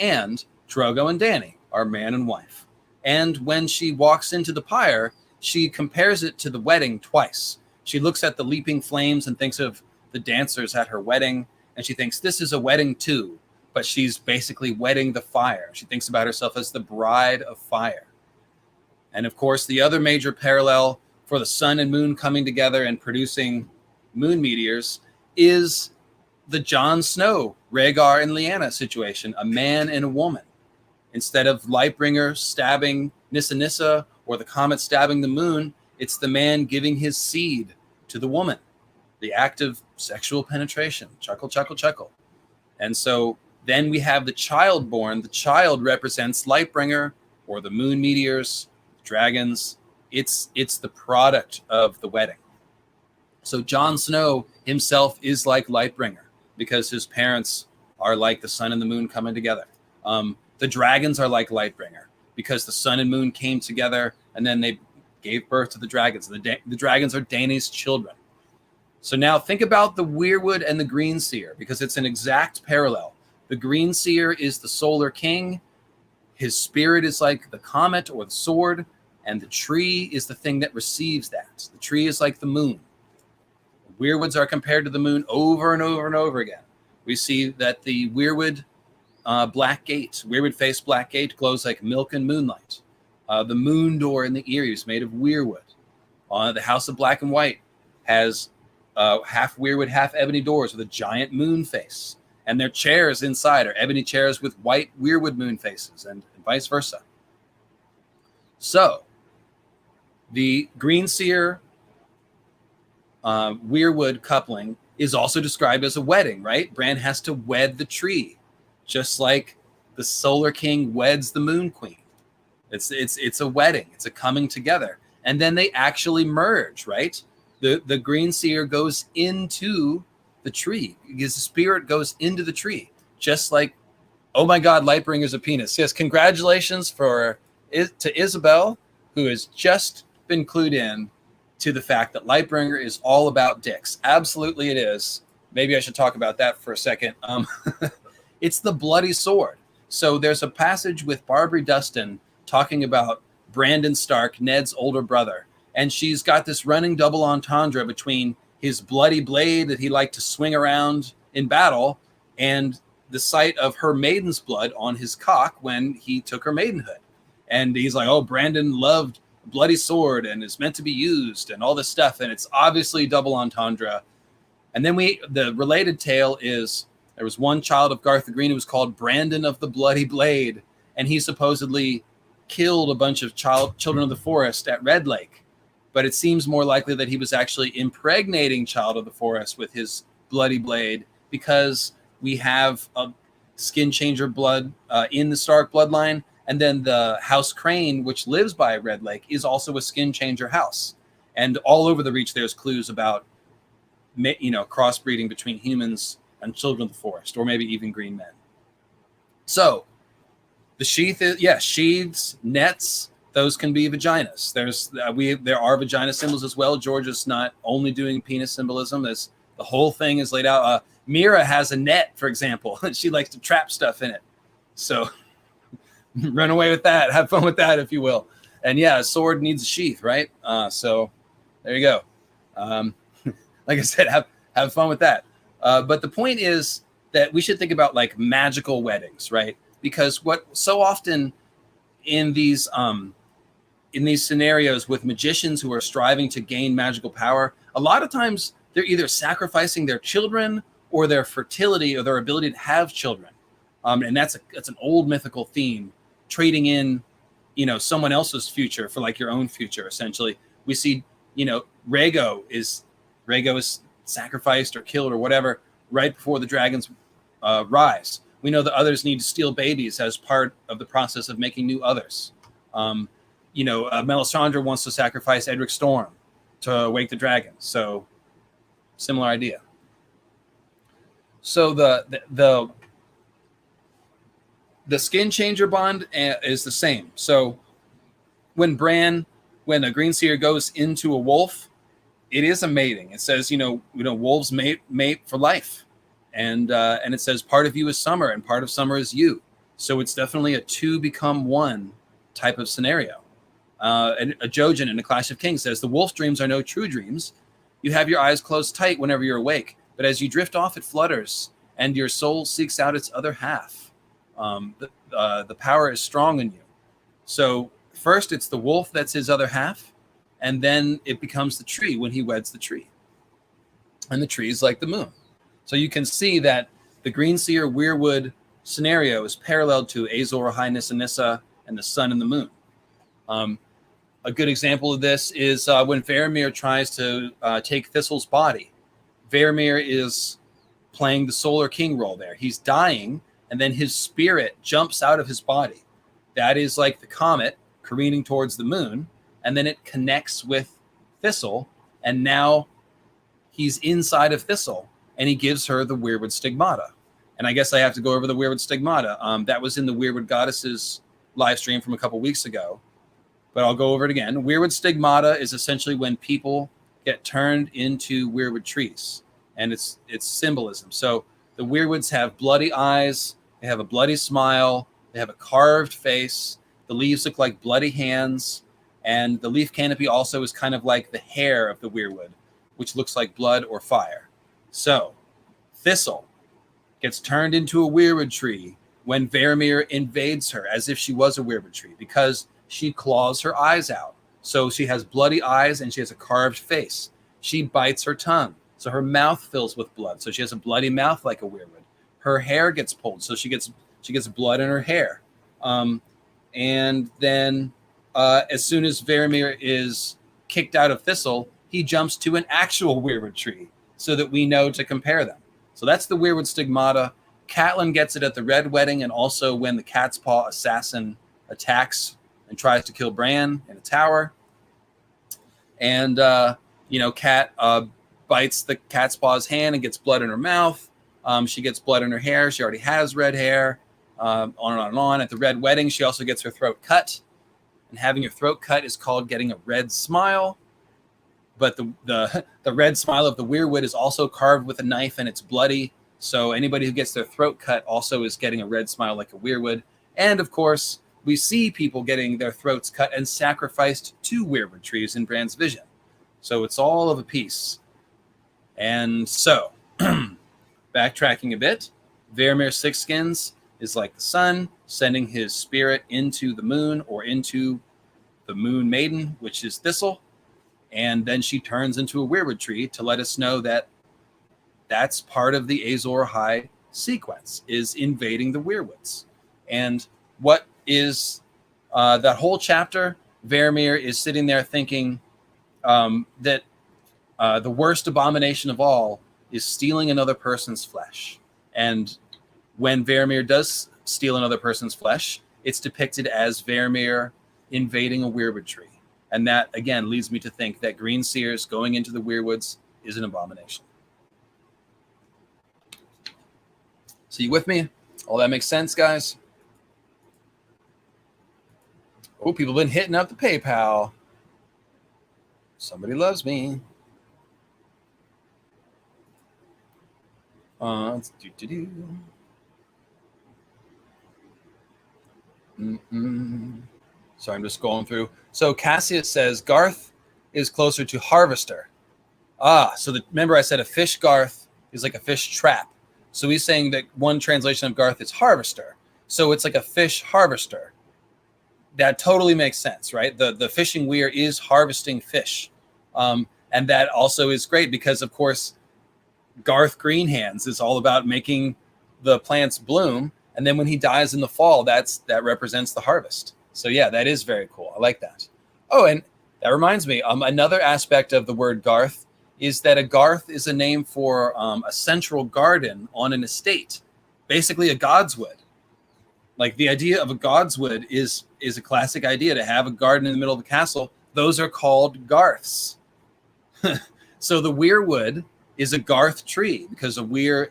And Drogo and Dany are man and wife. And when she walks into the pyre, she compares it to the wedding twice. She looks at the leaping flames and thinks of the dancers at her wedding, and she thinks this is a wedding too, but she's basically wedding the fire. She thinks about herself as the bride of fire. And of course, the other major parallel for the sun and moon coming together and producing moon meteors is the Jon Snow, Rhaegar and Lyanna situation, a man and a woman. Instead of Lightbringer stabbing Nissa Nissa or the comet stabbing the moon, it's the man giving his seed to the woman. The act of sexual penetration. Chuckle, chuckle, chuckle. And so then we have the child born. The child represents Lightbringer or the moon meteors, dragons. It's the product of the wedding. So Jon Snow himself is like Lightbringer because his parents are like the sun and the moon coming together. The dragons are like Lightbringer because the sun and moon came together and then they gave birth to the dragons. The dragons are Dany's children. So now think about the Weirwood and the Green Seer because it's an exact parallel. The Green Seer is the solar king. His spirit is like the comet or the sword, and the tree is the thing that receives that. The tree is like the moon. Weirwoods are compared to the moon over and over and over again. We see that the Weirwood Black Gate, Weirwood face Black Gate glows like milk and moonlight. The moon door in the Eyrie is made of Weirwood. The House of Black and White has half Weirwood, half ebony doors with a giant moon face. And their chairs inside are ebony chairs with white Weirwood moon faces and vice versa. So the Green Seer Weirwood coupling is also described as a wedding, right? Bran has to wed the tree, just like the Solar King weds the Moon Queen. It's a wedding. It's a coming together. And then they actually merge, right? The Green Seer goes into the tree. His spirit goes into the tree, just like, oh my God, Lightbringer's a penis. Yes, congratulations to Isabel, who has just been clued in to the fact that Lightbringer is all about dicks. Absolutely it is. Maybe I should talk about that for a second. It's the bloody sword. So there's a passage with Barbary Dustin talking about Brandon Stark, Ned's older brother. And she's got this running double entendre between his bloody blade that he liked to swing around in battle and the sight of her maiden's blood on his cock when he took her maidenhood. And he's like, oh, Brandon loved bloody sword and is meant to be used and all this stuff. And it's obviously double entendre. And then the related tale is there was one child of Garth the Green who was called Brandon of the Bloody Blade. And he supposedly killed a bunch of children of the forest at Red Lake. but it seems more likely that he was actually impregnating Child of the Forest with his bloody blade, because we have a skin changer blood in the Stark bloodline, and then the House Crane, which lives by Red Lake, is also a skin changer house. And all over the Reach, there's clues about, crossbreeding between humans and Children of the Forest, or maybe even green men. So the sheath is, sheaths, nets, those can be vaginas. There are vagina symbols as well. George is not only doing penis symbolism. There's the whole thing is laid out. Mira has a net, for example. She likes to trap stuff in it. So run away with that. Have fun with that, if you will. And yeah, a sword needs a sheath, right? So there you go. Like I said, have fun with that. But the point is that we should think about like magical weddings, right? Because what so often in these scenarios with magicians who are striving to gain magical power, a lot of times they're either sacrificing their children or their fertility or their ability to have children. And that's an old mythical theme, trading in, someone else's future for like your own future. Essentially, we see, Rhaego is sacrificed or killed or whatever right before the dragons rise. We know that others need to steal babies as part of the process of making new others. Melisandre wants to sacrifice Edric Storm to wake the dragon. So similar idea. So the skin changer bond is the same. So when a green seer goes into a wolf, it is a mating. It says, wolves mate for life. And it says part of you is summer and part of summer is you. So it's definitely a two become one type of scenario. And a Jojen in the Clash of Kings says the wolf dreams are no true dreams. You have your eyes closed tight whenever you're awake, but as you drift off, it flutters and your soul seeks out its other half. The power is strong in you. So first it's the wolf that's his other half, and then it becomes the tree when he weds the tree. And the tree is like the moon. So you can see that the Green Seer Weirwood scenario is parallel to Azor, Ahai, Nissa, and the sun and the moon. A good example of this is when Varamir tries to take Thistle's body. Varamir is playing the Solar King role there. He's dying, and then his spirit jumps out of his body. That is like the comet careening towards the moon, and then it connects with Thistle, and now he's inside of Thistle, and he gives her the Weirwood Stigmata. And I guess I have to go over the Weirwood Stigmata. That was in the Weirwood Goddesses live stream from a couple weeks ago, but I'll go over it again. Weirwood Stigmata is essentially when people get turned into Weirwood trees, and it's symbolism. So the Weirwoods have bloody eyes, they have a bloody smile, they have a carved face, the leaves look like bloody hands, and the leaf canopy also is kind of like the hair of the Weirwood, which looks like blood or fire. So Thistle gets turned into a Weirwood tree when Varamir invades her as if she was a Weirwood tree, because she claws her eyes out. So she has bloody eyes and she has a carved face. She bites her tongue, so her mouth fills with blood. So she has a bloody mouth like a Weirwood. Her hair gets pulled, so she gets blood in her hair. And then as soon as Varamir is kicked out of Thistle, he jumps to an actual Weirwood tree so that we know to compare them. So that's the Weirwood Stigmata. Catelyn gets it at the Red Wedding, and also when the Cat's Paw assassin attacks and tries to kill Bran in a tower. And, Cat bites the Cat's Paw's hand and gets blood in her mouth. She gets blood in her hair. She already has red hair. On and on and on. At the Red Wedding, she also gets her throat cut. And having your throat cut is called getting a red smile. But the red smile of the Weirwood is also carved with a knife, and it's bloody. So anybody who gets their throat cut also is getting a red smile like a Weirwood. And, of course, we see people getting their throats cut and sacrificed to Weirwood trees in Bran's vision. So it's all of a piece. And so, backtracking a bit, Varamir Sixskins is like the sun, sending his spirit into the moon or into the moon maiden, which is Thistle. And then she turns into a Weirwood tree to let us know that that's part of the Azor Ahai sequence, is invading the Weirwoods. And what is that whole chapter? Varamir is sitting there thinking, that the worst abomination of all is stealing another person's flesh. And when Vermeer does steal another person's flesh, it's depicted as Vermeer invading a weirwood tree. And that, again, leads me to think that green seers going into the weirwoods is an abomination. So you with me? All that makes sense, guys? Oh, people have been hitting up the PayPal. Somebody loves me. Let's do. So I'm just going through. So Cassius says Garth is closer to harvester. So remember I said a fish Garth is like a fish trap. So he's saying that one translation of Garth is harvester. So it's like a fish harvester. That totally makes sense, right? The fishing weir is harvesting fish. And that also is great because, of course, Garth Greenhands is all about making the plants bloom. And then when he dies in the fall, that represents the harvest. So yeah, that is very cool. I like that. Oh, and that reminds me, another aspect of the word Garth is that a garth is a name for a central garden on an estate, basically a godswood. Like the idea of a godswood is a classic idea, to have a garden in the middle of the castle. Those are called garths. So the weirwood is a garth tree because a weir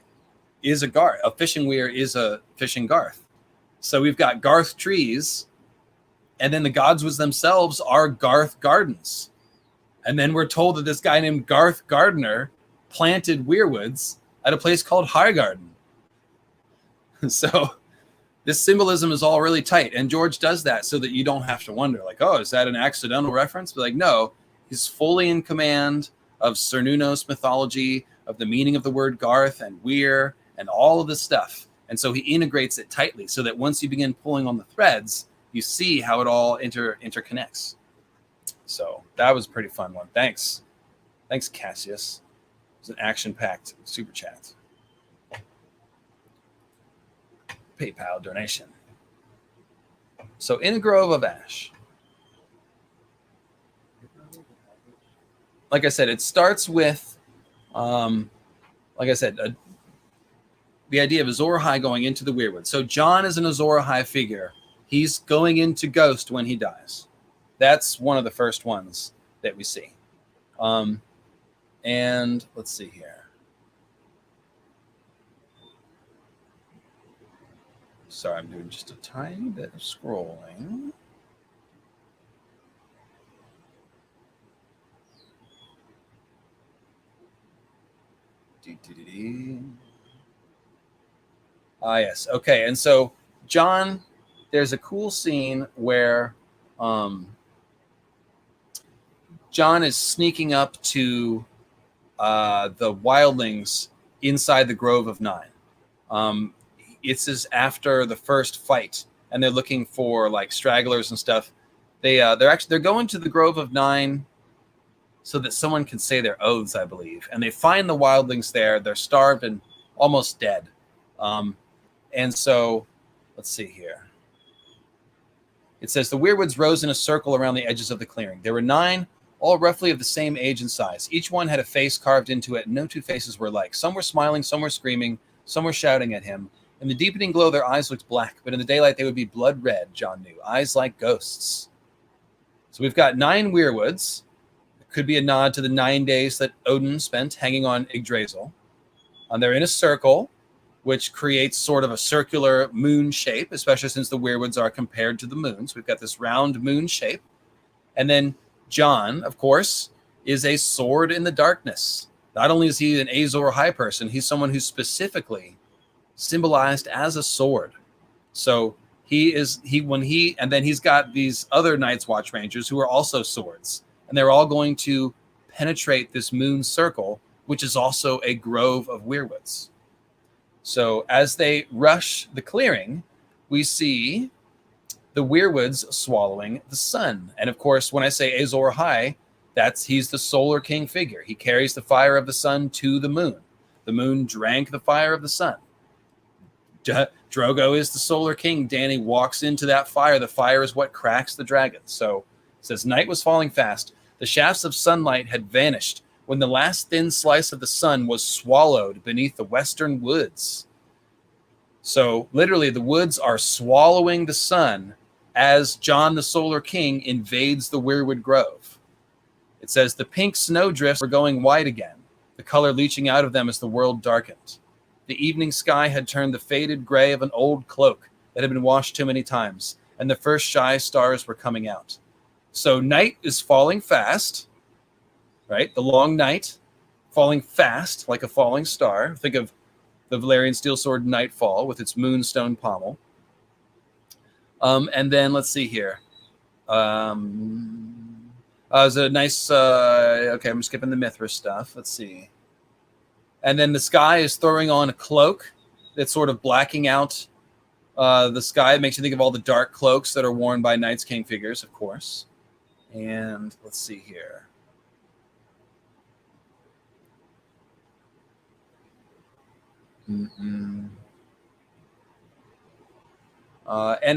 is a garth. A fishing weir is a fishing garth. So we've got garth trees, and then the godswoods themselves are garth gardens. And then we're told that this guy named Garth Gardner planted weirwoods at a place called Highgarden. So this symbolism is all really tight. And George does that so that you don't have to wonder, like, oh, is that an accidental reference? But like, no, he's fully in command of Cernunnos mythology, of the meaning of the word Garth and Weir and all of this stuff. And so he integrates it tightly so that once you begin pulling on the threads, you see how it all interconnects. So that was a pretty fun one. Thanks, Cassius. It was an action-packed super chat. PayPal donation. So in a grove of ash. Like I said, it starts with, like I said, the idea of Azor Ahai going into the Weirwood. So John is an Azor Ahai figure. He's going into Ghost when he dies. That's one of the first ones that we see. And let's see here. Sorry, I'm doing just a tiny bit of scrolling. Yes. Okay. And so John, there's a cool scene where John is sneaking up to the wildlings inside the Grove of Nine. It's as after the first fight, and they're looking for like stragglers and stuff. They're going to the Grove of Nine so that someone can say their oaths, I believe. And they find the wildlings there. They're starved and almost dead. And so, let's see here. It says, the Weirwoods rose in a circle around the edges of the clearing. There were 9, all roughly of the same age and size. Each one had a face carved into it, and no two faces were alike. Some were smiling, some were screaming, some were shouting at him. In the deepening glow, their eyes looked black, but in the daylight, they would be blood red, John knew. Eyes like ghosts. So we've got 9 Weirwoods. It could be a nod to the 9 days that Odin spent hanging on Yggdrasil. They're in a circle, which creates sort of a circular moon shape, especially since the Weirwoods are compared to the moon. So we've got this round moon shape. And then John, of course, is a sword in the darkness. Not only is he an Azor Ahai person, he's someone who's specifically symbolized as a sword. So and then he's got these other Night's Watch Rangers who are also swords. And they're all going to penetrate this moon circle, which is also a grove of Weirwoods. So as they rush the clearing, we see the Weirwoods swallowing the sun. And of course, when I say Azor Ahai, he's the solar king figure. He carries the fire of the sun to the moon. The moon drank the fire of the sun. Drogo is the solar king. Dany walks into that fire. The fire is what cracks the dragon. So it says night was falling fast. The shafts of sunlight had vanished when the last thin slice of the sun was swallowed beneath the western woods. So literally the woods are swallowing the sun as Jon the Solar King invades the Weirwood Grove. It says the pink snowdrifts were going white again, the color leaching out of them as the world darkened. The evening sky had turned the faded gray of an old cloak that had been washed too many times, and the first shy stars were coming out. So night is falling fast, right? The long night, falling fast like a falling star. Think of the Valyrian steel sword Nightfall with its moonstone pommel. And then let's see here. There's a nice, okay, I'm skipping the Mithras stuff. Let's see. And then the sky is throwing on a cloak that's sort of blacking out the sky. It makes you think of all the dark cloaks that are worn by Night's King figures, of course. And let's see here. And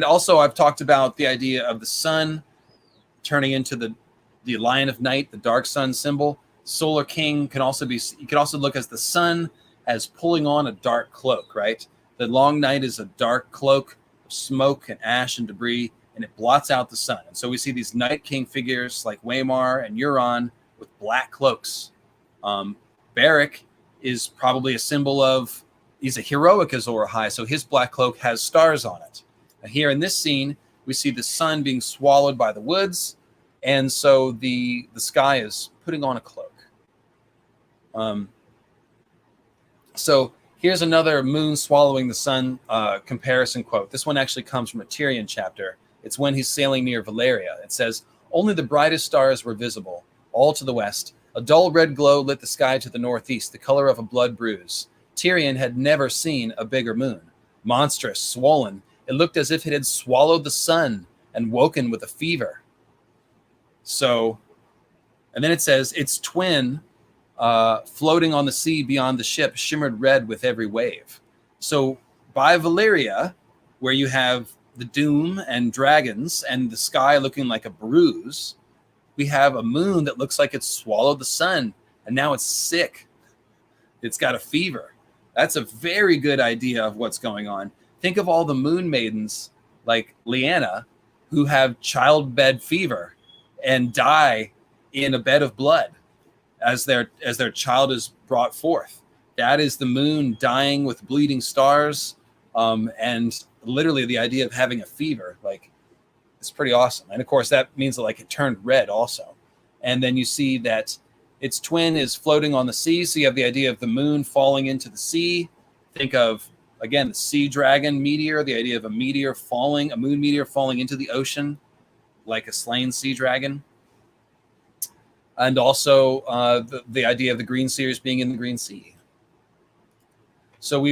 also I've talked about the idea of the sun turning into the Lion of Night, the dark sun symbol. Solar King can also be, you can also look as the sun as pulling on a dark cloak, right? The long night is a dark cloak of smoke and ash and debris, and it blots out the sun. And so we see these Night King figures like Waymar and Euron with black cloaks. Barrick is probably a symbol of, he's a heroic Azor Ahai, so his black cloak has stars on it. And here in this scene, we see the sun being swallowed by the woods, and so the sky is putting on a cloak. So here's another moon swallowing the sun comparison quote. This one actually comes from a Tyrion chapter. It's when he's sailing near Valeria. It says, "Only the brightest stars were visible, all to the west. A dull red glow lit the sky to the northeast, the color of a blood bruise. Tyrion had never seen a bigger moon. Monstrous, swollen, it looked as if it had swallowed the sun and woken with a fever." So, and then it says, its twin floating on the sea beyond the ship shimmered red with every wave. So by Valeria, where you have the doom and dragons and the sky looking like a bruise, we have a moon that looks like it's swallowed the sun, and now it's sick. It's got a fever. That's a very good idea of what's going on. Think of all the moon maidens like Lyanna who have childbed fever and die in a bed of blood as their child is brought forth. That is the moon dying with bleeding stars, and literally the idea of having a fever. Like, it's pretty awesome. And of course that means that, like, it turned red also. And then you see that its twin is floating on the sea, so you have the idea of the moon falling into the sea. Think of, again, the sea dragon meteor, the idea of a meteor falling, a moon meteor falling into the ocean like a slain sea dragon. And also the idea of the Green Seers being in the Green Sea. So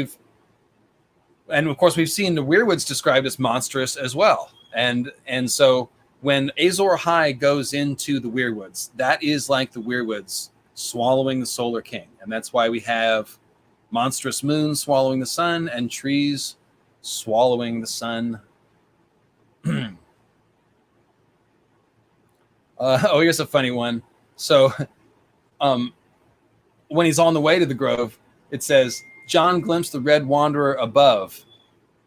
and of course we've seen the Weirwoods described as monstrous as well. And so when Azor Ahai goes into the Weirwoods, that is like the Weirwoods swallowing the Solar King. And that's why we have monstrous moons swallowing the sun and trees swallowing the sun. Here's a funny one. So when he's on the way to the grove, it says, "Jon glimpsed the red wanderer above,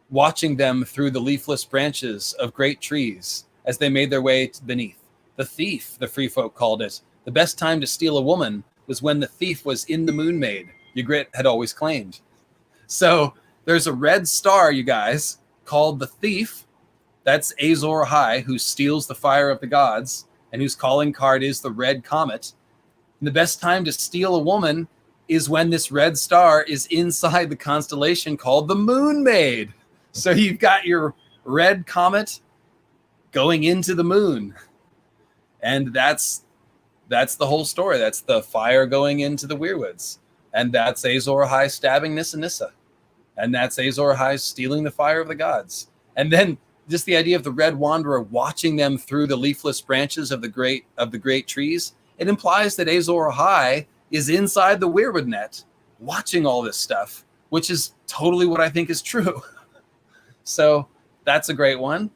watching them through the leafless branches of great trees as they made their way beneath. The thief," the free folk called it. "The best time to steal a woman was when the thief was in the moon maid," Ygritte had always claimed. So there's a red star, you guys, called the Thief. That's Azor Ahai, who steals the fire of the gods, and whose calling card is the red comet. And the best time to steal a woman is when this red star is inside the constellation called the Moon Maid. So you've got your red comet going into the moon. And that's the whole story. That's the fire going into the Weirwoods. And that's Azor Ahai stabbing Nissa Nissa. And that's Azor Ahai stealing the fire of the gods. And then just the idea of the Red Wanderer watching them through the leafless branches of the great trees, it implies that Azor Ahai is inside the Weirwood net watching all this stuff, which is totally what I think is true. So that's a great one.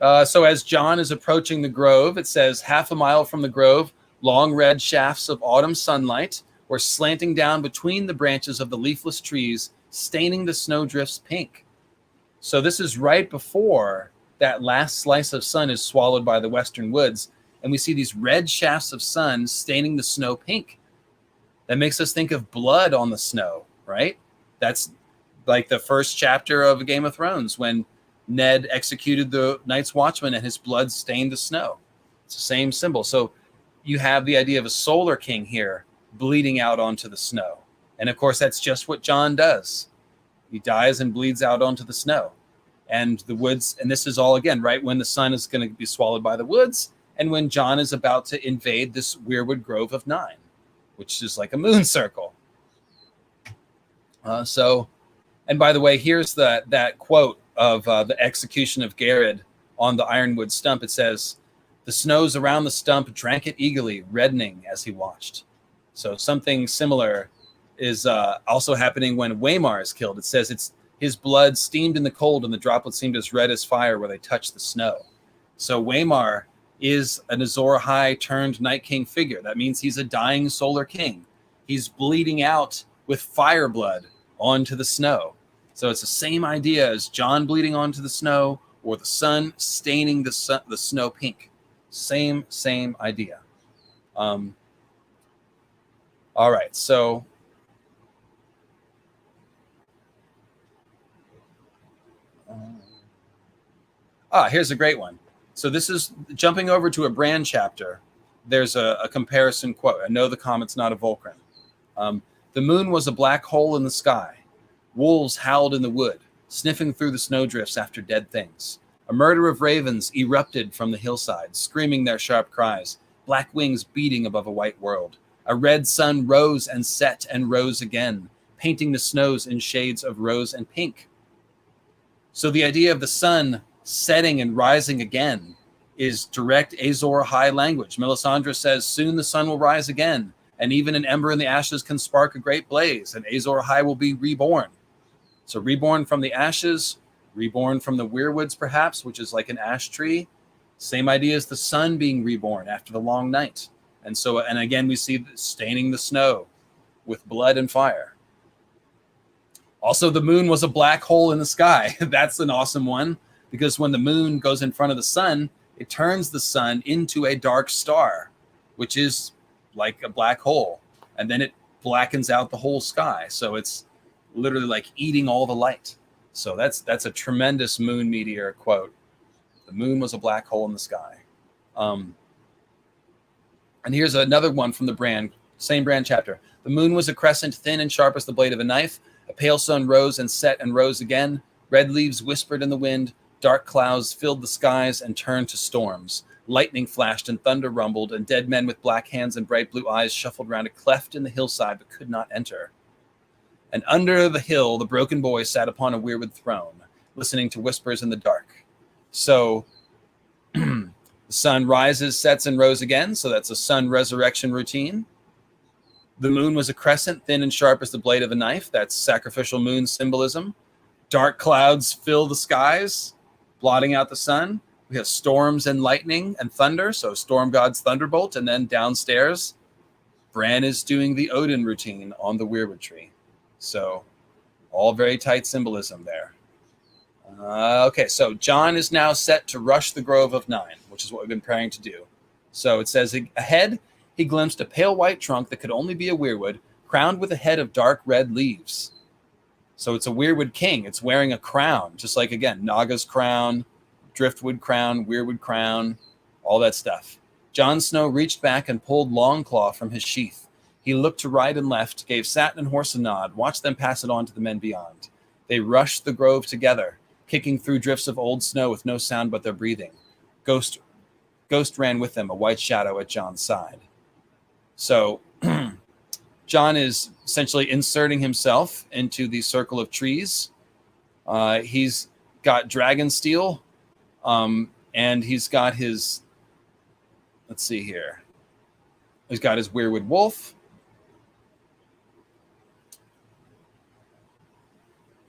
So as John is approaching the grove, it says, half a mile from the grove, long red shafts of autumn sunlight were slanting down between the branches of the leafless trees, staining the snowdrifts pink. So this is right before that last slice of sun is swallowed by the western woods, and we see these red shafts of sun staining the snow pink. That makes us think of blood on the snow, right? That's like the first chapter of Game of Thrones when Ned executed the Night's Watchman and his blood stained the snow. It's the same symbol. So you have the idea of a solar king here bleeding out onto the snow. And of course, that's just what Jon does. He dies and bleeds out onto the snow. And the woods, and this is all, again, right when the sun is going to be swallowed by the woods and when Jon is about to invade this Weirwood Grove of 9, which is like a moon circle. And by the way, here's that quote of the execution of Garrod on the ironwood stump. It says, "The snows around the stump drank it eagerly, reddening as he watched." So something similar is also happening when Waymar is killed. It says his blood steamed in the cold and the droplets seemed as red as fire where they touched the snow. So Waymar is an Azor Ahai turned Night King figure. That means he's a dying solar king. He's bleeding out with fire blood onto the snow. So it's the same idea as Jon bleeding onto the snow or the sun staining the snow pink. Same idea. All right, so here's a great one. So this is jumping over to a Bran chapter. There's a comparison quote. I know the comment's not a Vulcan. The moon was a black hole in the sky. Wolves howled in the wood, sniffing through the snowdrifts after dead things. A murder of ravens erupted from the hillside, screaming their sharp cries, black wings beating above a white world. A red sun rose and set and rose again, painting the snows in shades of rose and pink. So the idea of the sun setting and rising again is direct Azor Ahai language. Melisandre says, "Soon the sun will rise again, and even an ember in the ashes can spark a great blaze, and Azor Ahai will be reborn." So reborn from the ashes, reborn from the Weirwoods perhaps, which is like an ash tree. Same idea as the sun being reborn after the long night. And so, and again, we see staining the snow with blood and fire. Also, the moon was a black hole in the sky. That's an awesome one, because when the moon goes in front of the sun, it turns the sun into a dark star, which is like a black hole. And then it blackens out the whole sky. So it's literally like eating all the light. So that's a tremendous moon meteor quote. The moon was a black hole in the sky. And here's another one from the same Bran chapter. The moon was a crescent, thin and sharp as the blade of a knife. A pale sun rose and set and rose again. Red leaves whispered in the wind. Dark clouds filled the skies and turned to storms. Lightning flashed and thunder rumbled, and dead men with black hands and bright blue eyes shuffled round a cleft in the hillside but could not enter. And under the hill, the broken boy sat upon a weirwood throne, listening to whispers in the dark. So the sun rises, sets, and rose again. So that's a sun resurrection routine. The moon was a crescent, thin and sharp as the blade of a knife. That's sacrificial moon symbolism. Dark clouds fill the skies, blotting out the sun. We have storms and lightning and thunder. So storm god's thunderbolt. And then downstairs, Bran is doing the Odin routine on the Weirwood tree. So all very tight symbolism there. Okay, so Jon is now set to rush the Grove of 9, which is what we've been praying to do. So it says, ahead, he glimpsed a pale white trunk that could only be a weirwood, crowned with a head of dark red leaves. So it's a weirwood king. It's wearing a crown, just like, again, Naga's crown, driftwood crown, weirwood crown, all that stuff. Jon Snow reached back and pulled Longclaw from his sheath. He looked to right and left, gave Satin and Horse a nod, watched them pass it on to the men beyond. They rushed the grove together, kicking through drifts of old snow with no sound but their breathing. Ghost ran with them, a white shadow at Jon's side. So Jon is essentially inserting himself into the circle of trees. He's got dragon steel, and he's got his, let's see here. He's got his Weirwood wolf.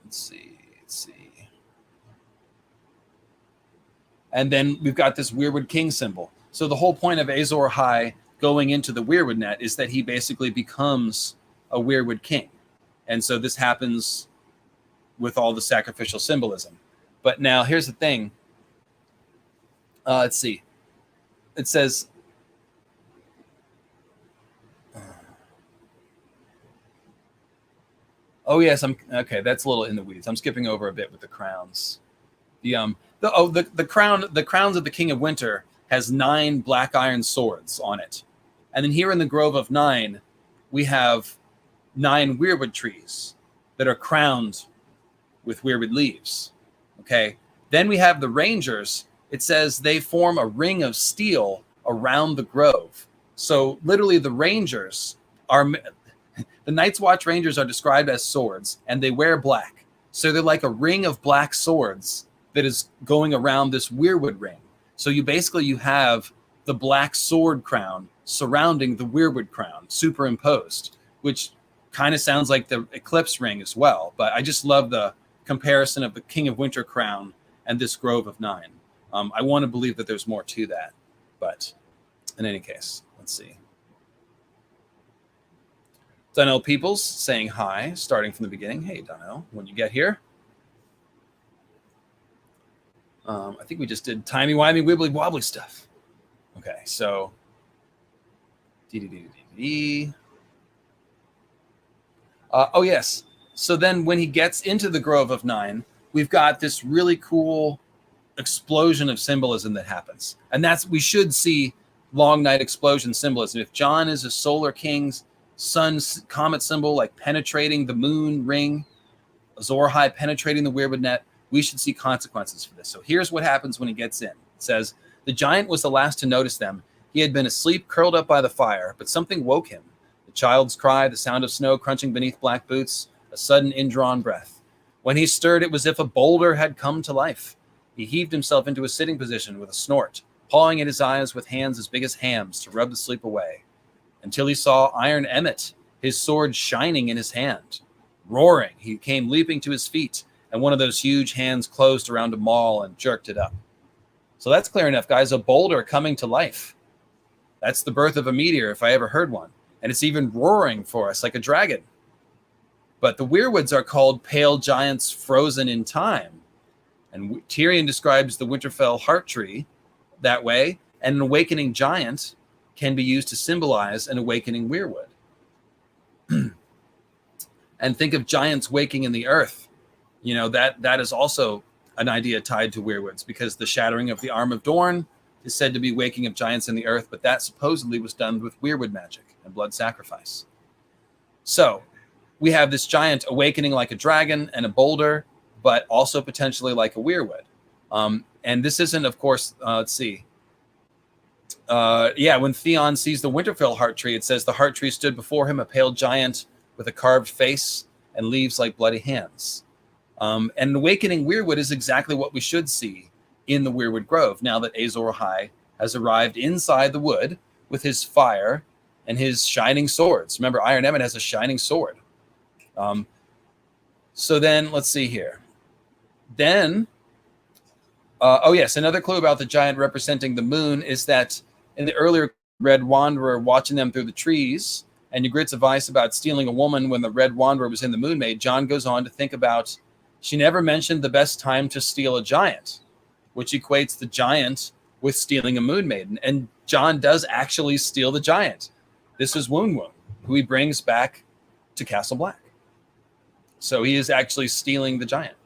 Let's see. And then we've got this Weirwood King symbol. So the whole point of Azor Ahai going into the Weirwood net is that he basically becomes a Weirwood King. And so this happens with all the sacrificial symbolism. But now here's the thing. Let's see. It says, oh yes, okay. That's a little in the weeds. I'm skipping over a bit with the crowns. The crowns of the King of Winter has 9 black iron swords on it, and then here in the Grove of Nine, we have 9 weirwood trees that are crowned with weirwood leaves. Okay, then we have the Rangers. It says they form a ring of steel around the grove. So literally, the Rangers are. The Night's Watch Rangers are described as swords, and they wear black. So they're like a ring of black swords that is going around this Weirwood ring. So you have the black sword crown surrounding the Weirwood crown, superimposed, which kind of sounds like the Eclipse ring as well. But I just love the comparison of the King of Winter crown and this Grove of Nine. I want to believe that there's more to that. But in any case, let's see. Donnell Peoples saying hi, starting from the beginning. Hey, Donnell, when you get here. I think we just did timey-wimey, wibbly-wobbly stuff. Okay, so. Oh, yes. So then when he gets into the Grove of Nine, we've got this really cool explosion of symbolism that happens. And we should see Long Night explosion symbolism. If Jon is a solar king's sun comet symbol, like penetrating the moon ring, Azor Ahai penetrating the Weirwood net, we should see consequences for this. So here's what happens when he gets in. It says, the giant was the last to notice them. He had been asleep, curled up by the fire, but something woke him. The child's cry, the sound of snow crunching beneath black boots, a sudden indrawn breath. When he stirred, it was as if a boulder had come to life. He heaved himself into a sitting position with a snort, pawing at his eyes with hands as big as hams to rub the sleep away, until he saw Iron Emmett, his sword shining in his hand. Roaring, he came leaping to his feet, and one of those huge hands closed around a maul and jerked it up. So that's clear enough, guys. A boulder coming to life. That's the birth of a meteor, if I ever heard one. And it's even roaring for us like a dragon. But the Weirwoods are called pale giants frozen in time. And Tyrion describes the Winterfell heart tree that way. And an awakening giant can be used to symbolize an awakening Weirwood. And think of giants waking in the earth. You know, that is also an idea tied to Weirwoods, because the shattering of the Arm of Dorne is said to be waking of giants in the earth, but that supposedly was done with Weirwood magic and blood sacrifice. So we have this giant awakening like a dragon and a boulder, but also potentially like a Weirwood. And this isn't, of course, let's see. When Theon sees the Winterfell heart tree, it says the heart tree stood before him, a pale giant with a carved face and leaves like bloody hands. And an awakening Weirwood is exactly what we should see in the Weirwood Grove, now that Azor Ahai has arrived inside the wood with his fire and his shining swords. Remember, Iron Emmett has a shining sword. So then, let's see here. Then, another clue about the giant representing the moon is that in the earlier Red Wanderer watching them through the trees, and Ygritte's advice about stealing a woman when the Red Wanderer was in the Moon Maid, Jon goes on to think about, she never mentioned the best time to steal a giant, which equates the giant with stealing a Moon Maiden. And Jon does actually steal the giant. This is Woon Woon, who he brings back to Castle Black. So he is actually stealing the giant.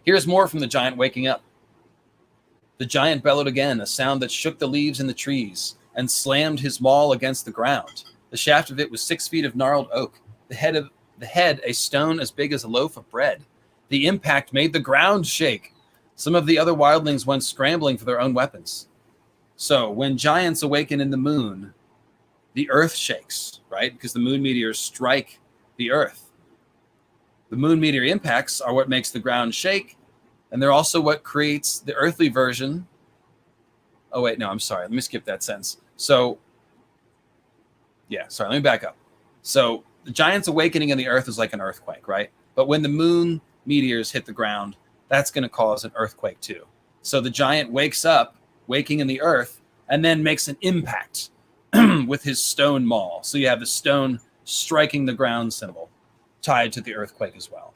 Here's more from the giant waking up. The giant bellowed again, a sound that shook the leaves in the trees and slammed his maul against the ground. The shaft of it was 6 feet of gnarled oak, the head a stone as big as a loaf of bread. The impact made the ground shake. Some of the other wildlings went scrambling for their own weapons. So when giants awaken in the moon, the earth shakes, right? Because the moon meteors strike the earth. The moon meteor impacts are what makes the ground shake, and they're also what creates the earthly version. Oh, wait, no, I'm sorry. Let me skip that sentence. So, let me back up. So the giants awakening in the earth is like an earthquake, right? But when the moon meteors hit the ground, that's going to cause an earthquake too. So the giant wakes up, waking in the earth, and then makes an impact with his stone maul. So you have the stone striking the ground symbol tied to the earthquake as well.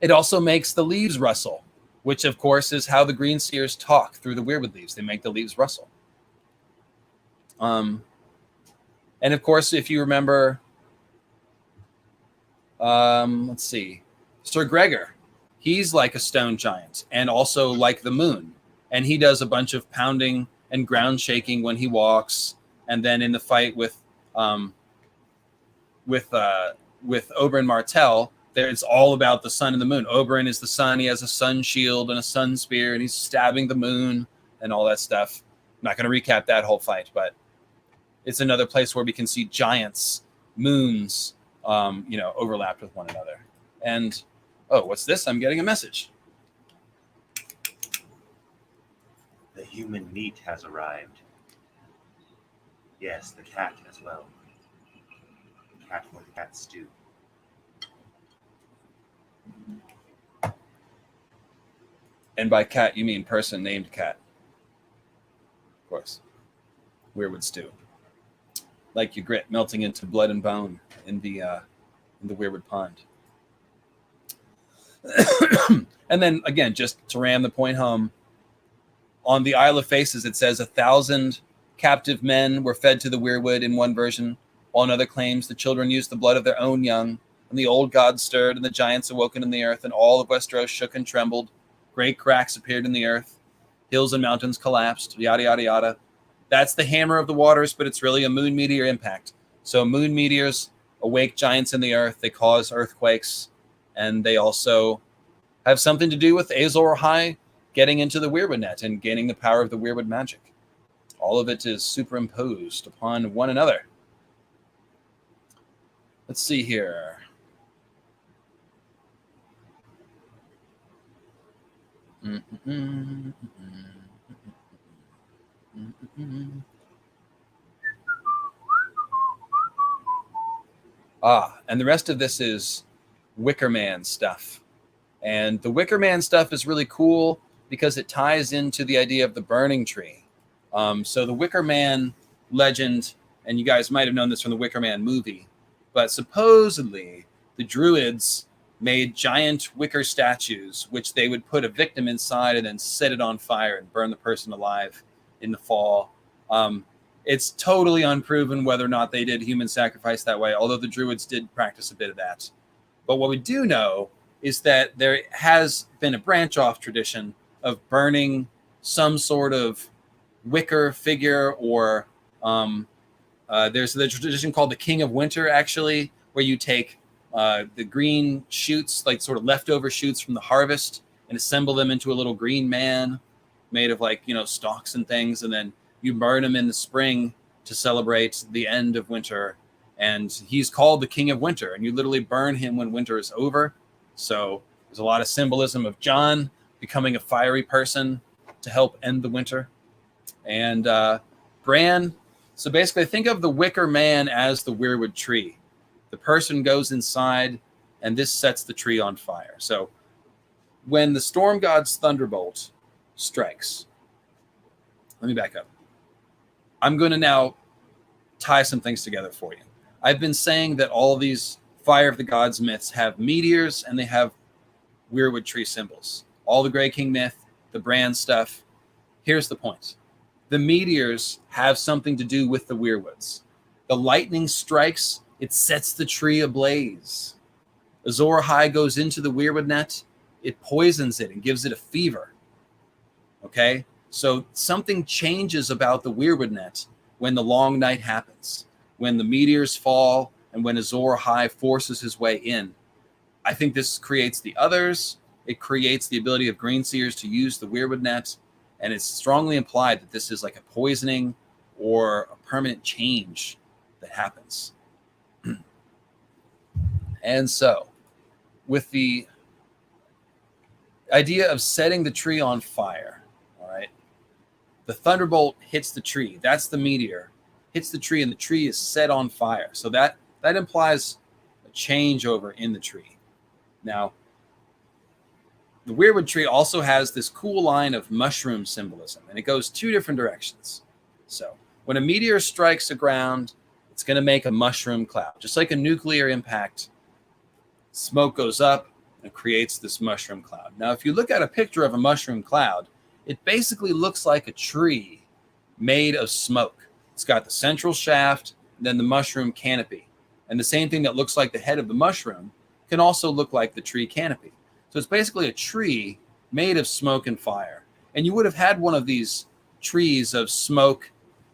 It also makes the leaves rustle, which of course is how the green seers talk through the Weirwood leaves. They make the leaves rustle. And of course, if you remember, let's see, Sir Gregor, he's like a stone giant and also like the moon. And he does a bunch of pounding and ground shaking when he walks. And then in the fight with Oberyn Martell, it's all about the sun and the moon. Oberyn is the sun. He has a sun shield and a sun spear, and he's stabbing the moon and all that stuff. I'm not going to recap that whole fight, but it's another place where we can see giants, moons, overlapped with one another. And, oh, what's this? I'm getting a message. The human meat has arrived. Yes, the cat as well. Cat for the cat stew. And by cat, you mean person named Cat. Of course. Weirwood stew. Like your grit melting into blood and bone in the Weirwood pond. And then, again, just to ram the point home, on the Isle of Faces, it says 1,000 captive men were fed to the Weirwood in one version. While another claims the children used the blood of their own young. And the old gods stirred, and the giants awoken in the earth, and all of Westeros shook and trembled. Great cracks appeared in the earth. Hills and mountains collapsed, yada, yada, yada. That's the hammer of the waters, but it's really a moon meteor impact. So moon meteors awake giants in the earth. They cause earthquakes, and they also have something to do with Azor Ahai getting into the Weirwood net and gaining the power of the Weirwood magic. All of it is superimposed upon one another. Let's see here. And the rest of this is Wicker Man stuff. And the Wicker Man stuff is really cool because it ties into the idea of the burning tree. So the Wicker Man legend, and you guys might have known this from the Wicker Man movie, but supposedly the Druids made giant wicker statues, which they would put a victim inside and then set it on fire and burn the person alive in the fall. It's totally unproven whether or not they did human sacrifice that way, although the Druids did practice a bit of that. But what we do know is that there has been a branch-off tradition of burning some sort of wicker figure, or there's the tradition called the King of Winter, actually, where you take the green shoots, like sort of leftover shoots from the harvest, and assemble them into a little green man made of stalks and things, and then you burn him in the spring to celebrate the end of winter. And he's called the King of Winter, and you literally burn him when winter is over. So there's a lot of symbolism of Jon becoming a fiery person to help end the winter. And Bran, so basically think of the Wicker Man as the Weirwood tree. The person goes inside, and this sets the tree on fire. So when the Storm God's Thunderbolt strikes, let me back up. I'm going to now tie some things together for you. I've been saying that all these Fire of the Gods myths have meteors, and they have Weirwood tree symbols. All the Grey King myth, the Bran stuff. Here's the point. The meteors have something to do with the Weirwoods. The lightning strikes, it sets the tree ablaze. Azor Ahai goes into the Weirwood net, it poisons it and gives it a fever. Okay? So something changes about the Weirwood net when the long night happens, when the meteors fall, and when Azor Ahai forces his way in. I think this creates the others. It creates the ability of Greenseers to use the Weirwood net, and it's strongly implied that this is like a poisoning or a permanent change that happens. And so, with the idea of setting the tree on fire, all right, the thunderbolt hits the tree. That's the meteor. Hits the tree, and the tree is set on fire. So that implies a changeover in the tree. Now, the Weirwood tree also has this cool line of mushroom symbolism, and it goes two different directions. So when a meteor strikes the ground, it's going to make a mushroom cloud. Just like a nuclear impact, smoke goes up and creates this mushroom cloud. Now, if you look at a picture of a mushroom cloud, it basically looks like a tree made of smoke. It's got the central shaft, and then the mushroom canopy. And the same thing that looks like the head of the mushroom can also look like the tree canopy. So it's basically a tree made of smoke and fire. And you would have had one of these trees of smoke,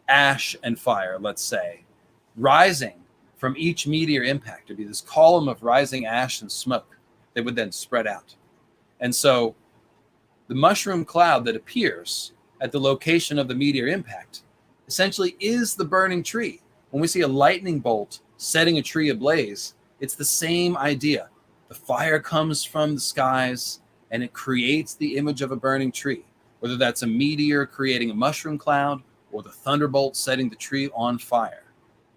ash, and fire, let's say, rising from each meteor impact. It'd be this column of rising ash and smoke that would then spread out. And so the mushroom cloud that appears at the location of the meteor impact essentially is the burning tree. When we see a lightning bolt setting a tree ablaze, it's the same idea. The fire comes from the skies and it creates the image of a burning tree, whether that's a meteor creating a mushroom cloud or the thunderbolt setting the tree on fire.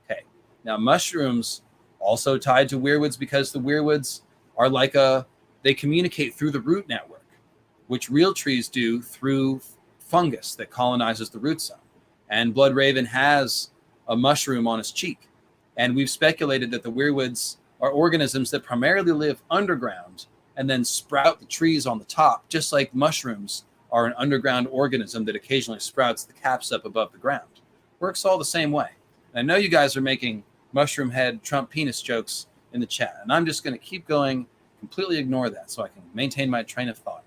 Okay, now mushrooms also tied to weirwoods because the weirwoods are like they communicate through the root network, which real trees do through fungus that colonizes the root zone. And Bloodraven has a mushroom on his cheek. And we've speculated that the weirwoods are organisms that primarily live underground and then sprout the trees on the top, just like mushrooms are an underground organism that occasionally sprouts the caps up above the ground. Works all the same way. And I know you guys are making mushroom head Trump penis jokes in the chat, and I'm just going to keep going, completely ignore that so I can maintain my train of thought.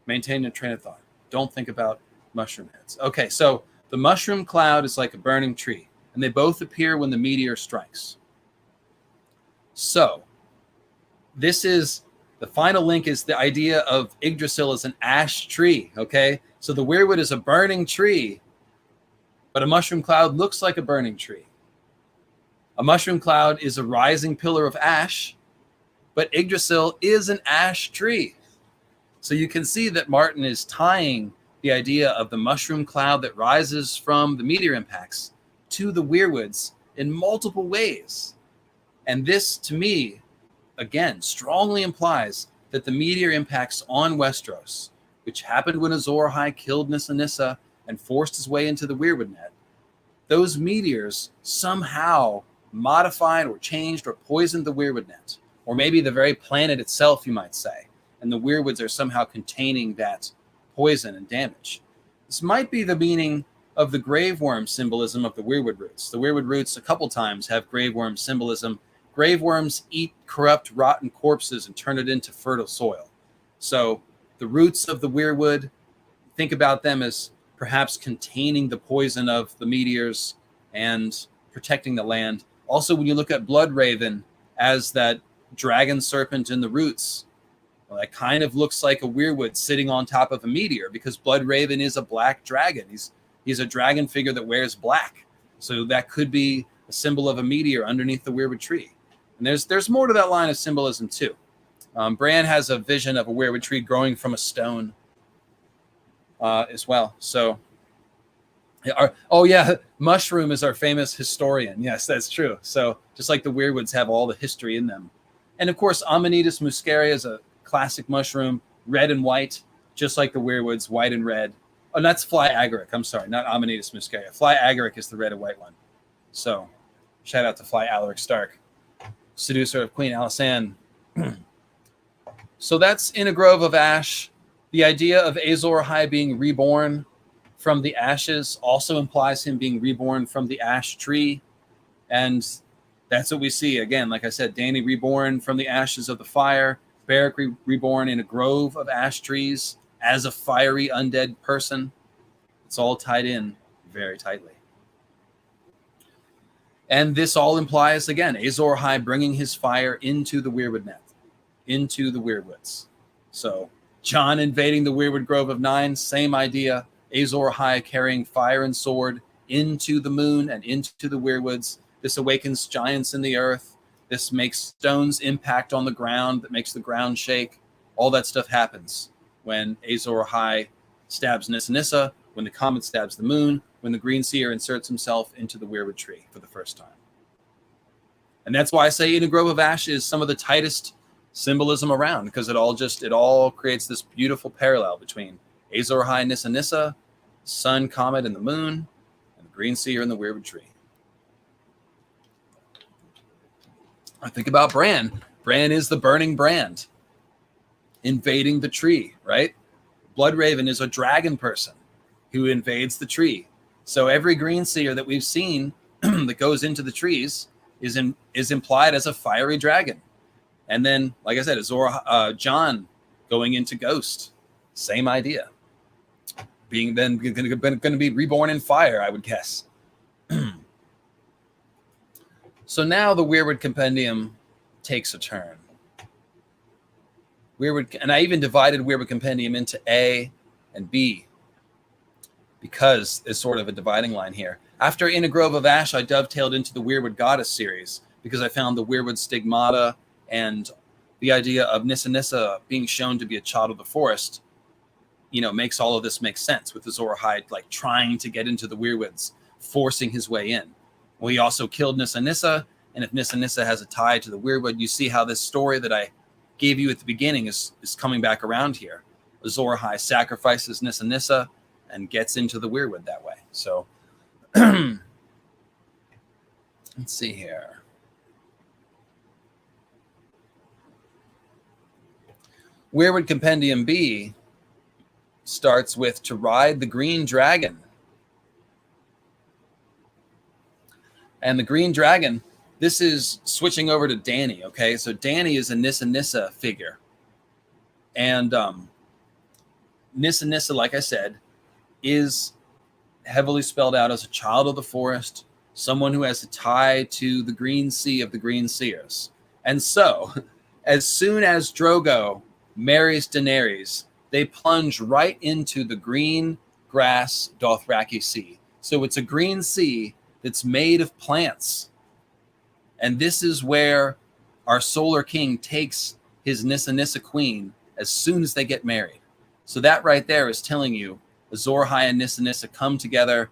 Maintain a train of thought. Don't think about mushroom heads. Okay, so the mushroom cloud is like a burning tree, and they both appear when the meteor strikes. So this is the final link, is the idea of Yggdrasil as an ash tree. Okay, so the Weirwood is a burning tree, but a mushroom cloud looks like a burning tree. A mushroom cloud is a rising pillar of ash, but Yggdrasil is an ash tree. So you can see that Martin is tying the idea of the mushroom cloud that rises from the meteor impacts to the Weirwoods in multiple ways. And this, to me, again, strongly implies that the meteor impacts on Westeros, which happened when Azor Ahai killed Nissa and forced his way into the Weirwood net, those meteors somehow modified or changed or poisoned the Weirwood net, or maybe the very planet itself, you might say, and the Weirwoods are somehow containing that poison and damage. This might be the meaning of the grave worm symbolism of the Weirwood roots. The Weirwood roots a couple times have grave worm symbolism. Grave worms eat corrupt, rotten corpses and turn it into fertile soil. So the roots of the Weirwood, think about them as perhaps containing the poison of the meteors and protecting the land. Also, when you look at Bloodraven as that dragon serpent in the roots, well, that kind of looks like a Weirwood sitting on top of a meteor, because Bloodraven is a black dragon. He's a dragon figure that wears black. So that could be a symbol of a meteor underneath the Weirwood tree. And there's more to that line of symbolism too. Bran has a vision of a Weirwood tree growing from a stone as well. So, Mushroom is our famous historian. Yes, that's true. So just like the Weirwoods have all the history in them. And of course, Amanitas muscaria is a classic mushroom, red and white, just like the Weirwoods, white and red. Oh, that's fly agaric. I'm sorry, not Amanitas muscaria. Fly agaric is the red and white one. So shout out to Fly Alaric Stark, seducer of Queen Alysanne. So that's in a grove of ash. The idea of Azor Ahai being reborn from the ashes also implies him being reborn from the ash tree. And that's what we see. Again, like I said, Dany reborn from the ashes of the fire. Barrick reborn in a grove of ash trees as a fiery undead person. It's all tied in very tightly. And this all implies, again, Azor Ahai bringing his fire into the Weirwood net, into the Weirwoods. So Jon invading the Weirwood Grove of Nine, same idea. Azor Ahai carrying fire and sword into the moon and into the Weirwoods. This awakens giants in the earth. This makes stones impact on the ground that makes the ground shake. All that stuff happens when Azor Ahai stabs Nissa, when the comet stabs the moon, when the Green Seer inserts himself into the Weirwood tree for the first time. And that's why I say In a Grove of Ash is some of the tightest symbolism around, because it all creates this beautiful parallel between Azor Ahai, Nissa Nissa, sun, comet, and the moon, and the green seer and the weirwood tree. I think about Bran. Bran is the burning brand invading the tree, right? Bloodraven is a dragon person who invades the tree. So every green seer that we've seen that goes into the trees is implied as a fiery dragon. And then, like I said, Azor, Jon going into Ghost, same idea. Being then going to be reborn in fire, I would guess. So now the Weirwood Compendium takes a turn. And I even divided Weirwood Compendium into A and B, because there's sort of a dividing line here. After In a Grove of Ash, I dovetailed into the Weirwood Goddess series, because I found the Weirwood Stigmata and the idea of Nissa Nissa being shown to be a child of the forest, makes all of this make sense, with Azor Ahai like trying to get into the Weirwoods, forcing his way in. Well, he also killed Nissa Nissa, and if Nissa Nissa has a tie to the Weirwood, you see how this story that I gave you at the beginning is coming back around here. Azor Ahai sacrifices Nissa Nissa and gets into the Weirwood that way. So let's see here. Weirwood Compendium B starts with to ride the green dragon. And the green dragon, this is switching over to Dany, okay? So Dany is a Nissa Nissa figure. And Nissa Nissa, like I said, is heavily spelled out as a child of the forest, someone who has a tie to the green sea of the green seers. And so, as soon as Drogo marries Daenerys, they plunge right into the green grass Dothraki Sea. So it's a green sea that's made of plants. And this is where our Solar King takes his Nissa Nissa queen as soon as they get married. So that right there is telling you Azor Ahai and Nissa Nissa come together.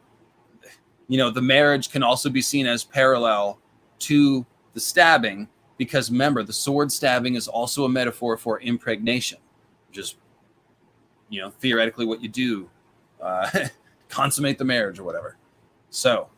The marriage can also be seen as parallel to the stabbing, because remember, the sword stabbing is also a metaphor for impregnation, which is, theoretically what you do, consummate the marriage or whatever. So,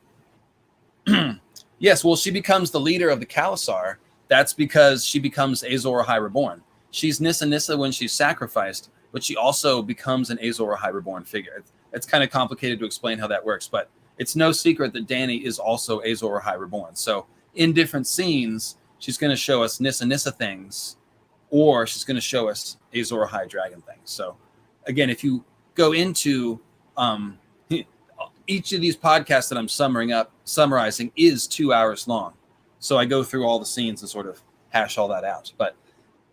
yes, well, she becomes the leader of the Khalasar. That's because she becomes Azor Ahai Reborn. She's Nissa Nissa when she's sacrificed, but she also becomes an Azor Ahai Reborn figure. It's kind of complicated to explain how that works, but it's no secret that Dany is also Azor Ahai Reborn. So in different scenes, she's going to show us Nissa Nissa things, or she's going to show us Azor Ahai dragon things. So again, if you go into each of these podcasts that I'm summarizing is 2 hours long. So I go through all the scenes and sort of hash all that out. But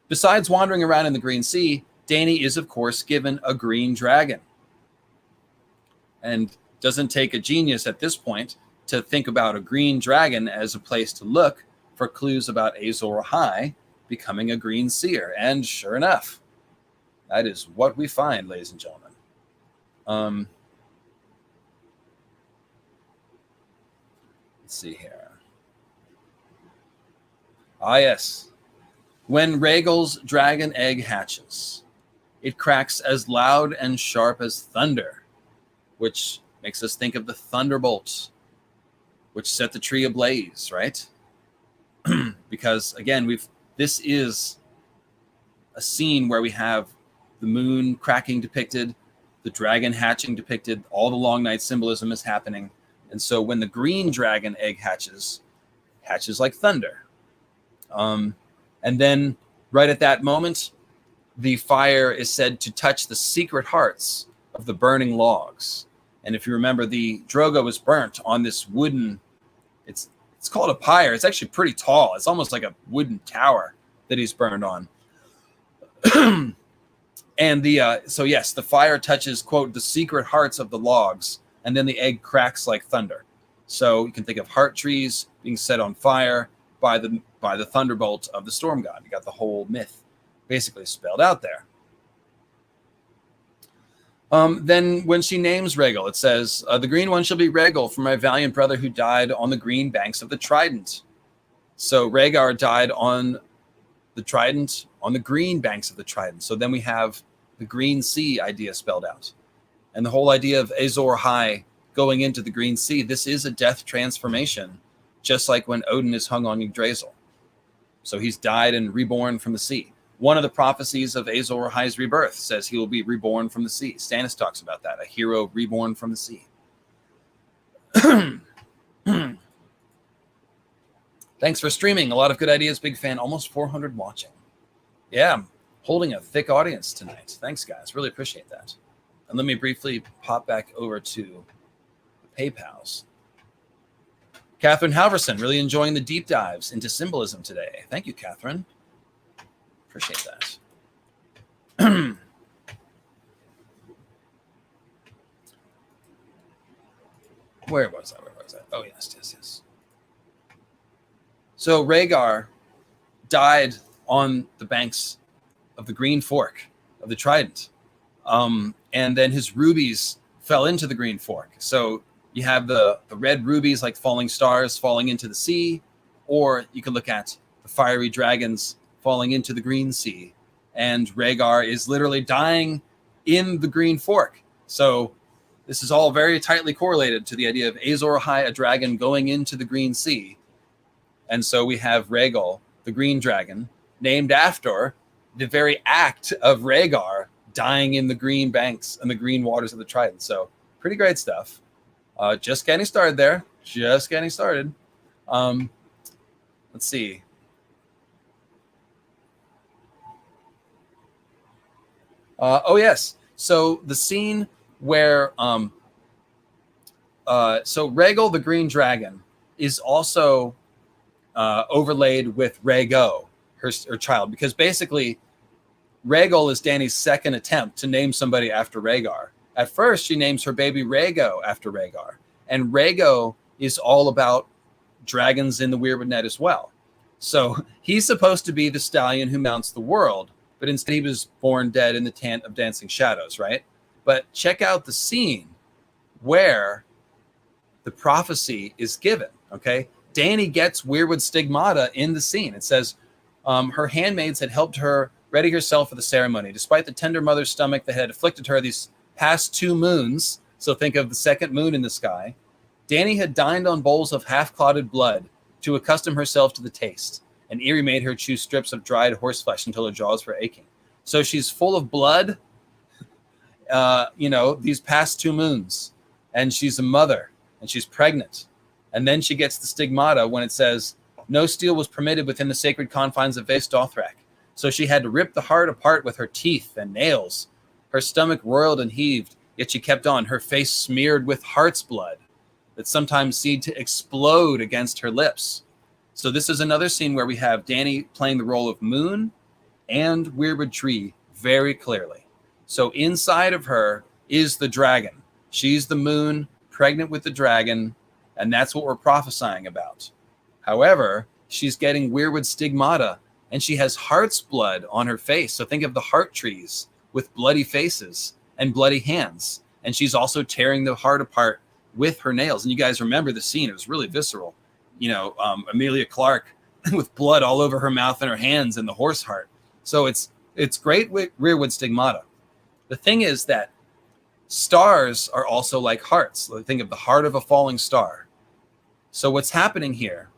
besides wandering around in the Green Sea, Dany is, of course, given a green dragon. And doesn't take a genius at this point to think about a green dragon as a place to look for clues about Azor Ahai becoming a green seer. And sure enough, that is what we find, ladies and gentlemen. Let's see here. Ah, yes. When Rhaegal's dragon egg hatches, it cracks as loud and sharp as thunder, which makes us think of the thunderbolt, which set the tree ablaze, right? Because again, this is a scene where we have the moon cracking depicted, the dragon hatching depicted, all the long night symbolism is happening. And so when the green dragon egg hatches like thunder. And then right at that moment, the fire is said to touch the secret hearts of the burning logs. And if you remember, the Drogo was burnt on this wooden, it's called a pyre. It's actually pretty tall. It's almost like a wooden tower that he's burned on. And so yes, the fire touches, quote, the secret hearts of the logs, and then the egg cracks like thunder. So you can think of heart trees being set on fire by the thunderbolt of the storm god. You got the whole myth basically spelled out there. Then when she names Rhaegal, it says, the green one shall be Rhaegal, for my valiant brother who died on the green banks of the Trident. So Rhaegar died on the Trident on the green banks of the Trident. So then we have the Green Sea idea spelled out. And the whole idea of Azor Ahai going into the Green Sea, this is a death transformation, just like when Odin is hung on Yggdrasil. So he's died and reborn from the sea. One of the prophecies of Azor Ahai's rebirth says he will be reborn from the sea. Stannis talks about that, a hero reborn from the sea. Thanks for streaming. A lot of good ideas. Big fan. Almost 400 watching. Yeah, I'm holding a thick audience tonight. Thanks, guys. Really appreciate that. And let me briefly pop back over to the PayPals. Catherine Halverson, really enjoying the deep dives into symbolism today. Thank you, Catherine. Appreciate that. Where was I? Oh, yes. So Rhaegar died on the banks of the Green Fork of the Trident. And then his rubies fell into the Green Fork. So you have the red rubies like falling stars falling into the sea, or you can look at the fiery dragons falling into the Green Sea. And Rhaegar is literally dying in the Green Fork. So this is all very tightly correlated to the idea of Azor Ahai, a dragon, going into the Green Sea. And so we have Rhaegal, the green dragon, named after the very act of Rhaegar dying in the green banks and the green waters of the Trident. So pretty great stuff. Just getting started there. Just getting started. Let's see. Oh, yes. So the scene where so Rhaegal, the green dragon, is also overlaid with Rhaego, her child, because basically Rhaegal is Dany's second attempt to name somebody after Rhaegar. At first, she names her baby Rhaego after Rhaegar, and Rhaego is all about dragons in the Weirwood net as well. So he's supposed to be the stallion who mounts the world, but instead he was born dead in the tent of dancing shadows, right? But check out the scene where the prophecy is given, okay? Dany gets Weirwood stigmata in the scene. It says, her handmaids had helped her ready herself for the ceremony. Despite the tender mother's stomach that had afflicted her these past 2 moons, so think of the second moon in the sky, Dany had dined on bowls of half-clotted blood to accustom herself to the taste, and Eerie made her chew strips of dried horseflesh until her jaws were aching. So she's full of blood, these past 2 moons, and she's a mother, and she's pregnant. And then she gets the stigmata when it says, no steel was permitted within the sacred confines of Vaes Dothrak. So she had to rip the heart apart with her teeth and nails. Her stomach roiled and heaved, yet she kept on, her face smeared with heart's blood that sometimes seemed to explode against her lips. So this is another scene where we have Dany playing the role of moon and Weirwood tree very clearly. So inside of her is the dragon. She's the moon, pregnant with the dragon, and that's what we're prophesying about. However, she's getting Weirwood stigmata, and she has heart's blood on her face. So think of the heart trees with bloody faces and bloody hands. And she's also tearing the heart apart with her nails. And you guys remember the scene. It was really visceral. Emilia Clarke with blood all over her mouth and her hands and the horse heart. So it's great with Weirwood stigmata. The thing is that stars are also like hearts. Think of the heart of a falling star. So what's happening here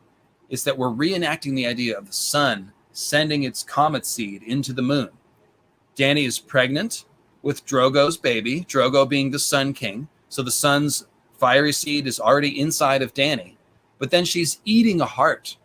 is that we're reenacting the idea of the sun sending its comet seed into the moon. Dany is pregnant with Drogo's baby, Drogo being the Sun King. So the sun's fiery seed is already inside of Dany. But then she's eating a heart.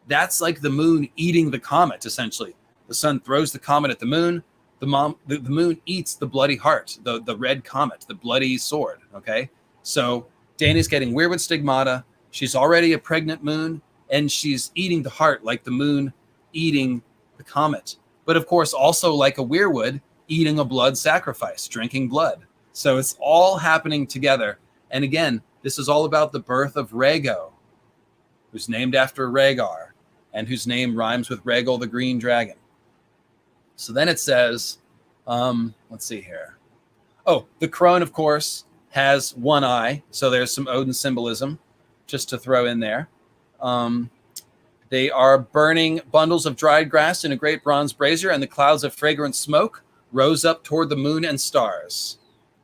That's like the moon eating the comet, essentially. The sun throws the comet at the moon. The moon eats the bloody heart, the red comet, the bloody sword, okay? So Dany's getting Weirwood stigmata. She's already a pregnant moon, and she's eating the heart like the moon eating the comet. But of course, also like a Weirwood, eating a blood sacrifice, drinking blood. So it's all happening together. And again, this is all about the birth of Rhaego, who's named after Rhaegar, and whose name rhymes with Rhaegal the Green Dragon. So then it says, let's see here. Oh, the crone, of course, has one eye. So there's some Odin symbolism just to throw in there. They are burning bundles of dried grass in a great bronze brazier, and the clouds of fragrant smoke rose up toward the moon and stars.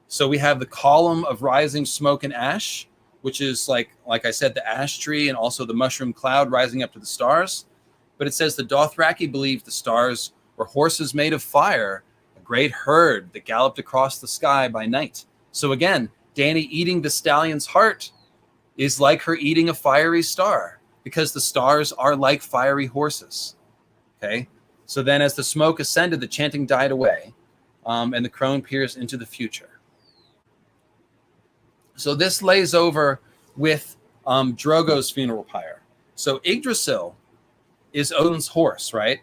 So we have the column of rising smoke and ash, which is like I said, the ash tree and also the mushroom cloud rising up to the stars. But it says the Dothraki believed the stars were horses made of fire, a great herd that galloped across the sky by night. So again, Dany eating the stallion's heart is like her eating a fiery star, because the stars are like fiery horses. Okay? So then as the smoke ascended, the chanting died away, and the crone peers into the future. So this lays over with Drogo's funeral pyre. So Yggdrasil is Odin's horse, right?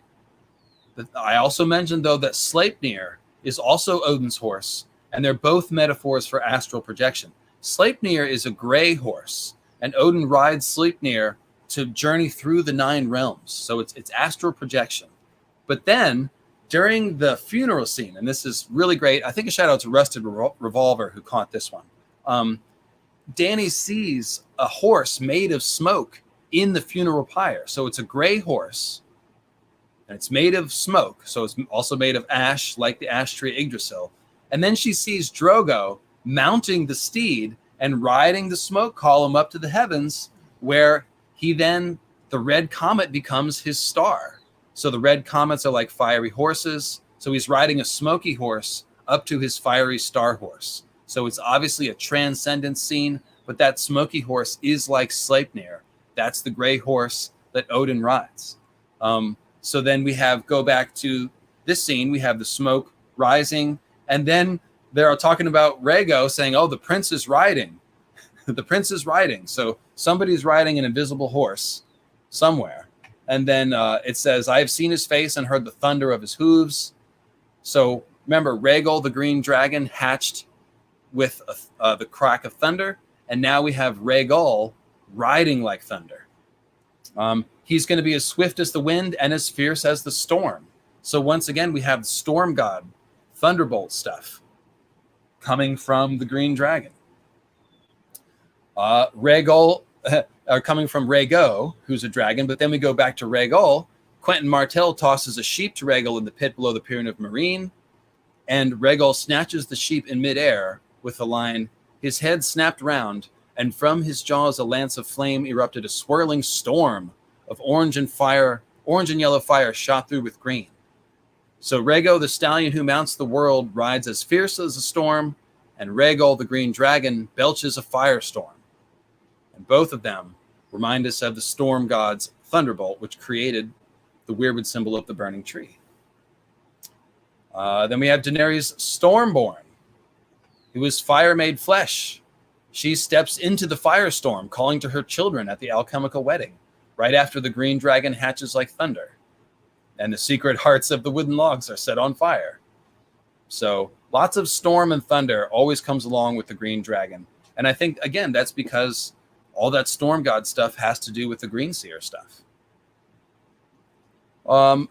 I also mentioned, though, that Sleipnir is also Odin's horse, and they're both metaphors for astral projection. Sleipnir is a gray horse, and Odin rides Sleipnir to journey through the 9 realms. So it's astral projection. But then, during the funeral scene, and this is really great, I think a shout out to Rusted Revolver who caught this one. Dany sees a horse made of smoke in the funeral pyre. So it's a gray horse, and it's made of smoke. So it's also made of ash, like the ash tree Yggdrasil. And then she sees Drogo mounting the steed and riding the smoke column up to the heavens, where he then, the red comet becomes his star. So the red comets are like fiery horses. So he's riding a smoky horse up to his fiery star horse. So it's obviously a transcendent scene, but that smoky horse is like Sleipnir. That's the gray horse that Odin rides. So then we go back to this scene. We have the smoke rising, and then they're talking about Rhaego saying, oh, the prince is riding. The prince is riding. So somebody's riding an invisible horse somewhere. And then it says, I have seen his face and heard the thunder of his hooves. So remember, Rhaegal, the green dragon, hatched with the crack of thunder. And now we have Rhaegal riding like thunder. He's going to be as swift as the wind and as fierce as the storm. So once again, we have storm god, thunderbolt stuff coming from the green dragon. Rhaegal are coming from Rhaego, who's a dragon. But then we go back to Rhaegal. Quentin Martell tosses a sheep to Rhaegal in the pit below the pyramid of Marine. And Rhaegal snatches the sheep in midair with the line, his head snapped round, and from his jaws a lance of flame erupted, a swirling storm of orange and yellow fire shot through with green. So Rhaego, the stallion who mounts the world, rides as fierce as a storm, and Rhaegal, the green dragon, belches a firestorm. And both of them remind us of the storm god's thunderbolt, which created the Weirwood symbol of the burning tree. Then we have Daenerys Stormborn, who is fire made flesh. She steps into the firestorm, calling to her children at the alchemical wedding, right after the green dragon hatches like thunder. And the secret hearts of the wooden logs are set on fire. So lots of storm and thunder always comes along with the green dragon. And I think, again, that's because all that storm god stuff has to do with the green seer stuff.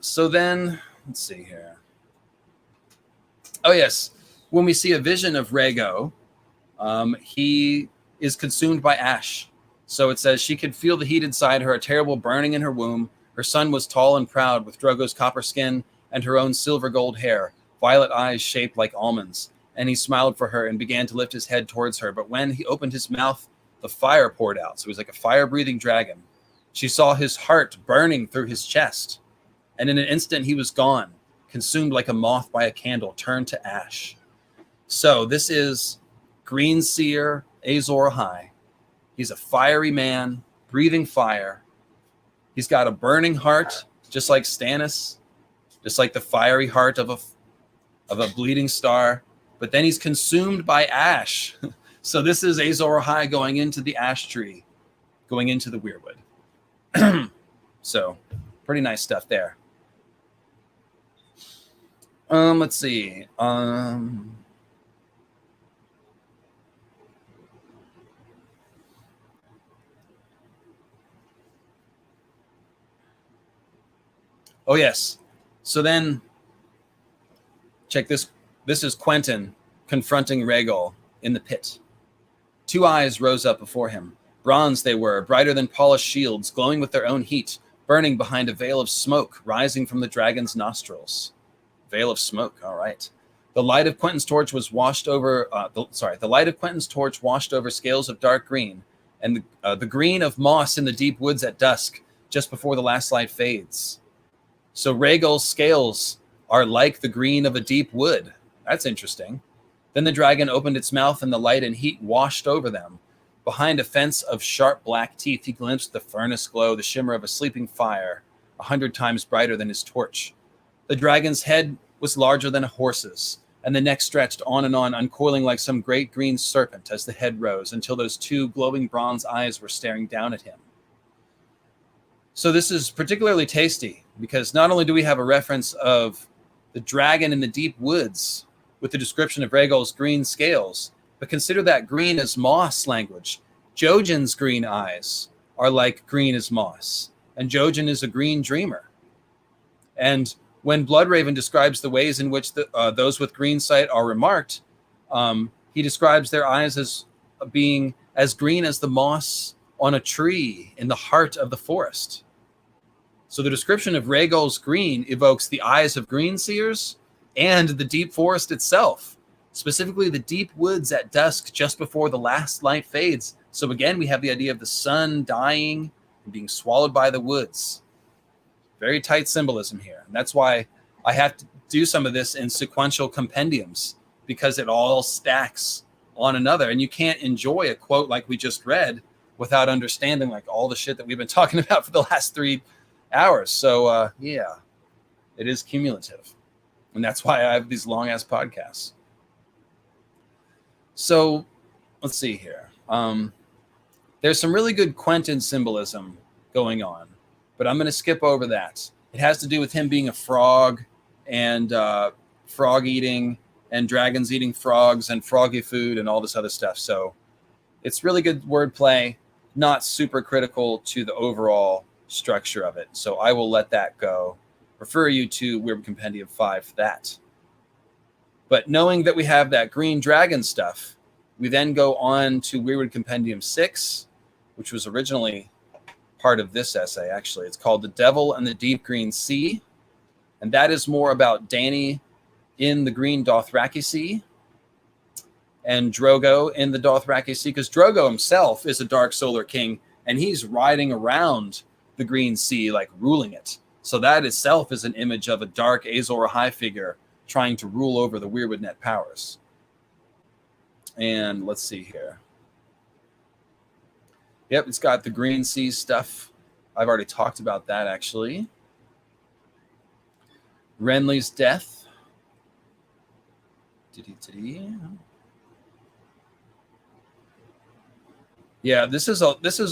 So then, let's see here. Oh, yes. When we see a vision of Rhaego, he is consumed by ash. So it says she could feel the heat inside her, a terrible burning in her womb. Her son was tall and proud, with Drogo's copper skin and her own silver gold hair, violet eyes shaped like almonds. And he smiled for her and began to lift his head towards her. But when he opened his mouth, the fire poured out. So he was like a fire-breathing dragon. She saw his heart burning through his chest. And in an instant, he was gone, consumed like a moth by a candle, turned to ash. So this is Green Seer Azor Ahai. He's a fiery man, breathing fire. He's got a burning heart, just like Stannis, just like the fiery heart of a bleeding star. But then he's consumed by ash. So this is Azor Ahai going into the ash tree, going into the Weirwood. So pretty nice stuff there. Let's see. Oh, yes. So then, check this. This is Quentin confronting Rhaegal in the pit. 2 eyes rose up before him. Bronze they were, brighter than polished shields, glowing with their own heat. burning behind a veil of smoke rising from the dragon's nostrils. Veil of smoke, all right. The light of Quentin's torch was washed over. The light of Quentin's torch washed over scales of dark green, and the green of moss in the deep woods at dusk, just before the last light fades. So Rhaegal's scales are like the green of a deep wood. That's interesting. Then the dragon opened its mouth, and the light and heat washed over them. Behind a fence of sharp black teeth, he glimpsed the furnace glow, the shimmer of a sleeping fire, 100 times brighter than his torch. The dragon's head was larger than a horse's, and the neck stretched on and on, uncoiling like some great green serpent as the head rose, until those two glowing bronze eyes were staring down at him. So this is particularly tasty, because not only do we have a reference of the dragon in the deep woods with the description of Rhaegal's green scales, but consider that green as moss language. Jojen's green eyes are like green as moss, and Jojen is a green dreamer. And when Bloodraven describes the ways in which those with green sight are remarked, he describes their eyes as being as green as the moss on a tree in the heart of the forest. So the description of Rhaegal's green evokes the eyes of green seers and the deep forest itself, specifically the deep woods at dusk just before the last light fades. So again, we have the idea of the sun dying and being swallowed by the woods. Very tight symbolism here. And that's why I have to do some of this in sequential compendiums, because it all stacks on another. And you can't enjoy a quote like we just read without understanding like all the shit that we've been talking about for the last 3 hours. So yeah, it is cumulative. And that's why I have these long ass podcasts. So let's see here. There's some really good Quentin symbolism going on, but I'm going to skip over that. It has to do with him being a frog and frog eating and dragons eating frogs and froggy food and all this other stuff. So it's really good wordplay, not super critical to the overall structure of it. So I will let that go. Refer you to Weirwood Compendium 5 for that. But knowing that we have that green dragon stuff, we then go on to Weirwood Compendium 6, which was originally part of this essay, actually. It's called The Devil and the Deep Green Sea. And that is more about Dany in the Green Dothraki Sea and Drogo in the Dothraki Sea, because Drogo himself is a Dark Solar King, and he's riding around the Green Sea, like ruling it. So that itself is an image of a dark Azor Ahai figure trying to rule over the Weirwood net powers. And let's see here. Yep, it's got the Green Sea stuff. I've already talked about that, actually. Renly's death. Yeah, this is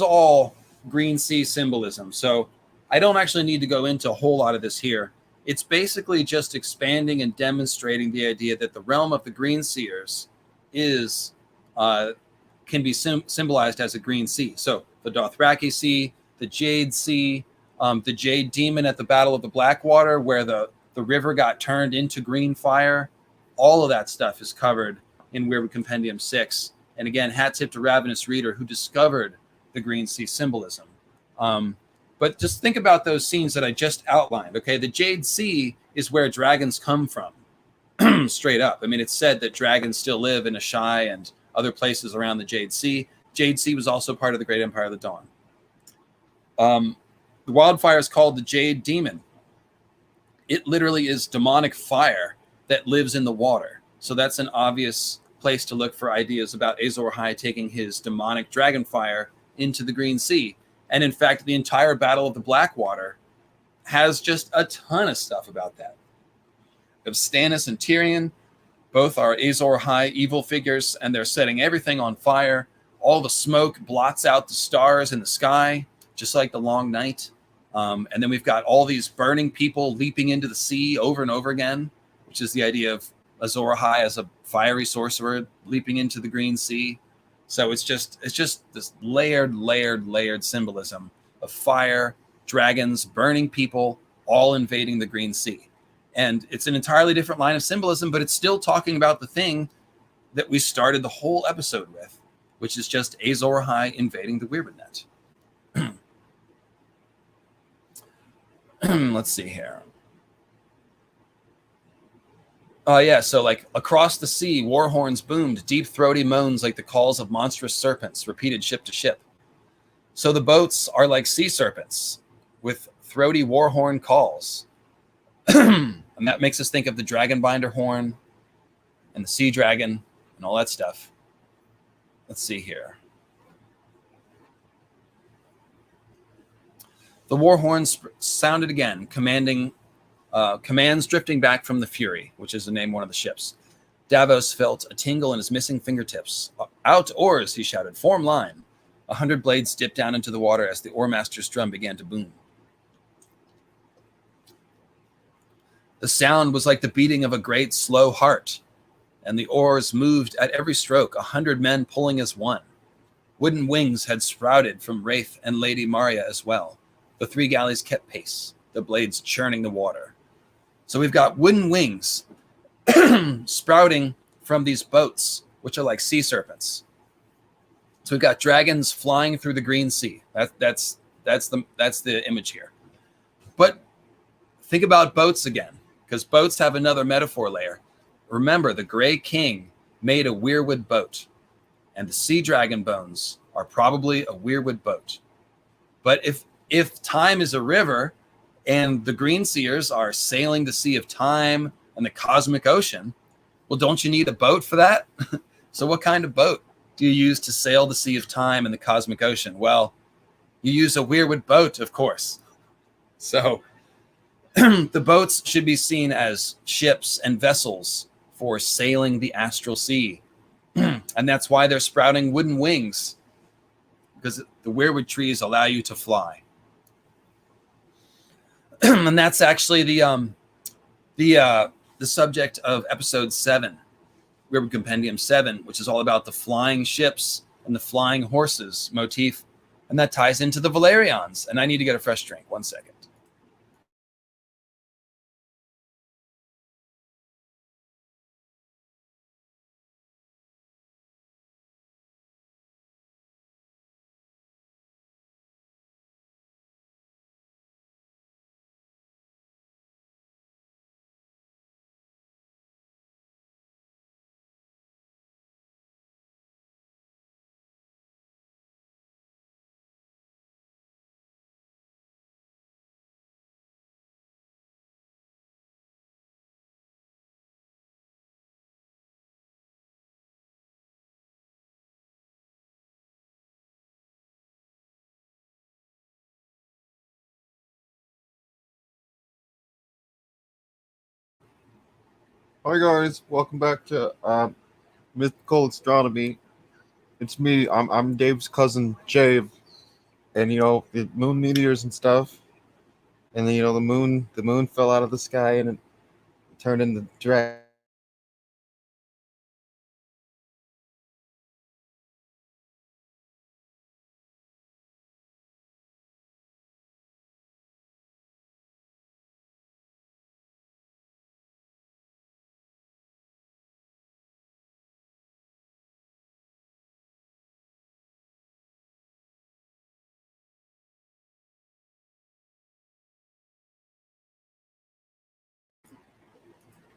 all Green Sea symbolism. So I don't actually need to go into a whole lot of this here. It's basically just expanding and demonstrating the idea that the realm of the Green Seers is can be symbolized as a green sea. So the Dothraki Sea, the Jade Sea, the Jade Demon at the Battle of the Blackwater, where the river got turned into green fire. All of that stuff is covered in Weirwood Compendium 6. And again, hat tip to Ravenous Reader, who discovered the Green Sea symbolism. But just think about those scenes that I just outlined. Okay, the Jade Sea is where dragons come from, straight up. I mean, it's said that dragons still live in Ahai and other places around the Jade Sea. Jade Sea was also part of the Great Empire of the Dawn. The wildfire is called the Jade Demon. It literally is demonic fire that lives in the water. So that's an obvious place to look for ideas about Azor Ahai taking his demonic dragon fire into the Green Sea. And in fact, the entire Battle of the Blackwater has just a ton of stuff about that. Of Stannis and Tyrion, both are Azor Ahai evil figures, and they're setting everything on fire. All the smoke blots out the stars in the sky, just like the long night. And then we've got all these burning people leaping into the sea over and over again, which is the idea of Azor Ahai as a fiery sorcerer leaping into the Green Sea. So it's just this layered symbolism of fire, dragons, burning people, all invading the Green Sea. And it's an entirely different line of symbolism, but it's still talking about the thing that we started the whole episode with, which is just Azor Ahai invading the Weirwood net. let's see here. Oh, yeah. So, like, across the sea, war horns boomed, deep, throaty moans like the calls of monstrous serpents, repeated ship to ship. So the boats are like sea serpents with throaty war horn calls. And that makes us think of the dragonbinder horn and the sea dragon and all that stuff. Let's see here. The war horns sounded again, commands drifting back from the Fury, which is the name of one of the ships. Davos felt a tingle in his missing fingertips. Out oars, he shouted. Form line. 100 blades dipped down into the water as the oarmaster's drum began to boom. The sound was like the beating of a great slow heart, and the oars moved at every stroke, 100 men pulling as one. Wooden wings had sprouted from Wraith and Lady Maria as well. The 3 galleys kept pace, the blades churning the water. So we've got wooden wings sprouting from these boats, which are like sea serpents. So we've got dragons flying through the green sea. That's the image here. But think about boats again, because boats have another metaphor layer. Remember, the Grey King made a Weirwood boat, and the sea dragon bones are probably a Weirwood boat. But if time is a river, and the green seers are sailing the sea of time and the cosmic ocean, well, don't you need a boat for that? So what kind of boat do you use to sail the sea of time and the cosmic ocean? Well, you use a Weirwood boat, of course. So the boats should be seen as ships and vessels for sailing the astral sea. And that's why they're sprouting wooden wings, because the Weirwood trees allow you to fly. And that's actually the subject of episode 7. Weirwood Compendium 7, which is all about the flying ships and the flying horses motif. And that ties into the Valerians. And I need to get a fresh drink. 1 second. Hi guys, welcome back to Mythical Astronomy. It's me. I'm Dave's cousin Jave, and the moon meteors and stuff. And then the moon fell out of the sky and it turned into dragon.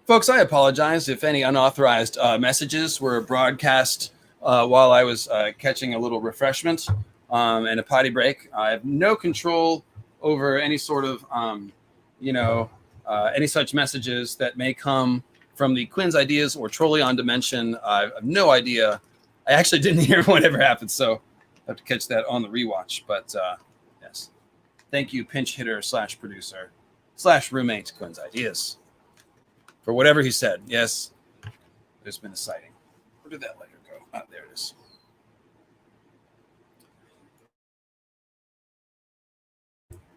Folks, I apologize if any unauthorized messages were broadcast while I was catching a little refreshment and a potty break. I have no control over any sort of, any such messages that may come from the Quinn's Ideas or Trolleon Dimension. I have no idea. I actually didn't hear whatever happened, so I have to catch that on the rewatch. But yes, thank you, pinch hitter / producer / roommate Quinn's Ideas. For whatever he said, yes, there's been a sighting. Where did that letter go? Ah, there it is.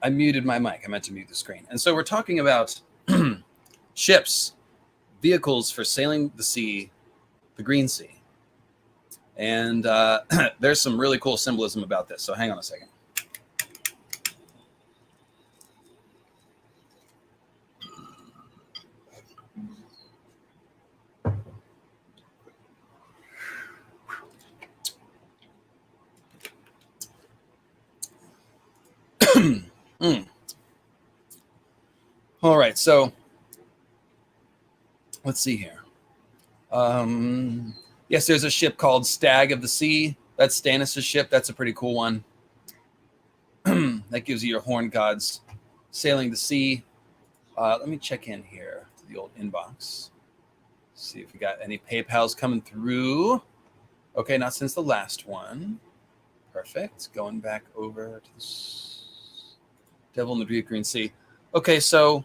I muted my mic. I meant to mute the screen. And so we're talking about ships, vehicles for sailing the sea, the Green Sea. And there's some really cool symbolism about this. So hang on a second. All right, so let's see here. Yes, there's a ship called Stag of the Sea. That's Stannis' ship. That's a pretty cool one. That gives you your horn gods sailing the sea. Let me check in here to the old inbox. See if we got any PayPals coming through. Okay, not since the last one. Perfect. Going back over to this Devil in the Deep Green Sea. Okay, so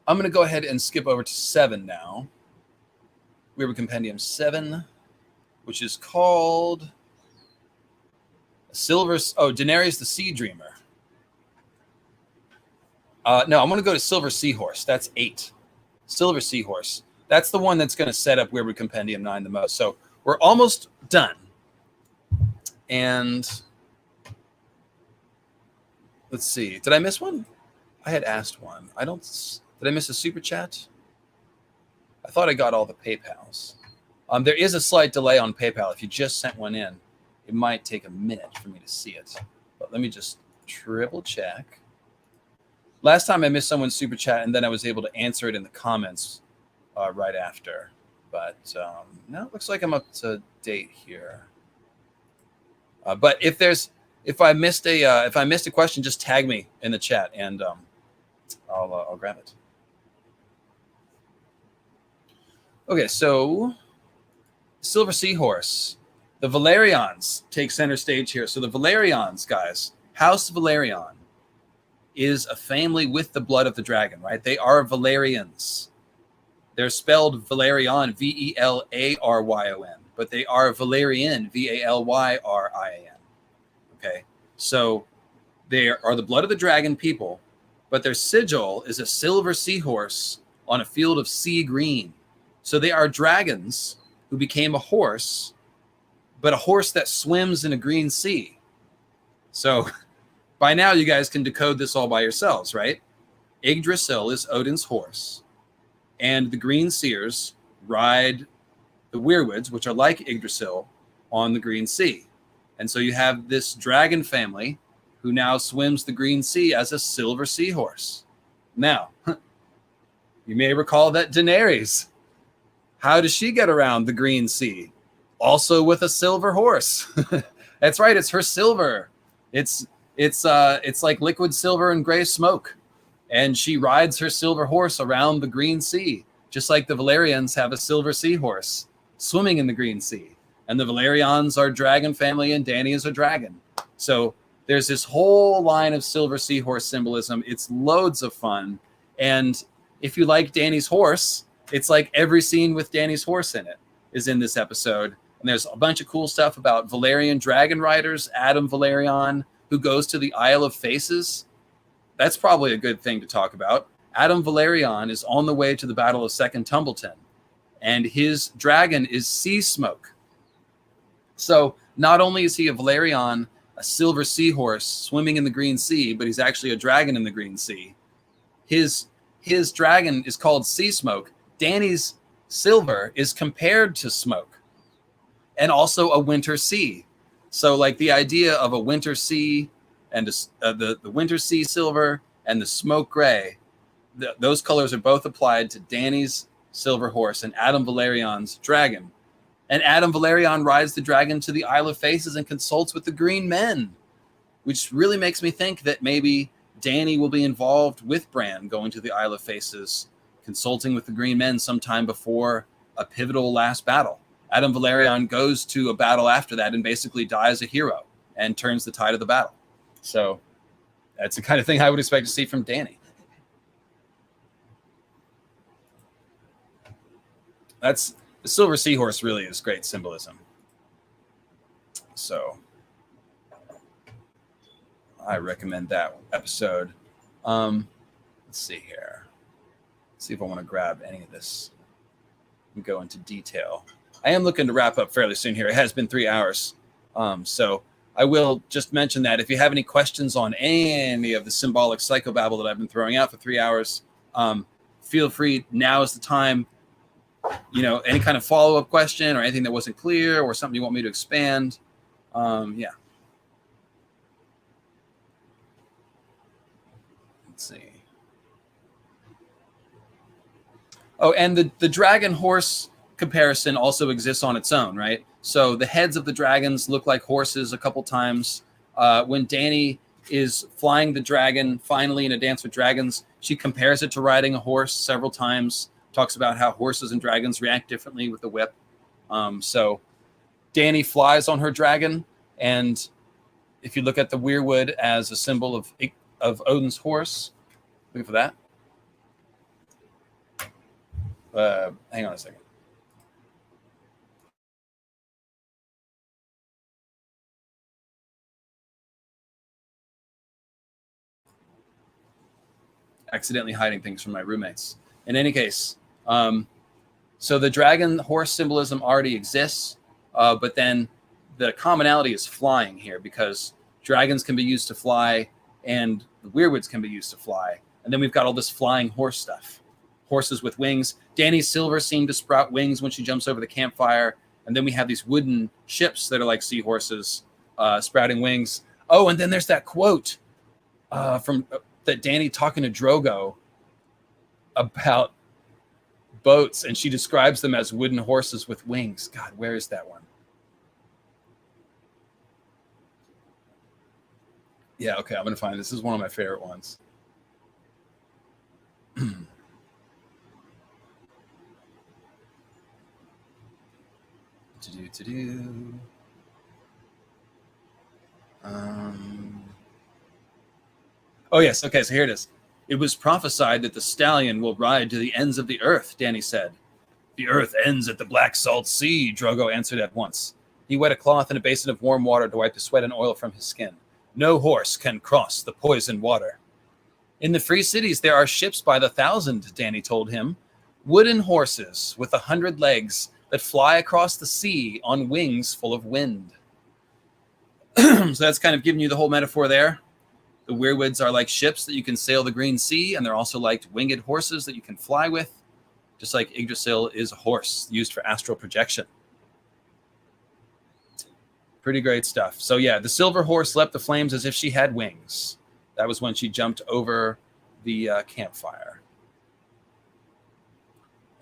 I'm going to go ahead and skip over to 7 now. Weirwood Compendium 7, which is called Daenerys the Sea Dreamer. No, I'm going to go to Silver Seahorse. That's 8. Silver Seahorse. That's the one that's going to set up Weirwood Compendium 9 the most. So we're almost done. And let's see. Did I miss one? I had asked one. Did I miss a super chat? I thought I got all the PayPals. There is a slight delay on PayPal. If you just sent one in, it might take a minute for me to see it. But let me just triple check. Last time I missed someone's super chat, and then I was able to answer it in the comments right after. But now it looks like I'm up to date here. But if I missed a question, just tag me in the chat, and I'll grab it. Okay, so Silver Seahorse, the Valerians take center stage here. So the Valerians, guys, House Valerion is a family with the blood of the dragon, right? They are Valerians. They're spelled Valerion, Velaryon, but they are Valerian, Valyrian. Okay, so they are the blood of the dragon people, but their sigil is a silver seahorse on a field of sea green. So they are dragons who became a horse, but a horse that swims in a green sea. So by now you guys can decode this all by yourselves, right? Yggdrasil is Odin's horse, and the Green Seers ride the Weirwoods, which are like Yggdrasil, on the Green Sea. And so you have this dragon family who now swims the Green Sea as a silver seahorse. Now, you may recall that Daenerys, how does she get around the Green Sea? Also with a silver horse. That's right, it's her silver. It's like liquid silver and gray smoke. And she rides her silver horse around the Green Sea, just like the Valerians have a silver seahorse swimming in the Green Sea. And the Valerians are dragon family, and Dany is a dragon. So there's this whole line of silver seahorse symbolism. It's loads of fun. And if you like Dany's horse, it's like every scene with Dany's horse in it is in this episode. And there's a bunch of cool stuff about Valerian dragon riders, Adam Valerion, who goes to the Isle of Faces. That's probably a good thing to talk about. Adam Valerion is on the way to the Battle of Second Tumbleton, and his dragon is Sea Smoke. So not only is he a Valerion, a silver seahorse swimming in the Green Sea, but he's actually a dragon in the Green Sea. His dragon is called Sea Smoke. Dany's silver is compared to smoke, and also a winter sea. So like the idea of a winter sea and the winter sea silver and the smoke gray, those colors are both applied to Dany's silver horse and Adam Valerion's dragon. And Adam Valerion rides the dragon to the Isle of Faces and consults with the Green Men, which really makes me think that maybe Dany will be involved with Bran going to the Isle of Faces, consulting with the Green Men sometime before a pivotal last battle. Adam Valerion goes to a battle after that and basically dies a hero and turns the tide of the battle. So that's the kind of thing I would expect to see from Dany. The Silver Seahorse really is great symbolism. So I recommend that episode. Let's see here. See if I want to grab any of this and go into detail. I am looking to wrap up fairly soon here. It has been 3 hours. So I will just mention that if you have any questions on any of the symbolic psychobabble that I've been throwing out for 3 hours, feel free. Now is the time. You know, any kind of follow-up question or anything that wasn't clear or something you want me to expand. Yeah. Let's see. Oh, and the dragon horse comparison also exists on its own, right? So the heads of the dragons look like horses a couple times. When Dany is flying the dragon finally in A Dance with Dragons, she compares it to riding a horse several times, talks about how horses and dragons react differently with the whip. So Dany flies on her dragon, and if you look at the Weirwood as a symbol of Odin's horse, look for that. Hang on a second. Accidentally hiding things from my roommates. In any case, so the dragon horse symbolism already exists, but then the commonality is flying here because dragons can be used to fly and the Weirwoods can be used to fly. And then we've got all this flying horse stuff. Horses with wings. Dany's silver seemed to sprout wings when she jumps over the campfire. And then we have these wooden ships that are like seahorses sprouting wings. Oh, and then there's that quote from that Dany talking to Drogo about boats, and she describes them as wooden horses with wings. God, where is that one? Yeah, okay, I'm going to find it. This is one of my favorite ones. Oh, yes. Okay, so here it is. It was prophesied that the stallion will ride to the ends of the earth, Dany said. The earth ends at the black salt sea, Drogo answered at once. He wet a cloth in a basin of warm water to wipe the sweat and oil from his skin. No horse can cross the poisoned water. In the free cities, there are ships by the thousand, Dany told him. Wooden horses with 100 legs that fly across the sea on wings full of wind. So that's kind of giving you the whole metaphor there. The Weirwoods are like ships that you can sail the Green Sea, and they're also like winged horses that you can fly with, just like Yggdrasil is a horse used for astral projection. Pretty great stuff. So yeah, the silver horse leapt the flames as if she had wings. That was when she jumped over the campfire.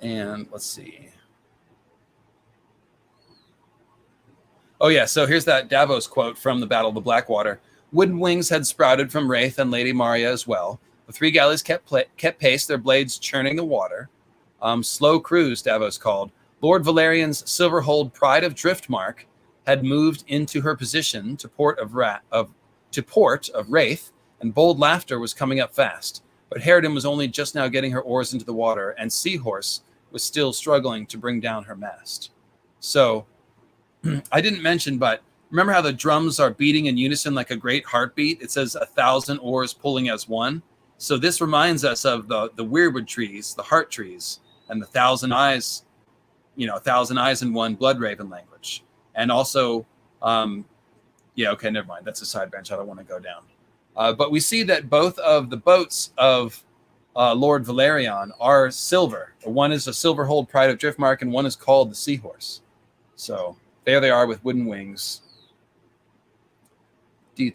And let's see. Oh yeah, so here's that Davos quote from the Battle of the Blackwater. Wooden wings had sprouted from Wraith and Lady Marya as well. The three galleys kept pace, their blades churning the water. Slow cruise, Davos called. Lord Valyrian's silver-hulled Pride of Driftmark had moved into her position to port of Wraith, and bold laughter was coming up fast. But Harridan was only just now getting her oars into the water, and Seahorse was still struggling to bring down her mast. So, I didn't mention, but remember how the drums are beating in unison like a great heartbeat? It says 1,000 oars pulling as one. So this reminds us of the Weirwood trees, the heart trees, and the 1,000 eyes, 1,000 eyes in one Bloodraven language. And also, okay, never mind. That's a side bench. I don't want to go down. But we see that both of the boats of Lord Valyrian are silver. One is a silver-hulled Pride of Driftmark, and one is called the Seahorse. So there they are with wooden wings. So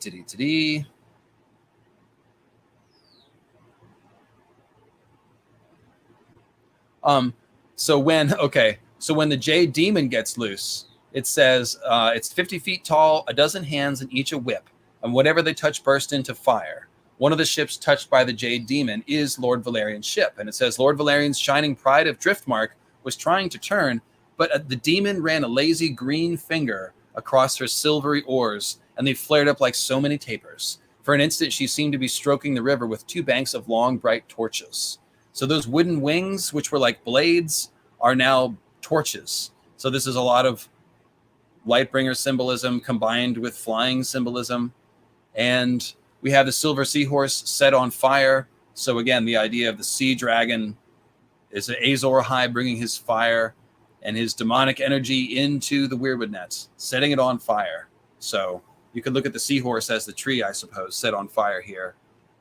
when the Jade Demon gets loose, it says it's 50 feet tall, a dozen hands, and each a whip, and whatever they touch burst into fire. One of the ships touched by the Jade Demon is Lord Valyrian's ship, and it says Lord Valyrian's shining Pride of Driftmark was trying to turn, but the demon ran a lazy green finger across her silvery oars, and they flared up like so many tapers. For an instant, she seemed to be stroking the river with two banks of long, bright torches. So those wooden wings, which were like blades, are now torches. So this is a lot of Lightbringer symbolism combined with flying symbolism. And we have the silver seahorse set on fire. So again, the idea of the sea dragon is an Azor Ahai bringing his fire and his demonic energy into the Weirwood nets, setting it on fire. So you could look at the seahorse as the tree, I suppose, set on fire here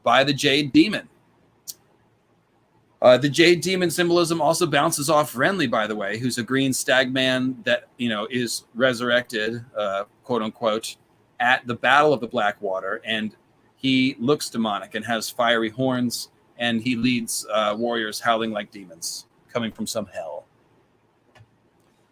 by the Jade Demon. The Jade Demon symbolism also bounces off Renly, by the way, who's a green stag man that, is resurrected, quote unquote, at the Battle of the Blackwater. And he looks demonic and has fiery horns, and he leads warriors howling like demons. coming from some hell.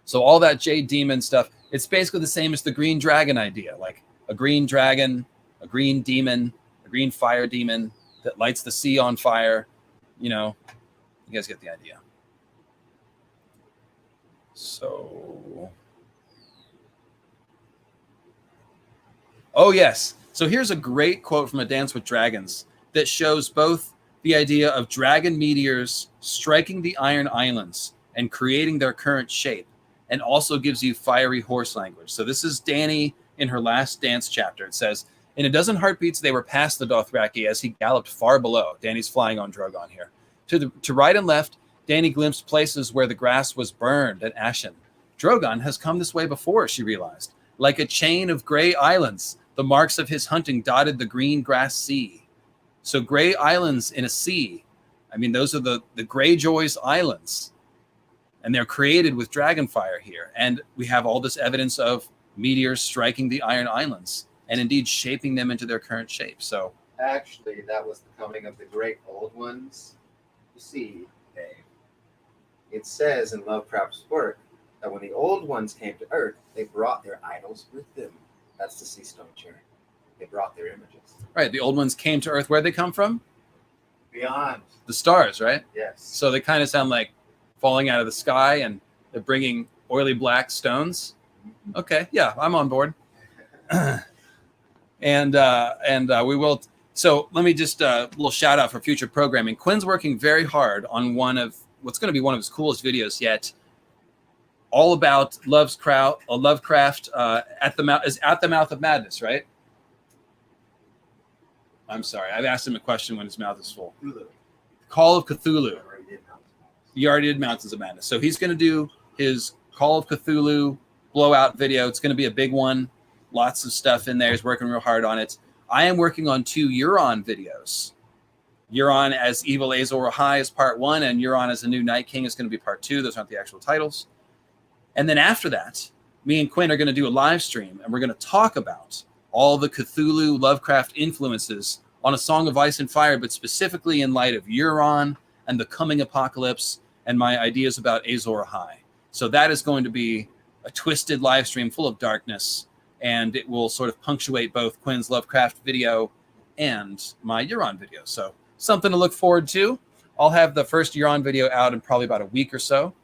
So all that jade demon stuff, it's basically the same as the green dragon idea, like a green dragon, a green demon, a green fire demon that lights the sea on fire. You know, you guys get the idea. So, oh yes. So here's a great quote from A Dance with Dragons that shows both the idea of dragon meteors striking the Iron Islands and creating their current shape, and also gives you fiery horse language. So this is Dany in her last dance chapter. It says, in a dozen heartbeats, they were past the Dothraki as he galloped far below. Dany's flying on Drogon here. To right and left, Dany glimpsed places where the grass was burned and ashen. Drogon has come this way before, she realized. Like a chain of gray islands, the marks of his hunting dotted the green grass sea. So gray islands in a sea. I mean, those are the Greyjoy's Islands. And they're created with dragonfire here. And we have all this evidence of meteors striking the Iron Islands and indeed shaping them into their current shape. So Actually, that was the coming of the great old ones. You see, Dave, it says in Lovecraft's work that when the old ones came to Earth, they brought their idols with them. That's the sea stone cherry. They brought their images. right, the old ones came to Earth. Where'd they come from? Beyond. The stars, right? Yes. So they kind of sound like falling out of the sky, and they're bringing oily black stones. Okay, yeah, I'm on board. and we will. So let me just a little shout out for future programming. Quinn's working very hard on one of what's going to be one of his coolest videos yet. All about Lovecraft at the mouth of madness, right? I'm sorry, I've asked him a question when his mouth is full. Call of Cthulhu. He already did Mountains of Madness. So he's going to do his Call of Cthulhu blowout video. It's going to be a big one. Lots of stuff in there. He's working real hard on it. I am working on 2 Euron videos. Euron as Evil Azor Ahai is part 1, and Euron as the new Night King is going to be part 2. Those aren't the actual titles. And then after that, me and Quinn are going to do a live stream, and we're going to talk about all the Cthulhu Lovecraft influences on A Song of Ice and Fire, but specifically in light of Euron and the coming apocalypse and my ideas about Azor Ahai. So that is going to be a twisted live stream full of darkness, and it will sort of punctuate both Quinn's Lovecraft video and my Euron video. So something to look forward to. I'll have the first Euron video out in probably about a week or so.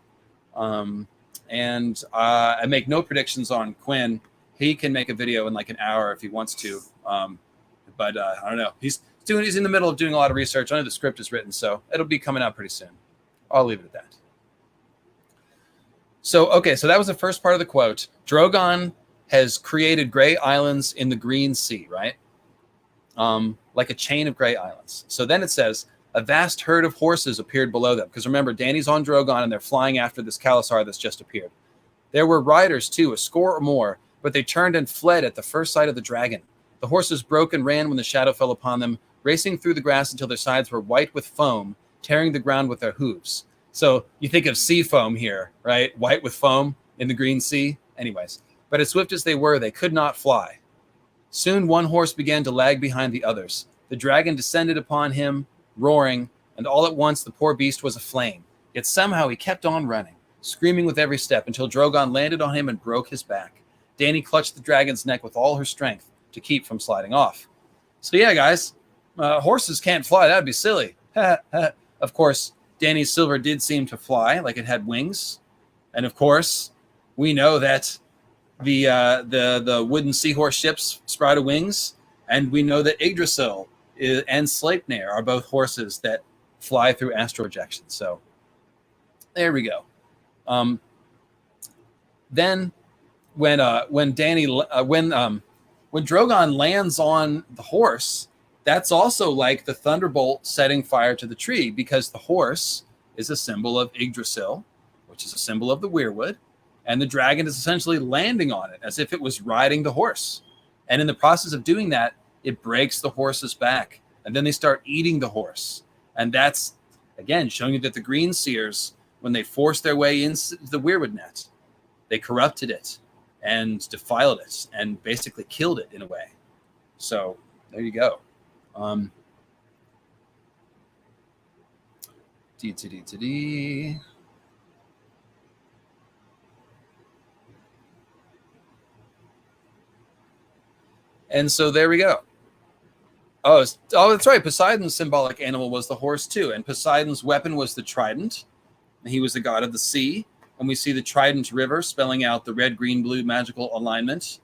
And I make no predictions on Quinn. He can make a video in like an hour if he wants to. But I don't know. He's in the middle of doing a lot of research. I know the script is written, so it'll be coming out pretty soon. I'll leave it at that. So, okay, so that was the first part of the quote. Drogon has created gray islands in the green sea, right? Like a chain of gray islands. So then it says, a vast herd of horses appeared below them. Because remember, Dany's on Drogon, and they're flying after this Khalasar that's just appeared. There were riders, too, a score or more, but they turned and fled at the first sight of the dragon. The horses broke and ran when the shadow fell upon them, racing through the grass until their sides were white with foam, tearing the ground with their hooves. So you think of sea foam here, right? White with foam in the green sea. Anyways, but as swift as they were, they could not fly. Soon one horse began to lag behind the others. The dragon descended upon him, roaring, and all at once the poor beast was aflame. Yet somehow he kept on running, screaming with every step until Drogon landed on him and broke his back. Dany clutched the dragon's neck with all her strength to keep from sliding off. So yeah, guys, horses can't fly. That would be silly. Of course, Dany's silver did seem to fly, like it had wings. And of course, we know that the wooden seahorse ships sprouted wings, and we know that Yggdrasil and Sleipnir are both horses that fly through astral projection. So there we go. Then when Drogon lands on the horse, that's also like the thunderbolt setting fire to the tree, because the horse is a symbol of Yggdrasil, which is a symbol of the Weirwood, and the dragon is essentially landing on it as if it was riding the horse. And in the process of doing that, it breaks the horse's back, and then they start eating the horse. And that's, again, showing you that the Green Seers, when they forced their way into the Weirwood net, they corrupted it and defiled it and basically killed it in a way. So there you go. When And so there we go. Oh, that's right. Poseidon's symbolic animal was the horse too, and Poseidon's weapon was the trident. He was the god of the sea, and we see the Trident River spelling out the red, green, blue magical alignment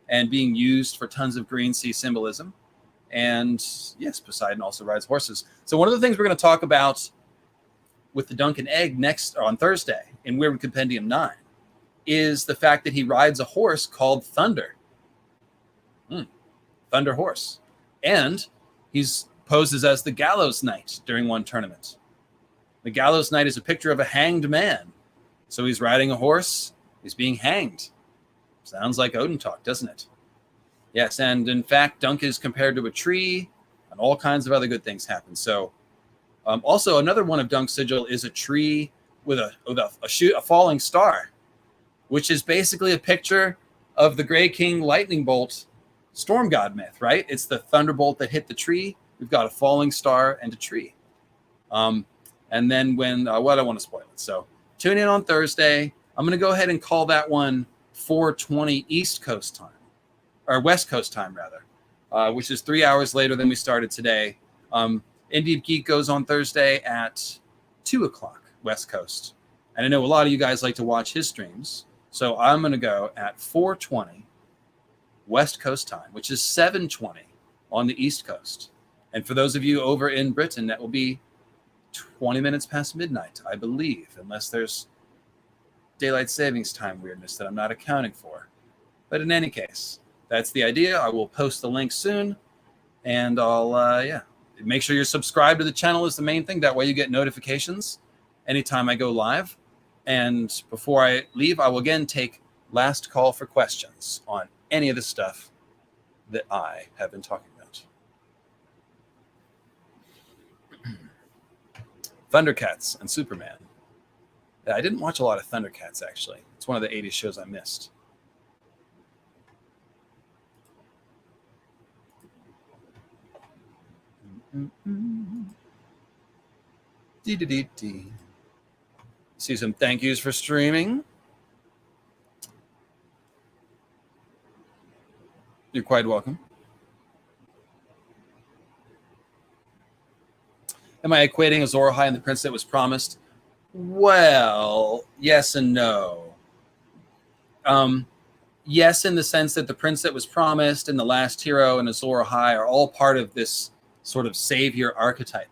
and being used for tons of green sea symbolism. And yes, Poseidon also rides horses. So one of the things we're going to talk about with the Duncan Egg next on Thursday in Weirwood Compendium 9 is the fact that he rides a horse called Thunder. Thunder Horse. And he's poses as the Gallows Knight during one tournament. The Gallows Knight is a picture of a hanged man. So he's riding a horse. He's being hanged. Sounds like Odin talk, doesn't it? Yes, and in fact, Dunk is compared to a tree, and all kinds of other good things happen. So also another one of Dunk's sigil is a tree with a falling star, which is basically a picture of the Grey King lightning bolt storm god myth, right? It's the thunderbolt that hit the tree. We've got a falling star and a tree. And then when, well, I don't want to spoil it. So tune in on Thursday. I'm going to go ahead and call that one 4:20 East Coast time, or West Coast time rather, which is 3 hours later than we started today. Indie Geek goes on Thursday at 2 o'clock West Coast. And I know a lot of you guys like to watch his streams. So I'm going to go at 4:20 West Coast time, which is 7:20 on the East Coast. And for those of you over in Britain, that will be 20 minutes past midnight, I believe, unless there's daylight savings time weirdness that I'm not accounting for. But in any case, that's the idea. I will post the link soon, and I'll, make sure you're subscribed to the channel is the main thing. That way you get notifications anytime I go live. And before I leave, I will again take last call for questions on any of the stuff that I have been talking about. Thundercats and Superman. I didn't watch a lot of Thundercats, actually. It's one of the 80s shows I missed. See some thank yous for streaming. You're quite welcome. Am I equating Azor Ahai and the prince that was promised? Well, yes and no. Yes, in the sense that the prince that was promised and the last hero and Azor Ahai are all part of this sort of savior archetype.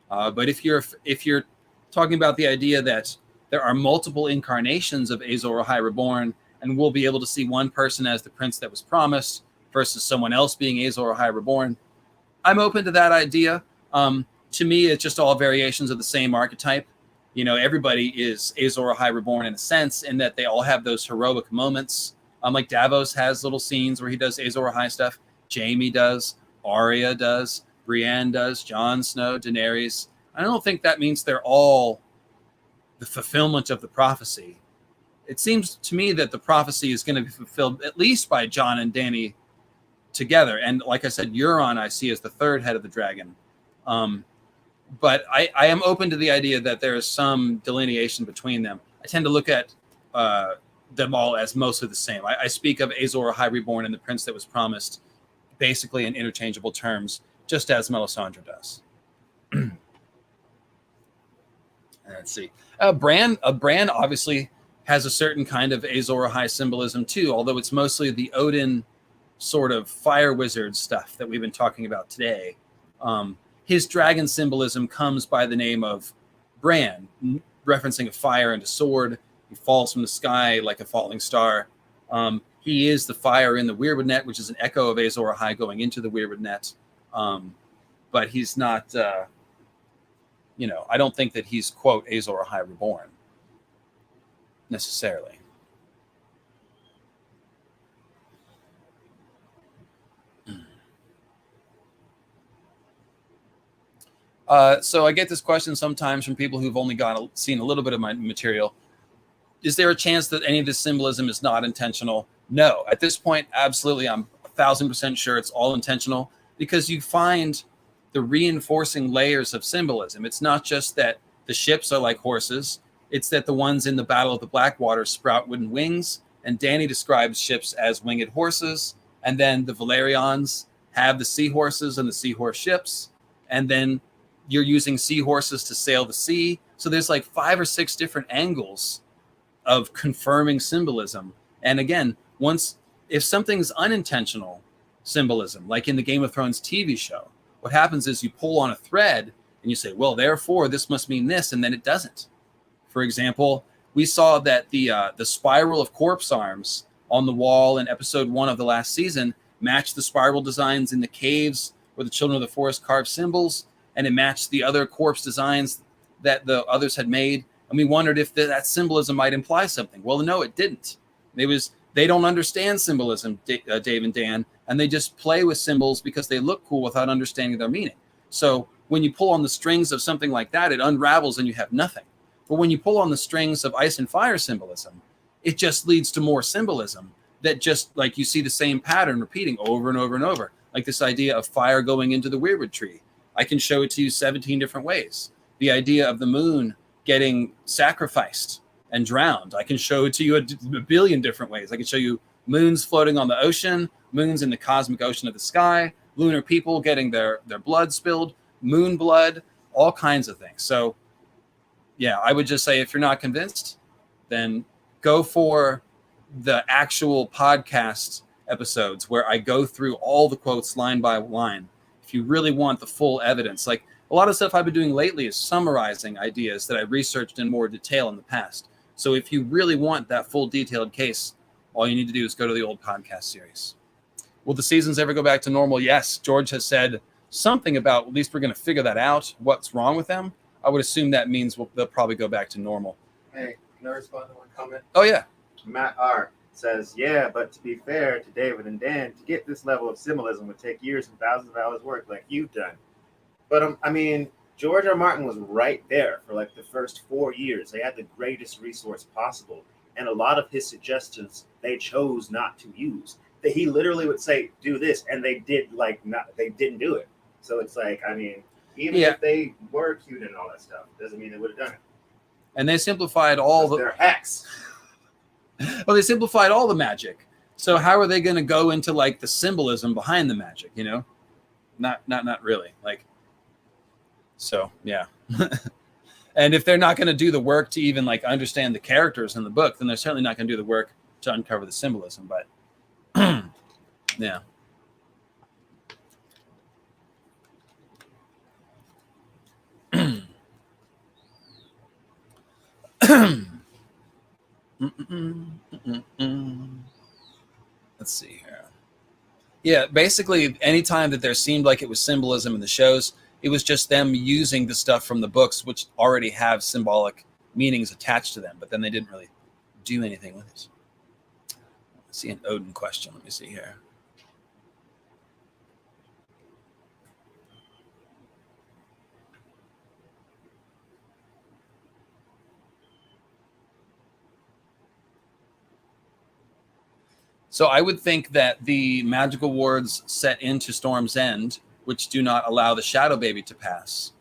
But if you're talking about the idea that there are multiple incarnations of Azor Ahai Reborn, and we'll be able to see one person as the prince that was promised versus someone else being Azor Ahai Reborn, I'm open to that idea. To me, it's just all variations of the same archetype. You know, everybody is Azor Ahai Reborn in a sense, in that they all have those heroic moments. Like Davos has little scenes where he does Azor Ahai stuff. Jaime does. Arya does. Brienne does. Jon Snow, Daenerys. I don't think that means they're all the fulfillment of the prophecy. It seems to me that the prophecy is going to be fulfilled at least by Jon and Dany together. And like I said, Euron I see as the third head of the dragon. But I am open to the idea that there is some delineation between them. I tend to look at them all as mostly the same. I speak of Azor Ahai Reborn and the prince that was promised basically in interchangeable terms, just as Melisandre does. Let's see. Bran obviously has a certain kind of Azor Ahai symbolism too, although it's mostly the Odin sort of fire wizard stuff that we've been talking about today. His dragon symbolism comes by the name of Bran, referencing a fire and a sword. He falls from the sky like a falling star. He is the fire in the Weirwood net, which is an echo of Azor Ahai going into the Weirwood net. But he's not, I don't think that he's, quote, Azor Ahai Reborn, necessarily. So I get this question sometimes from people who've only seen a little bit of my material. Is there a chance that any of this symbolism is not intentional? No. At this point, absolutely. I'm 1,000% sure it's all intentional, because you find the reinforcing layers of symbolism. It's not just that the ships are like horses. It's that the ones in the Battle of the Blackwater sprout wooden wings, and Dany describes ships as winged horses. And then the Valerians have the seahorses and the seahorse ships. And then you're using seahorses to sail the sea. So there's like 5 or 6 different angles of confirming symbolism. And again, if something's unintentional symbolism, like in the Game of Thrones TV show, what happens is you pull on a thread and you say, well, therefore this must mean this, and then it doesn't. For example, we saw that the spiral of corpse arms on the wall in episode 1 of the last season matched the spiral designs in the caves where the children of the forest carved symbols, and it matched the other corpse designs that the others had made. And we wondered if that symbolism might imply something. Well, no, it didn't. They don't understand symbolism, Dave and Dan, and they just play with symbols because they look cool without understanding their meaning. So when you pull on the strings of something like that, it unravels and you have nothing. But when you pull on the strings of ice and fire symbolism, it just leads to more symbolism that just like you see the same pattern repeating over and over and over. Like this idea of fire going into the Weirwood tree. I can show it to you 17 different ways. The idea of the moon getting sacrificed and drowned. I can show it to you a billion different ways. I can show you moons floating on the ocean, moons in the cosmic ocean of the sky, lunar people getting their blood spilled, moon blood, all kinds of things. So yeah, I would just say if you're not convinced, then go for the actual podcast episodes where I go through all the quotes line by line. If you really want the full evidence, like a lot of stuff I've been doing lately is summarizing ideas that I researched in more detail in the past. So if you really want that full detailed case, all you need to do is go to the old podcast series. Will the seasons ever go back to normal? Yes. George has said something about at least we're going to figure that out, what's wrong with them. I would assume that means they'll probably go back to normal. Hey, can I respond to one comment? Oh, yeah. Matt R. says, yeah, but to be fair to David and Dan, to get this level of symbolism would take years and thousands of hours work like you've done. But, I mean, George R. Martin was right there for like the first 4 years. They had the greatest resource possible. And a lot of his suggestions, they chose not to use. That he literally would say, do this. And they didn't do it. So it's like, I mean, even if they were cute and all that stuff, doesn't mean they would have done it. And they simplified all they're hacks. Well, they simplified all the magic. So how are they going to go into like the symbolism behind the magic, you know? Not really. Like, so yeah. And if they're not going to do the work to even like understand the characters in the book, then they're certainly not going to do the work to uncover the symbolism. But yeah. Let's see here. Yeah, basically, anytime that there seemed like it was symbolism in the shows, it was just them using the stuff from the books, which already have symbolic meanings attached to them, but then they didn't really do anything with it. Let's see an Odin question. Let me see here. So I would think that the magical wards set into Storm's End, which do not allow the Shadow Baby to pass,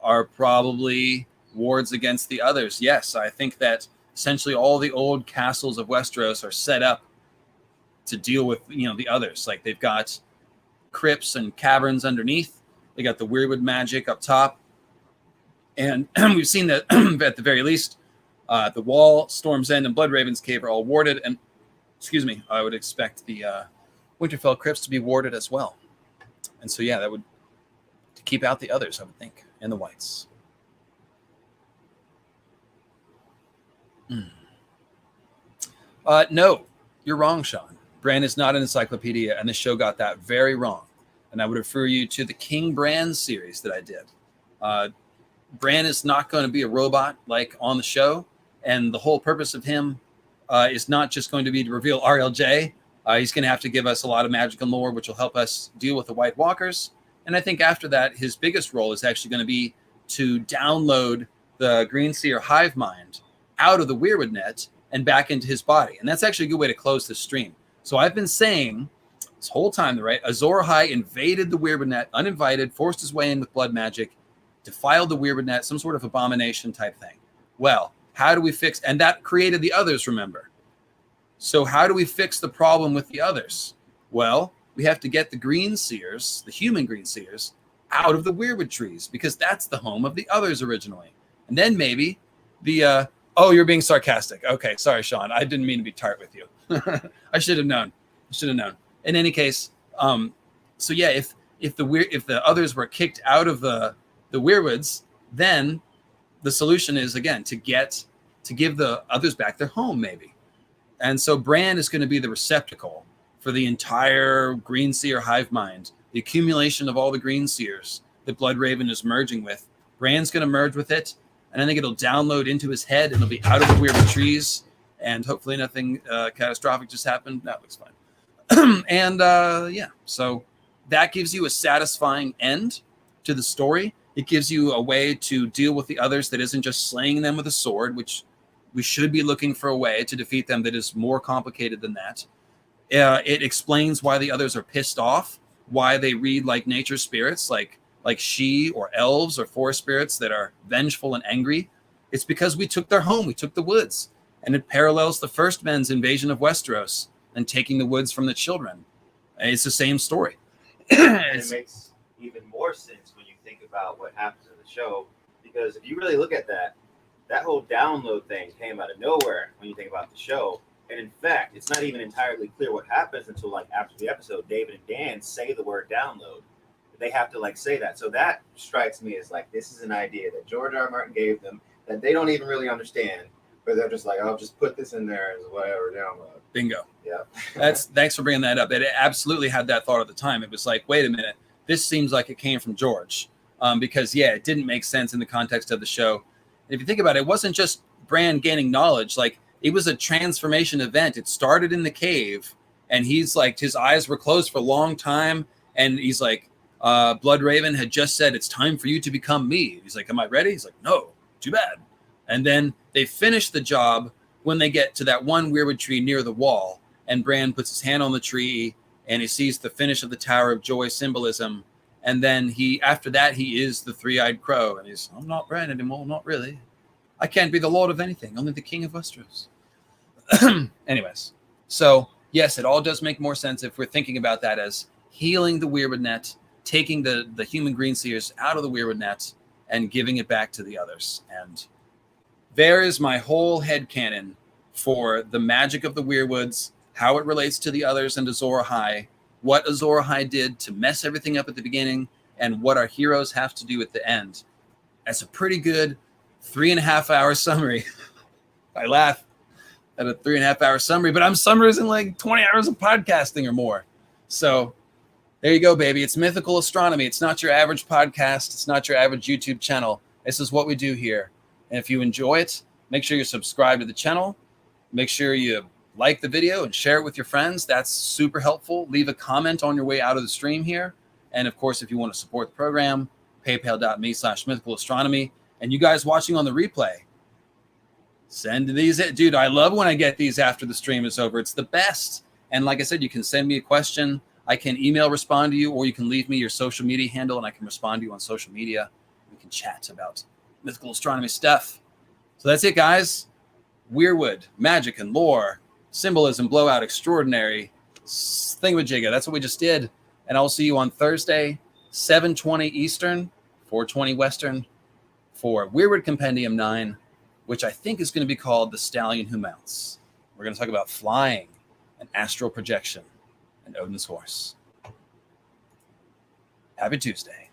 are probably wards against the others. Yes, I think that essentially all the old castles of Westeros are set up to deal with, you know, the others. Like they've got crypts and caverns underneath. They got the Weirwood magic up top. And we've seen that at the very least, the Wall, Storm's End, and Bloodraven's Cave are all warded. And I would expect the Winterfell crypts to be warded as well. And so, yeah, that would to keep out the others, I would think, and the whites. No, you're wrong, Sean. Bran is not an encyclopedia, and the show got that very wrong. And I would refer you to the King Bran series that I did. Bran is not going to be a robot like on the show, and the whole purpose of him is not just going to be to reveal RLJ. He's going to have to give us a lot of magical lore, which will help us deal with the White Walkers. And I think after that, his biggest role is actually going to be to download the Greenseer hive mind out of the Weirwood net and back into his body. And that's actually a good way to close this stream. So I've been saying this whole time, right? Azor Ahai invaded the Weirwood net, uninvited, forced his way in with blood magic, defiled the Weirwood net, some sort of abomination type thing. Well, how do we fix, and that created the others, remember? So how do we fix the problem with the others? Well, we have to get the green seers, the human green seers, out of the Weirwood trees because that's the home of the others originally. And then maybe the oh, you're being sarcastic. Okay, sorry, Sean. I didn't mean to be tart with you. I should have known. In any case, so yeah, if the others were kicked out of the Weirwoods, then the solution is again to give the others back their home, maybe. And so Bran is going to be the receptacle for the entire Green Seer hive mind, the accumulation of all the Green Seers that Bloodraven is merging with. Bran's going to merge with it, and I think it'll download into his head, and it'll be out of the Weirwood trees, and hopefully nothing catastrophic just happened. That looks fine. And yeah, so that gives you a satisfying end to the story. It gives you a way to deal with the others that isn't just slaying them with a sword, which we should be looking for a way to defeat them that is more complicated than that. It explains why the others are pissed off, why they read like nature spirits, like she or elves or forest spirits that are vengeful and angry. It's because we took their home, we took the woods, and it parallels the first men's invasion of Westeros and taking the woods from the children. It's the same story. And it makes even more sense when you think about what happens in the show, because if you really look at that whole download thing came out of nowhere when you think about the show. And in fact, it's not even entirely clear what happens until like after the episode, David and Dan say the word download. They have to like say that. So that strikes me as like, this is an idea that George R. R. Martin gave them that they don't even really understand, but they're just like, I'll just put this in there as whatever download. Bingo. Yeah. Thanks for bringing that up. It absolutely had that thought at the time. It was like, wait a minute, this seems like it came from George, because yeah, it didn't make sense in the context of the show. And if you think about it, it wasn't just Bran gaining knowledge. Like it was a transformation event. It started in the cave, and he's like, his eyes were closed for a long time, and he's like, Bloodraven had just said, it's time for you to become me. He's like, am I ready? He's like, no, too bad. And then they finish the job when they get to that one Weirwood tree near the wall, and Bran puts his hand on the tree and he sees the finish of the Tower of Joy symbolism. And then after that, he is the three-eyed crow, and he's, I'm not Bran anymore, not really. I can't be the Lord of anything, only the King of Westeros. Anyways, so yes, it all does make more sense if we're thinking about that as healing the Weirwood net, taking the human green seers out of the Weirwood net and giving it back to the others. And there is my whole headcanon for the magic of the Weirwoods, how it relates to the others and Azor Ahai, what Azor Ahai did to mess everything up at the beginning, and what our heroes have to do at the end. That's a pretty good 3.5 hour summary. I laugh at a 3.5 hour summary, but I'm summarizing like 20 hours of podcasting or more. So there you go, baby. It's mythical astronomy. It's not your average podcast. It's not your average YouTube channel. This is what we do here. And if you enjoy it, make sure you subscribe to the channel. Make sure you like the video and share it with your friends. That's super helpful. Leave a comment on your way out of the stream here. And of course, if you want to support the program, paypal.me/mythicalastronomy. And you guys watching on the replay, send these in. Dude, I love when I get these after the stream is over. It's the best. And like I said, you can send me a question. I can email respond to you, or you can leave me your social media handle and I can respond to you on social media. We can chat about mythical astronomy stuff. So that's it, guys. Weirwood, magic and lore, symbolism, blowout, extraordinary, thingamajigga. That's what we just did. And I'll see you on Thursday, 7:20 Eastern, 4:20 Western, for Weirwood Compendium 9, which I think is going to be called The Stallion Who Mounts. We're going to talk about flying and astral projection and Odin's horse. Happy Tuesday.